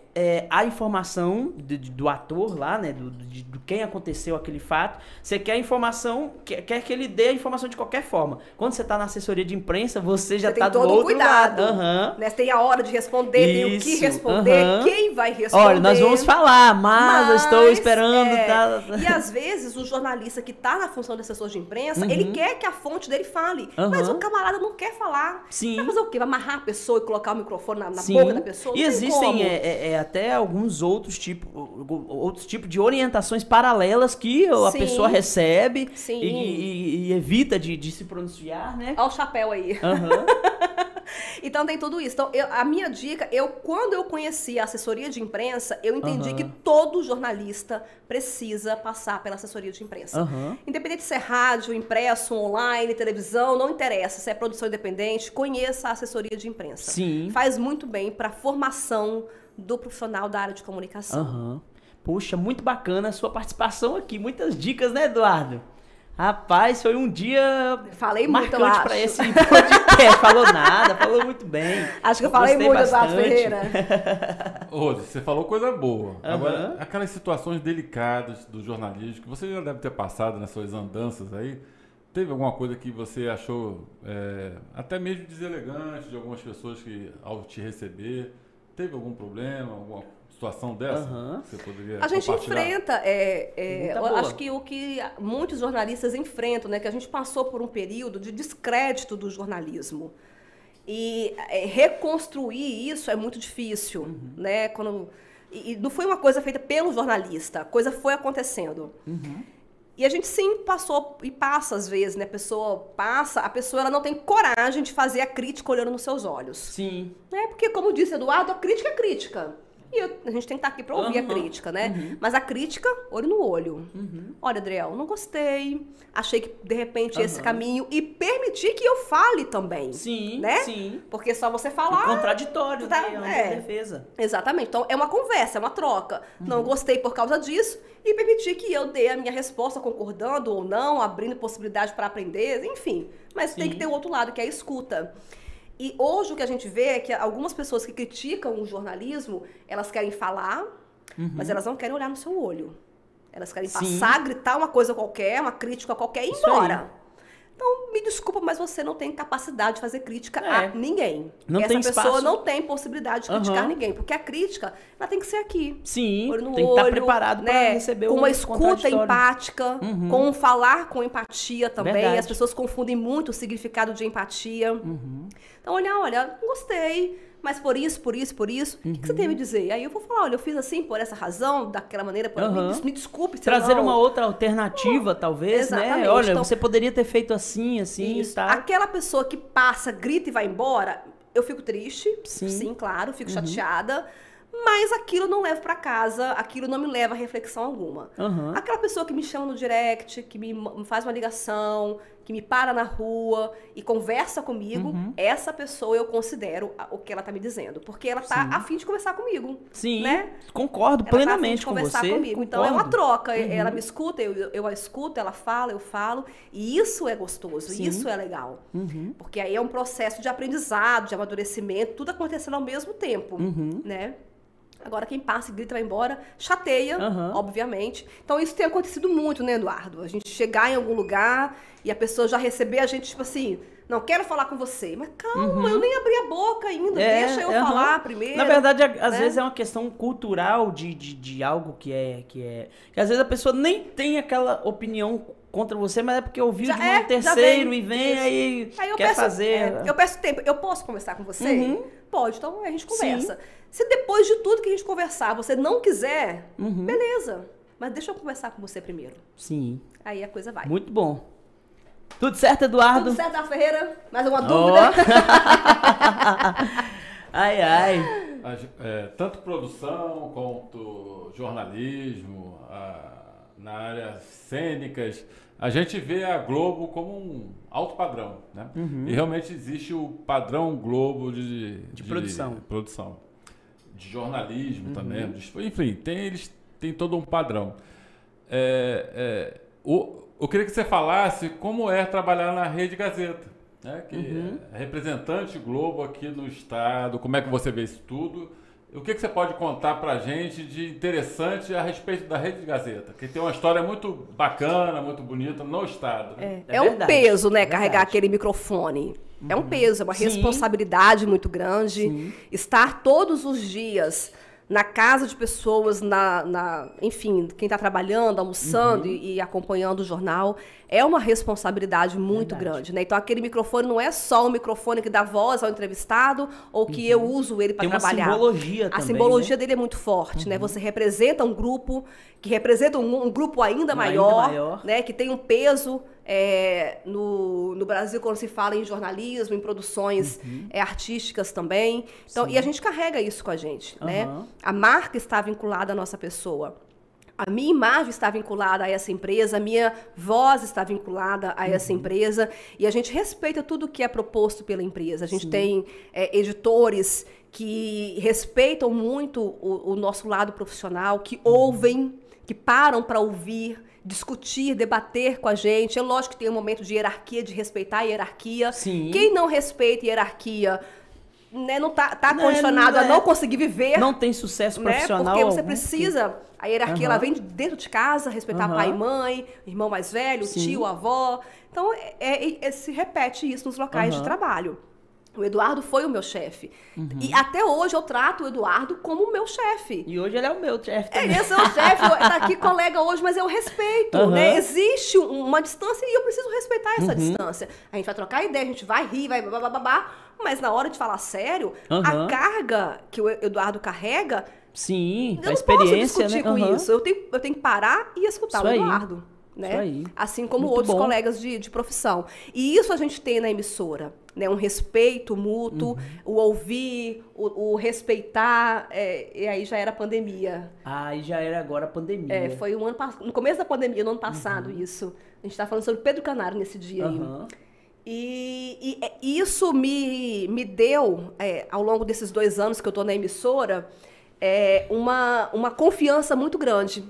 a informação do ator lá, né, do quem aconteceu aquele fato. Você quer a informação, quer que ele dê a informação de qualquer forma. Quando você está na assessoria de imprensa, você já está do outro cuidado, lado. Né? Você tem a hora de responder, tem o que responder, quem vai responder. Olha, nós vamos falar, mas eu estou esperando. E às vezes o jornalista que está na função de assessor de imprensa, ele quer que a fonte dele fale, mas o camarada não quer falar. Sim. Vai fazer o quê? Vai amarrar a pessoa e colocar o microfone na boca da pessoa? E existem até alguns outros tipos de orientações paralelas que a pessoa recebe e evita de se pronunciar, né? Olha o chapéu aí. Então tem tudo isso. Então, a minha dica, quando eu conheci a assessoria de imprensa, eu entendi que todo jornalista precisa passar pela assessoria de imprensa. Independente se é rádio, impresso, online, televisão, não interessa. Se é produção independente, conheça a assessoria de imprensa. Sim. Faz muito bem para a formação do profissional da área de comunicação. Puxa, muito bacana a sua participação aqui. Muitas dicas, né, Eduardo? Rapaz, foi um dia marcante para esse podcast. Falou nada, falou muito bem. Acho que eu falei muito, Eduardo Ferreira. Rose, você falou coisa boa. Agora, aquelas situações delicadas do jornalismo, que você já deve ter passado nas suas andanças aí, teve alguma coisa que você achou até mesmo deselegante de algumas pessoas que, ao te receber, teve algum problema, alguma situação dessa? Que você poderia a gente enfrenta, acho que o que muitos jornalistas enfrentam, né, que a gente passou por um período de descrédito do jornalismo. E reconstruir isso é muito difícil, né? E não foi uma coisa feita pelo jornalista, a coisa foi acontecendo. E a gente sim passou e passa às vezes, né? A pessoa ela não tem coragem de fazer a crítica olhando nos seus olhos. Sim. Porque, como disse Eduardo, a crítica é crítica. E a gente tem que estar aqui para ouvir a crítica, né? Mas a crítica, olho no olho. Olha, Adriel, não gostei. Achei que, de repente, esse caminho... E permitir que eu fale também. Sim, né? sim. Porque só você falar... Contraditório, né? É uma defesa. Exatamente. Então, é uma conversa, é uma troca. Não gostei por causa disso. E permitir que eu dê a minha resposta concordando ou não, abrindo possibilidade para aprender, enfim. Mas tem que ter o outro lado, que é a escuta. E hoje o que a gente vê é que algumas pessoas que criticam o jornalismo, elas querem falar, mas elas não querem olhar no seu olho. Elas querem passar, gritar uma coisa qualquer, uma crítica qualquer e ir embora. Então, me desculpa, mas você não tem capacidade de fazer crítica a ninguém. Essa pessoa não tem possibilidade de criticar ninguém, porque a crítica, ela tem que ser aqui. Sim, olho no tem que estar preparado para receber com uma escuta empática, com um falar com empatia também. Verdade. As pessoas confundem muito o significado de empatia. Então, olha, não gostei, mas por isso. O que você tem a me dizer? Aí eu vou falar, olha, eu fiz assim por essa razão, daquela maneira, me desculpe. Trazer uma outra alternativa, talvez, né? Olha, então, você poderia ter feito assim, e tal. Aquela pessoa que passa, grita e vai embora, eu fico triste, sim claro, fico chateada, mas aquilo não levo para casa, aquilo não me leva a reflexão alguma. Aquela pessoa que me chama no direct, que me faz uma ligação, que me para na rua e conversa comigo, essa pessoa eu considero o que ela tá me dizendo. Porque ela tá a fim de conversar comigo. Sim, né? Concordo plenamente com você. Comigo. Então é uma troca. Ela me escuta, eu a escuto, ela fala, eu falo. E isso é gostoso, isso é legal. Porque aí é um processo de aprendizado, de amadurecimento, tudo acontecendo ao mesmo tempo, né? Agora, quem passa e grita vai embora, chateia, obviamente. Então, isso tem acontecido muito, né, Eduardo? A gente chegar em algum lugar e a pessoa já receber a gente, tipo assim, não quero falar com você. Mas calma, eu nem abri a boca ainda, deixa eu falar primeiro. Na verdade, às vezes é uma questão cultural de algo que às vezes a pessoa nem tem aquela opinião contra você, mas é porque ouviu de um terceiro e vem aí quer fazer... eu peço tempo. Eu posso conversar com você? Pode, então a gente conversa. Sim. Se depois de tudo que a gente conversar, você não quiser, beleza. Mas deixa eu conversar com você primeiro. Sim. Aí a coisa vai. Muito bom. Tudo certo, Eduardo? Tudo certo, Eduardo Ferreira? Mais alguma dúvida? Ai. Tanto produção quanto jornalismo, na área cênicas, a gente vê a Globo como um alto padrão, né? E realmente existe o padrão Globo de produção. De jornalismo também. Enfim, eles têm todo um padrão. Eu queria que você falasse como é trabalhar na Rede Gazeta, né? Que é representante Globo aqui no estado, como é que você vê isso tudo? O que você pode contar para a gente de interessante a respeito da Rede Gazeta? Que tem uma história muito bacana, muito bonita no estado. Né? É um peso, né, carregar aquele microfone. É um peso, é uma responsabilidade muito grande. Estar todos os dias na casa de pessoas, enfim, quem está trabalhando, almoçando e acompanhando o jornal, é uma responsabilidade muito grande, né? Então, aquele microfone não é só um microfone que dá voz ao entrevistado ou que eu uso ele para trabalhar. Tem uma simbologia também, a simbologia dele é muito forte, né? Você representa um grupo, que representa um grupo ainda maior, né? Que tem um peso no Brasil quando se fala em jornalismo, em produções artísticas também. Então, e a gente carrega isso com a gente, né? A marca está vinculada à nossa pessoa. A minha imagem está vinculada a essa empresa, a minha voz está vinculada a essa empresa, e a gente respeita tudo que é proposto pela empresa. A gente tem editores que respeitam muito o nosso lado profissional, que ouvem, que param para ouvir, discutir, debater com a gente. É lógico que tem um momento de hierarquia, de respeitar a hierarquia. Quem não respeita a hierarquia né, não tá condicionado a não conseguir viver. Não tem sucesso profissional. Porque você precisa, a hierarquia ela vem de dentro de casa, respeitar pai e mãe, irmão mais velho, tio, avó. Então, se repete isso nos locais de trabalho. O Eduardo foi o meu chefe. E até hoje eu trato o Eduardo como o meu chefe. E hoje ele é o meu chefe também. Ele é seu chefe, tá aqui colega hoje, mas eu respeito, né? Existe uma distância e eu preciso respeitar essa distância. A gente vai trocar ideia, a gente vai rir, vai babá, mas na hora de falar sério, a carga que o Eduardo carrega... Sim, a experiência, posso discutir com isso. Eu tenho que parar e escutar isso o Eduardo. Né? Assim como outros colegas de profissão. E isso a gente tem na emissora, né? Um respeito mútuo, o ouvir, o respeitar, e aí já era pandemia. E já era agora a pandemia. Foi no começo da pandemia, no ano passado, isso. A gente está falando sobre Pedro Canário nesse dia aí. E isso me deu, ao longo desses 2 anos que eu estou na emissora, uma confiança muito grande.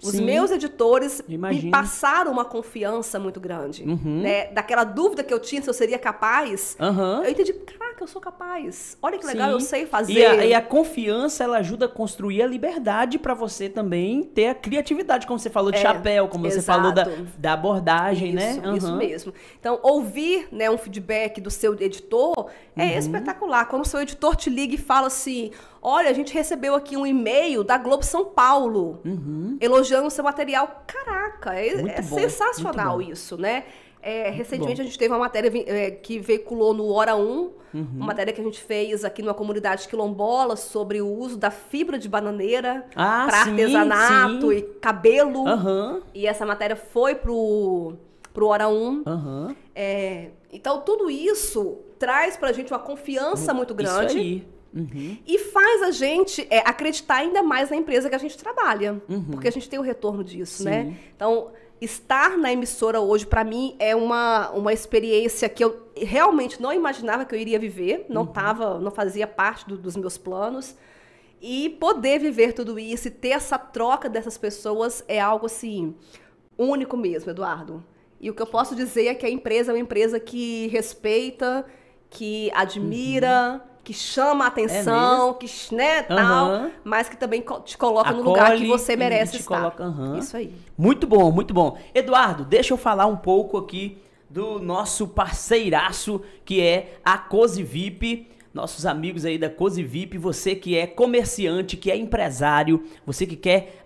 Os meus editores me passaram uma confiança muito grande. Né? Daquela dúvida que eu tinha se eu seria capaz, eu entendi, caraca, eu sou capaz. Olha que legal, eu sei fazer. E a confiança, ela ajuda a construir a liberdade para você também ter a criatividade, como você falou de chapéu, como você falou da abordagem, né? Isso mesmo. Então, ouvir, né, um feedback do seu editor é espetacular. Quando o seu editor te liga e fala assim... Olha, a gente recebeu aqui um e-mail da Globo São Paulo, elogiando o seu material. Caraca, é sensacional isso, né? Recentemente a gente teve uma matéria que veiculou no Hora 1, uma matéria que a gente fez aqui numa comunidade quilombola sobre o uso da fibra de bananeira para artesanato e cabelo. E essa matéria foi pro Hora 1. Então, tudo isso traz pra gente uma confiança muito grande. Isso aí. E faz a gente acreditar ainda mais na empresa que a gente trabalha. Porque a gente tem o retorno disso, né? Então, estar na emissora hoje, para mim, é uma experiência que eu realmente não imaginava que eu iria viver. Não fazia parte dos meus planos. E poder viver tudo isso e ter essa troca dessas pessoas é algo, assim, único mesmo, Eduardo. E o que eu posso dizer é que a empresa é uma empresa que respeita, que admira... que chama a atenção, que, né, tal, mas que também te coloca no lugar que você merece estar. Isso aí. Muito bom, muito bom. Eduardo, deixa eu falar um pouco aqui do nosso parceiraço, que é a Cozy VIP. Nossos amigos aí da Cozy VIP, você que é comerciante, que é empresário, você que quer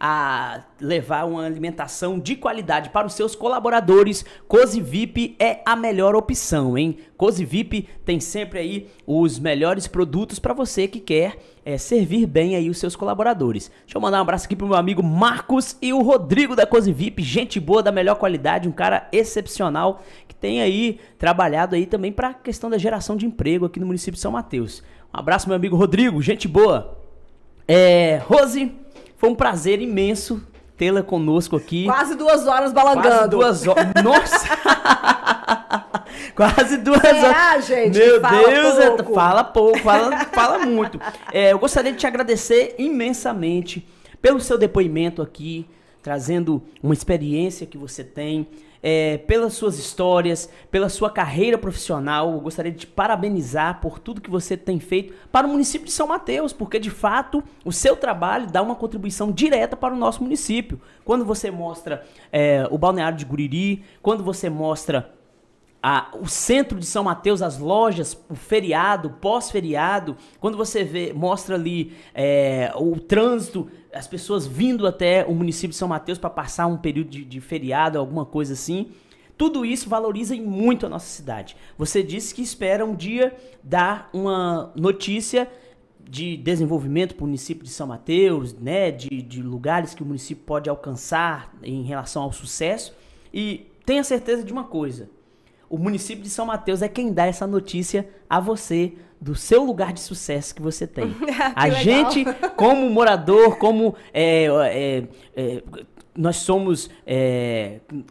levar uma alimentação de qualidade para os seus colaboradores, Cozy VIP é a melhor opção, hein? Cozy VIP tem sempre aí os melhores produtos para você que quer servir bem aí os seus colaboradores. Deixa eu mandar um abraço aqui pro meu amigo Marcos e o Rodrigo da Cozy VIP, gente boa, da melhor qualidade, um cara excepcional, que tem aí trabalhado aí também para a questão da geração de emprego aqui no município de São Mateus. Um abraço, meu amigo Rodrigo, gente boa. Rose, foi um prazer imenso tê-la conosco aqui. Quase 2 horas balangando. Quase 2 horas. Nossa! Quase 2 horas. Gente, meu Deus, fala pouco, fala muito. Eu gostaria de te agradecer imensamente pelo seu depoimento aqui, trazendo uma experiência que você tem, pelas suas histórias, pela sua carreira profissional. Eu gostaria de te parabenizar por tudo que você tem feito para o município de São Mateus, porque de fato o seu trabalho dá uma contribuição direta para o nosso município. Quando você mostra o balneário de Guriri, quando você mostra o centro de São Mateus, as lojas, o feriado, pós-feriado, quando você mostra ali o trânsito, as pessoas vindo até o município de São Mateus para passar um período de feriado, alguma coisa assim, tudo isso valoriza muito a nossa cidade. Você disse que espera um dia dar uma notícia de desenvolvimento para o município de São Mateus, né, de lugares que o município pode alcançar em relação ao sucesso, e tenha certeza de uma coisa: o município de São Mateus é quem dá essa notícia a você do seu lugar de sucesso que você tem. A legal. gente, como morador, como nós somos,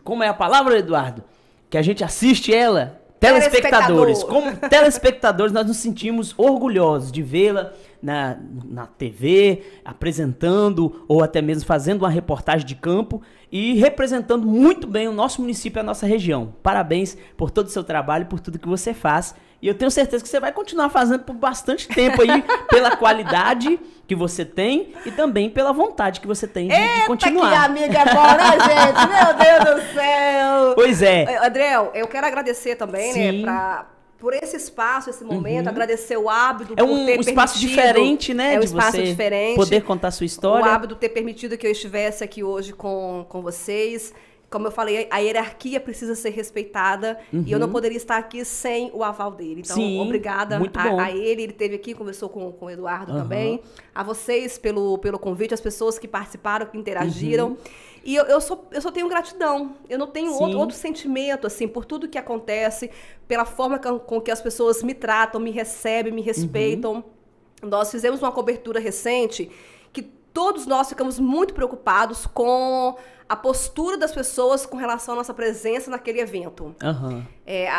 como é a palavra, Eduardo? Que a gente assiste ela, telespectadores. Como telespectadores, nós nos sentimos orgulhosos de vê-la na TV, apresentando ou até mesmo fazendo uma reportagem de campo e representando muito bem o nosso município e a nossa região. Parabéns por todo o seu trabalho e por tudo que você faz, E eu tenho certeza que você vai continuar fazendo por bastante tempo aí, pela qualidade que você tem e também pela vontade que você tem de continuar. Que amiga é bom, né, gente? Meu Deus do céu! Pois é. Adriel, eu quero agradecer também, né, por esse espaço, esse momento, agradecer o Ábido por ter permitido... É um espaço diferente, né? É um espaço diferente. Poder contar a sua história. O Ábido ter permitido que eu estivesse aqui hoje com vocês. Como eu falei, a hierarquia precisa ser respeitada e eu não poderia estar aqui sem o aval dele. Então, obrigada a ele. Ele esteve aqui, conversou com o Eduardo também. A vocês pelo convite, as pessoas que participaram, que interagiram. E eu só tenho gratidão. Eu não tenho outro sentimento, assim, por tudo que acontece, pela forma com que as pessoas me tratam, me recebem, me respeitam. Nós fizemos uma cobertura recente que todos nós ficamos muito preocupados com a postura das pessoas com relação à nossa presença naquele evento.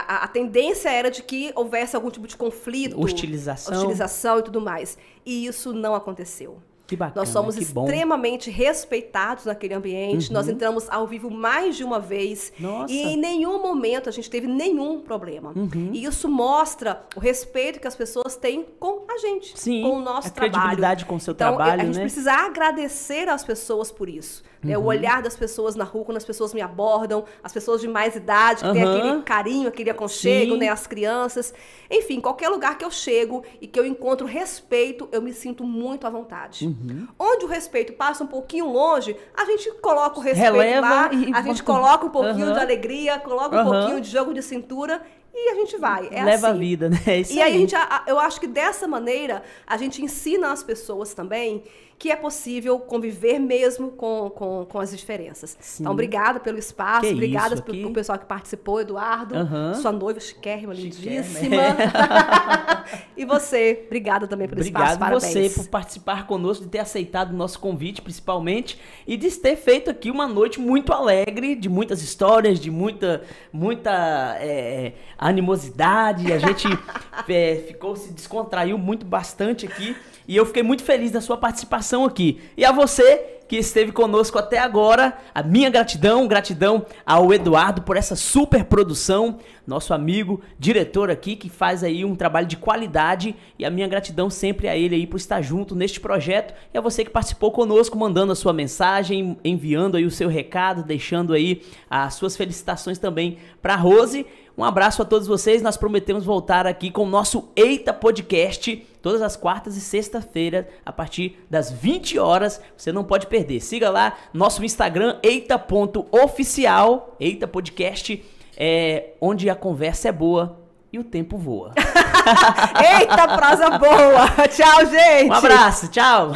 A tendência era de que houvesse algum tipo de conflito. Hostilização e tudo mais. E isso não aconteceu. Que bacana, nós somos extremamente respeitados naquele ambiente. Nós entramos ao vivo mais de uma vez. Nossa. E em nenhum momento a gente teve nenhum problema. E isso mostra o respeito que as pessoas têm com a gente, com o nosso trabalho. A credibilidade com o seu trabalho, a gente precisa agradecer às pessoas por isso. O olhar das pessoas na rua, quando as pessoas me abordam, as pessoas de mais idade, que tem aquele carinho, aquele aconchego, né, as crianças. Enfim, qualquer lugar que eu chego e que eu encontro respeito, eu me sinto muito à vontade. Onde o respeito passa um pouquinho longe, a gente coloca o respeito lá, a gente coloca um pouquinho de alegria, coloca um pouquinho de jogo de cintura e a gente vai. Leva a vida, né? É isso e aí eu acho que dessa maneira a gente ensina as pessoas também que é possível conviver mesmo com as diferenças. Então, obrigada pelo espaço, obrigada pelo pessoal que participou, Eduardo, sua noiva chiquérrima, lindíssima. E você, obrigada também pelo espaço, parabéns. Obrigado você por participar conosco, de ter aceitado o nosso convite, principalmente, e de ter feito aqui uma noite muito alegre, de muitas histórias, de muita animosidade. A gente se descontraiu bastante aqui. E eu fiquei muito feliz da sua participação aqui. E a você que esteve conosco até agora, a minha gratidão ao Eduardo por essa super produção, nosso amigo, diretor aqui, que faz aí um trabalho de qualidade, e a minha gratidão sempre a ele aí por estar junto neste projeto, e a você que participou conosco, mandando a sua mensagem, enviando aí o seu recado, deixando aí as suas felicitações também para Rose. Um abraço a todos vocês, nós prometemos voltar aqui com o nosso Eita Podcast, todas as quartas e sexta-feira, a partir das 20 horas, você não pode perder. Siga lá nosso Instagram, eita.oficial, Eita Podcast, onde a conversa é boa e o tempo voa. Eita, prosa boa! Tchau, gente! Um abraço, tchau!